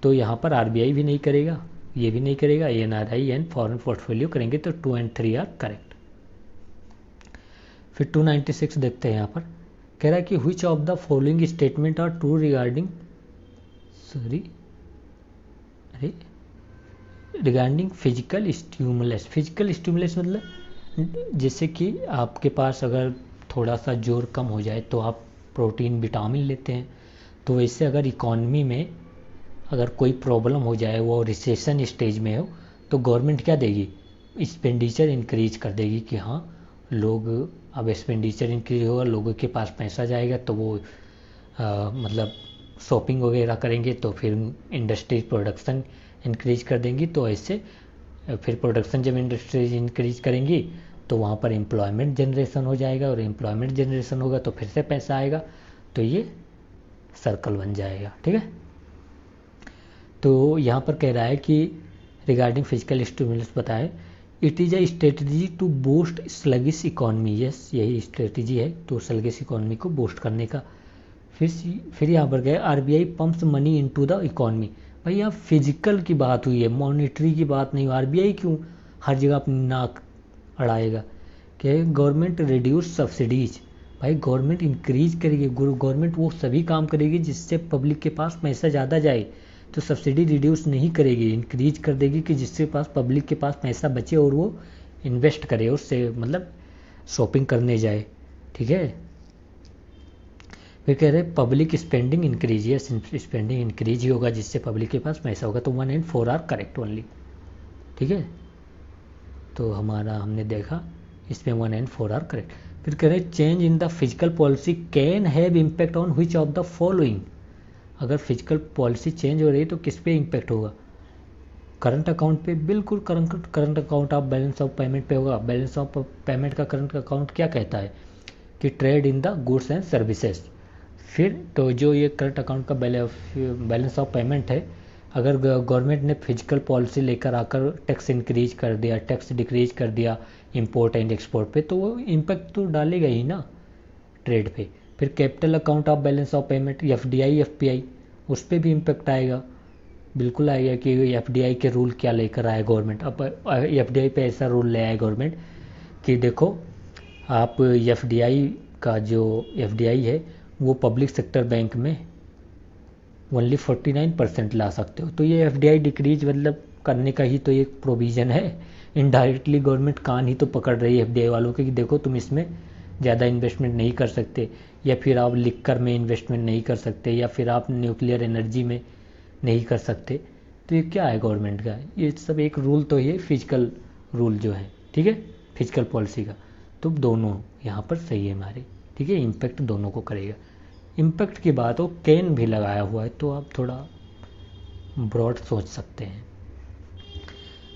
A: तो यहाँ पर आरबीआई भी नहीं करेगा, ये भी नहीं करेगा, एनआरआई एंड फॉरेन पोर्टफोलियो करेंगे। तो 2 और 3 आर करेक्ट। फिर 296 देखते हैं। यहाँ पर कह रहा है कि which of the following statement are true regarding regarding fiscal stimulus. Fiscal stimulus मतलब जैसे कि आपके पास अगर थोड़ा सा जोर कम हो जाए तो आप प्रोटीन विटामिन लेते हैं, तो वैसे अगर इकॉनमी में अगर कोई प्रॉब्लम हो जाए, वो रिसेशन स्टेज में हो, तो गवर्नमेंट क्या देगी, एक्सपेंडिचर इंक्रीज कर देगी कि हाँ लोग, अब एक्सपेंडिचर इंक्रीज होगा, लोगों के पास पैसा जाएगा तो वो मतलब शॉपिंग वगैरह करेंगे, तो फिर इंडस्ट्री प्रोडक्शन इंक्रीज कर देंगी। तो ऐसे फिर प्रोडक्शन जब इंडस्ट्रीज इंक्रीज करेंगी तो वहाँ पर एम्प्लॉयमेंट जनरेशन हो जाएगा, और एम्प्लॉयमेंट जनरेशन होगा तो फिर से पैसा आएगा, तो ये सर्कल बन जाएगा। ठीक है, तो यहाँ पर कह रहा है कि रिगार्डिंग फिजिकल स्टिमुलस बताए, it is a strategy to boost sluggish economy. Yes, यही स्ट्रेटजी है तो स्लगिश इकॉनमी को बूस्ट करने का। फिर यहाँ पर गए RBI pumps money into the economy. भाई यहाँ फिजिकल की बात हुई है, मॉनेटरी की बात नहीं। आरबीआई क्यों हर जगह अपनी नाक अड़ाएगा कि गवर्नमेंट रिड्यूस सब्सिडीज। भाई गवर्नमेंट इंक्रीज करेगी, गवर्नमेंट वो सभी काम करेगी जिससे पब्लिक के पास पैसा ज़्यादा जाए, तो सब्सिडी रिड्यूस नहीं करेगी, इंक्रीज कर देगी कि जिसके पास पब्लिक के पास पैसा बचे और वो इन्वेस्ट करे, उससे मतलब शॉपिंग करने जाए। ठीक है, फिर कह रहे हैं public spending increase. Yes, spending increase ही होगा जिससे पब्लिक के पास पैसा होगा। तो 1 और 4 आर करेक्ट ओनली। ठीक है, तो हमारा हमने देखा इसमें 1 और 4 आर करेक्ट। फिर कह रहे हैं change in the physical policy can have impact on which of the following. अगर फिजिकल पॉलिसी चेंज हो रही है तो किस पे इम्पैक्ट होगा, करंट अकाउंट पे। बिल्कुल current account of balance of payment पे होगा। बैलेंस ऑफ पेमेंट का करंट अकाउंट क्या कहता है कि trade in the goods and services. फिर तो जो ये करंट अकाउंट का बैलेंस ऑफ पेमेंट है, अगर गवर्नमेंट ने फिजिकल पॉलिसी लेकर आकर टैक्स इंक्रीज कर दिया, टैक्स डिक्रीज कर दिया इंपोर्ट एंड एक्सपोर्ट पे, तो वो इम्पैक्ट तो डालेगा ही ना ट्रेड पे। फिर capital account of balance of payment, FDI FPI, उस पर भी इम्पैक्ट आएगा, बिल्कुल आएगा कि एफडीआई के रूल क्या लेकर आए गवर्नमेंट। अब एफडीआई पे ऐसा रूल ले आए गवर्नमेंट कि देखो आप एफडीआई का जो एफडीआई है वो पब्लिक सेक्टर बैंक में ओनली 49% ला सकते हो। तो ये एफडीआई डिक्रीज मतलब करने का ही तो एक प्रोविज़न है। इनडायरेक्टली गवर्नमेंट कान ही तो पकड़ रही है एफडीआई वालों के कि देखो तुम इसमें ज़्यादा इन्वेस्टमेंट नहीं कर सकते, या फिर आप लिक्कर में इन्वेस्टमेंट नहीं कर सकते, या फिर आप न्यूक्लियर एनर्जी में नहीं कर सकते। तो ये क्या है गवर्नमेंट का, ये सब एक रूल तो ये फिजिकल रूल जो है, ठीक है, फिजिकल पॉलिसी का। तो दोनों यहाँ पर सही है हमारे। ठीक है, इम्पैक्ट दोनों को करेगा। इम्पैक्ट की बात हो, कैन भी लगाया हुआ है तो आप थोड़ा ब्रॉड सोच सकते हैं।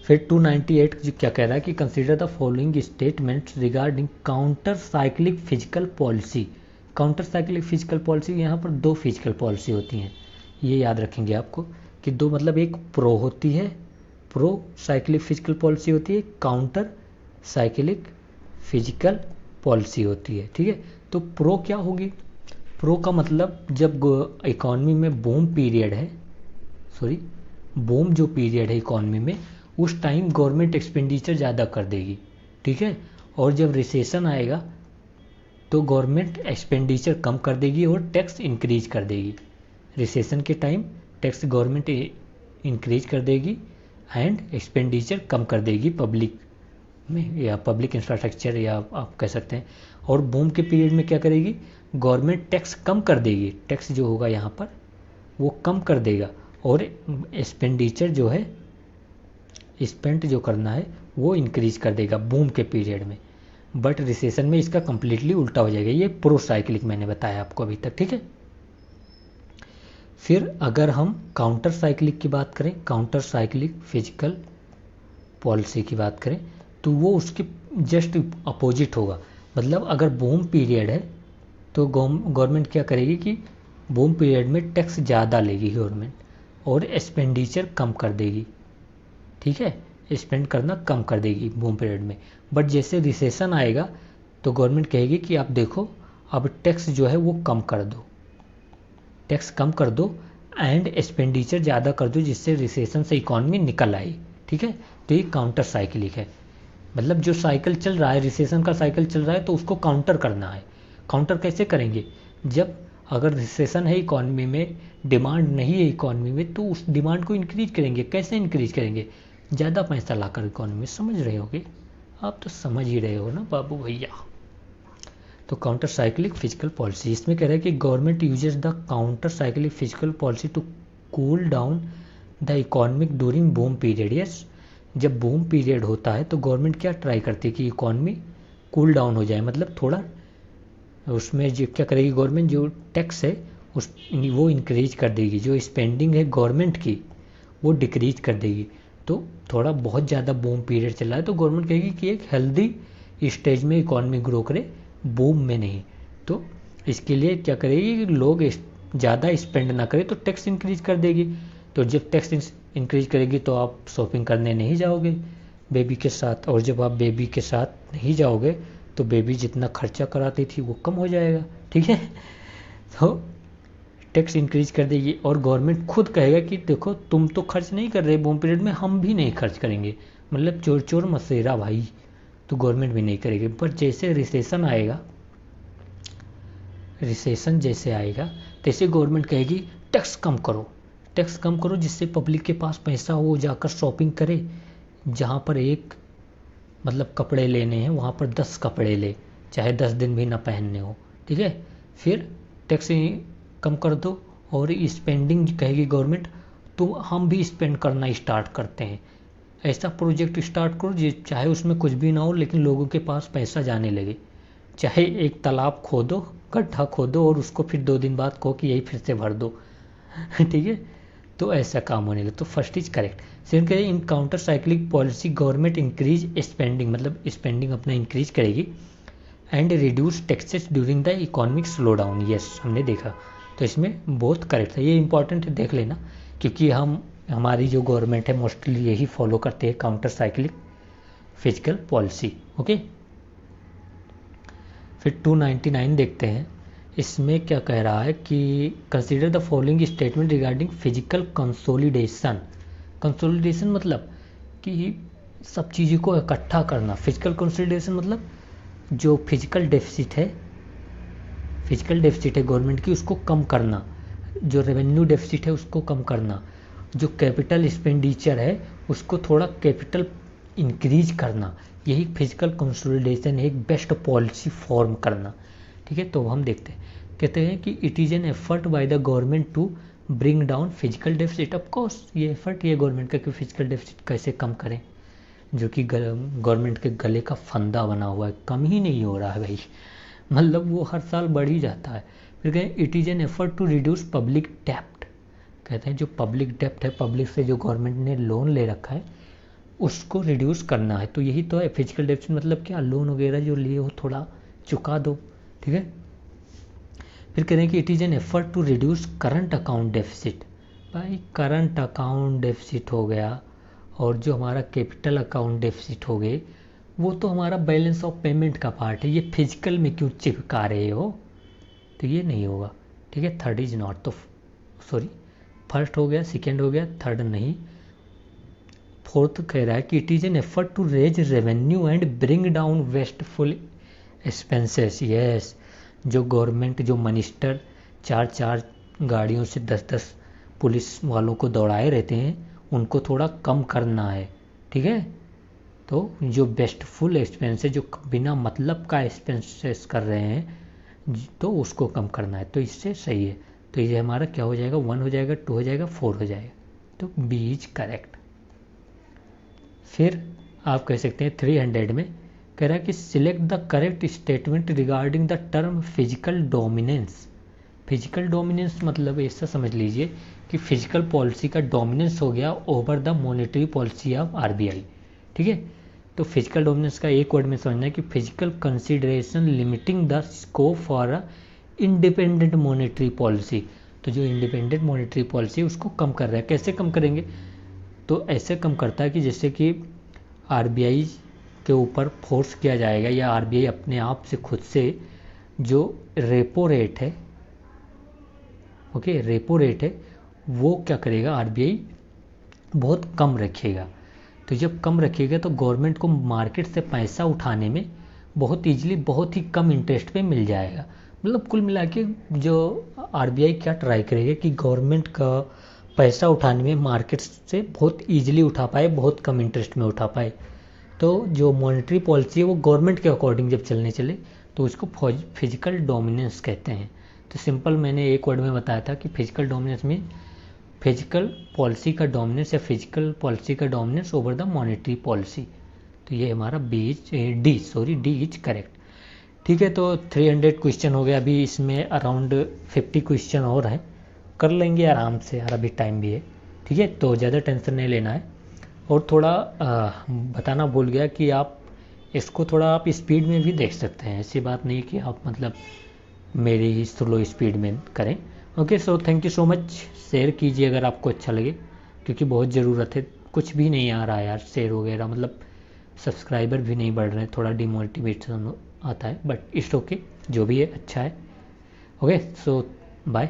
A: फिर 298 क्या कह रहा है कि consider the following statements regarding counter cyclic fiscal policy. Counter cyclic fiscal policy, यहाँ पर 2 फिजिकल पॉलिसी होती हैं, ये याद रखेंगे आपको कि 2 मतलब एक प्रो होती है, प्रो साइक्लिक फिजिकल पॉलिसी होती है, काउंटर साइक्लिक फिजिकल पॉलिसी होती है। ठीक है, तो प्रो क्या होगी, प्रो का मतलब जब इकॉनमी में बूम पीरियड है, बूम जो पीरियड है इकॉनमी में, उस टाइम गवर्नमेंट एक्सपेंडिचर ज़्यादा कर देगी। ठीक है, और जब रिसेशन आएगा तो गवर्नमेंट एक्सपेंडिचर कम कर देगी और टैक्स इंक्रीज कर देगी। रिसेशन के टाइम टैक्स गवर्नमेंट इंक्रीज कर देगी एंड एक्सपेंडिचर कम कर देगी पब्लिक में, या पब्लिक इंफ्रास्ट्रक्चर या आप कह सकते हैं। और बूम के पीरियड में क्या करेगी, गवर्नमेंट टैक्स कम कर देगी, टैक्स जो होगा यहाँ पर वो कम कर देगा, और एक्सपेंडिचर जो है, स्पेंट जो करना है वो इंक्रीज कर देगा बूम के पीरियड में। बट रिसेशन में इसका कंप्लीटली उल्टा हो जाएगा। ये प्रो साइक्लिक मैंने बताया आपको अभी तक। ठीक है, फिर अगर हम काउंटर साइक्लिक की बात करें, काउंटर साइक्लिक फिजिकल पॉलिसी की बात करें, तो वो उसके जस्ट अपोजिट होगा। मतलब अगर बूम पीरियड है तो गवर्नमेंट क्या करेगी कि बूम पीरियड में टैक्स ज़्यादा लेगी गवर्नमेंट और एक्सपेंडिचर कम कर देगी। ठीक है, स्पेंड करना कम कर देगी बूम पीरियड में। बट जैसे रिसेशन आएगा तो गवर्नमेंट कहेगी कि आप देखो अब टैक्स जो है वो कम कर दो, टैक्स कम कर दो एंड एक्सपेंडिचर ज़्यादा कर दो, जिससे रिसेशन से इकॉनमी निकल आई। ठीक है, तो ये काउंटर साइक्लिक है, मतलब जो साइकिल चल रहा है, रिसेशन का साइकिल चल रहा है, तो उसको काउंटर करना है। काउंटर कैसे करेंगे? जब अगर रिसेशन है इकॉनमी में, डिमांड नहीं है इकॉनमी में, तो उस डिमांड को इंक्रीज करेंगे। कैसे इंक्रीज करेंगे? ज़्यादा पैसा लाकर इकॉनमी में। समझ रहे होगे आप, तो समझ ही रहे हो ना बाबू भैया। तो काउंटर साइक्लिक फिजिकल पॉलिसी, इसमें कह रहा है कि government uses the counter cyclic fiscal policy to cool down the economic during boom period. Yes, जब बूम पीरियड होता है तो गवर्नमेंट क्या ट्राई करती है कि इकॉनमी कूल डाउन हो जाए, मतलब थोड़ा उसमें जो क्या करेगी गवर्नमेंट, जो टैक्स है वो इंक्रीज कर देगी, जो स्पेंडिंग है गवर्नमेंट की वो डिक्रीज कर देगी। तो थोड़ा बहुत ज़्यादा बूम पीरियड चल रहा है तो गवर्नमेंट कहेगी कि एक हेल्दी स्टेज में इकॉनमी ग्रो करे, बूम में नहीं। तो इसके लिए क्या करेगी कि लोग ज़्यादा स्पेंड ना करें तो टैक्स इंक्रीज कर देगी। तो जब टैक्स इंक्रीज करेगी तो आप शॉपिंग करने नहीं जाओगे बेबी के साथ, और जब आप बेबी के साथ नहीं जाओगे तो बेबी जितना खर्चा कराती थी वो कम हो जाएगा। ठीक है, तो टैक्स इंक्रीज कर देगी और गवर्नमेंट खुद कहेगा कि देखो तुम तो खर्च नहीं कर रहे बूम पीरियड में, हम भी नहीं खर्च करेंगे, मतलब चोर चोर मसेरा भाई, तो गवर्नमेंट भी नहीं करेगी। पर जैसे रिसेशन आएगा, रिसेशन जैसे आएगा तैसे गवर्नमेंट कहेगी टैक्स कम करो, टैक्स कम करो, जिससे पब्लिक के पास पैसा हो, जाकर शॉपिंग करे। जहाँ पर एक मतलब कपड़े लेने हैं वहाँ पर 10 कपड़े ले, चाहे 10 दिन भी ना पहनने हो। ठीक है, फिर टैक्स कम कर दो और स्पेंडिंग कहेगी गवर्नमेंट, तो हम भी स्पेंड करना स्टार्ट करते हैं। ऐसा प्रोजेक्ट स्टार्ट करो चाहे उसमें कुछ भी ना हो लेकिन लोगों के पास पैसा जाने लगे। चाहे एक तालाब खोदो, गड्ढा खोदो और उसको फिर 2 दिन बाद कहो कि यही फिर से भर दो। ठीक है, तो ऐसा काम होने लगे। तो फर्स्ट इज करेक्ट। सेकंड कह in counter cyclic policy government increase spending, मतलब स्पेंडिंग अपना इंक्रीज करेगी and reduce taxes during the economic slow down. Yes, हमने देखा, तो इसमें बहुत करेक्ट है, ये इंपॉर्टेंट है, देख लेना, क्योंकि हमारी जो गवर्नमेंट है मोस्टली यही फॉलो करते हैं counter cyclic fiscal policy. Okay, फिर 299 देखते हैं। इसमें क्या कह रहा है कि consider the following statement regarding physical consolidation. Consolidation मतलब कि सब चीज़ों को इकट्ठा करना। फिजिकल कंसोलिडेशन मतलब जो फिजिकल डेफिसिट है, फिजिकल डेफिसिट है गवर्नमेंट की, उसको कम करना, जो रेवेन्यू डेफिसिट है उसको कम करना, जो कैपिटल एक्सपेंडिचर है उसको थोड़ा कैपिटल इंक्रीज करना, यही फिजिकल कंसोलिडेशन है, एक बेस्ट पॉलिसी फॉर्म करना। ठीक है, तो हम देखते हैं, कहते हैं कि it is an effort by the government to bring down fiscal deficit. Of course ये एफर्ट ये गवर्नमेंट का कि फिजिकल डेफिसिट कैसे कम करें, जो कि गवर्नमेंट के गले का फंदा बना हुआ है, कम ही नहीं हो रहा है भाई, मतलब वो हर साल बढ़ ही जाता है। फिर कहें it is an effort to reduce public डेप्ट, कहते हैं जो पब्लिक डेप्ट है, पब्लिक से जो गवर्नमेंट ने लोन ले रखा है उसको रिड्यूस करना है। तो यही तो है फिजिकल डेफिसिट, मतलब क्या, लोन वगैरह जो लिए हो थोड़ा चुका दो। ठीक है, फिर कह रहे हैं कि it is an effort to reduce current account deficit. भाई करंट अकाउंट डेफिसिट हो गया और जो हमारा कैपिटल अकाउंट डेफिसिट हो गए, वो तो हमारा बैलेंस ऑफ पेमेंट का पार्ट है, ये फिजिकल में क्यों चिपका रहे हो, तो ये नहीं होगा। ठीक है, थर्ड इज नॉट, तो सॉरी फर्स्ट हो गया, सेकेंड हो गया, थर्ड नहीं। फोर्थ कह रहा है कि it is an effort to raise revenue and bring down wasteful expenses. Yes, जो गवर्नमेंट, जो मिनिस्टर 4 गाड़ियों से 10 पुलिस वालों को दौड़ाए रहते हैं, उनको थोड़ा कम करना है। ठीक है, तो जो बेस्टफुल एक्सपेंस है, जो बिना मतलब का एक्सपेंसेस कर रहे हैं, तो उसको कम करना है। तो इससे सही है, तो ये हमारा क्या हो जाएगा, 1 हो जाएगा, 2 हो जाएगा, 4 हो जाएगा, तो बी इज करेक्ट। फिर आप कह सकते हैं 300 में कह रहा है कि select the correct statement regarding the term physical dominance. Physical dominance मतलब ऐसा समझ लीजिए कि फिजिकल पॉलिसी का डोमिनेंस हो गया over the monetary policy of RBI. ठीक है, तो फिजिकल डोमिनेंस का एक वर्ड में समझना है कि physical consideration limiting the scope for a independent monetary policy. तो जो इंडिपेंडेंट मॉनेटरी पॉलिसी उसको कम कर रहा है, कैसे कम करेंगे, तो ऐसे कम करता है कि जैसे कि आरबीआई के ऊपर फोर्स किया जाएगा या आरबीआई अपने आप से खुद से जो रेपो रेट है, ओके, रेपो रेट है वो क्या करेगा, आरबीआई बहुत कम रखेगा। तो जब कम रखेगा तो गवर्नमेंट को मार्केट से पैसा उठाने में बहुत ईजिली बहुत ही कम इंटरेस्ट पे मिल जाएगा। मतलब कुल मिला के जो आरबीआई क्या ट्राई करेगा कि गवर्नमेंट का पैसा उठाने में मार्केट से बहुत ईजिली उठा पाए, बहुत कम इंटरेस्ट में उठा पाए। तो जो मॉनेटरी पॉलिसी है वो गवर्नमेंट के अकॉर्डिंग जब चलने चले तो उसको फिजिकल डोमिनेंस कहते हैं। तो सिंपल मैंने एक वर्ड में बताया था कि फिजिकल डोमिनेंस में फिजिकल पॉलिसी का डोमिनेंस या फिजिकल पॉलिसी का dominance over the monetary policy. तो ये हमारा डी इज करेक्ट। ठीक है, तो 300 क्वेश्चन हो गया, अभी इसमें अराउंड 50 क्वेश्चन और हैं, कर लेंगे आराम से यार, अभी टाइम भी है। ठीक है, तो ज़्यादा टेंशन नहीं लेना है। और थोड़ा बताना भूल गया कि आप इसको थोड़ा आप स्पीड में भी देख सकते हैं, ऐसी बात नहीं कि आप मतलब मेरी ही स्लो स्पीड में करें। Okay, so thank you so much. Share कीजिए अगर आपको अच्छा लगे, क्योंकि बहुत ज़रूरत है, कुछ भी नहीं आ रहा है यार शेयर वगैरह, मतलब सब्सक्राइबर भी नहीं बढ़ रहे, थोड़ा डिमोटिवेशन आता है, बट इट्स ओके, जो भी है अच्छा है। ओके, सो बाय।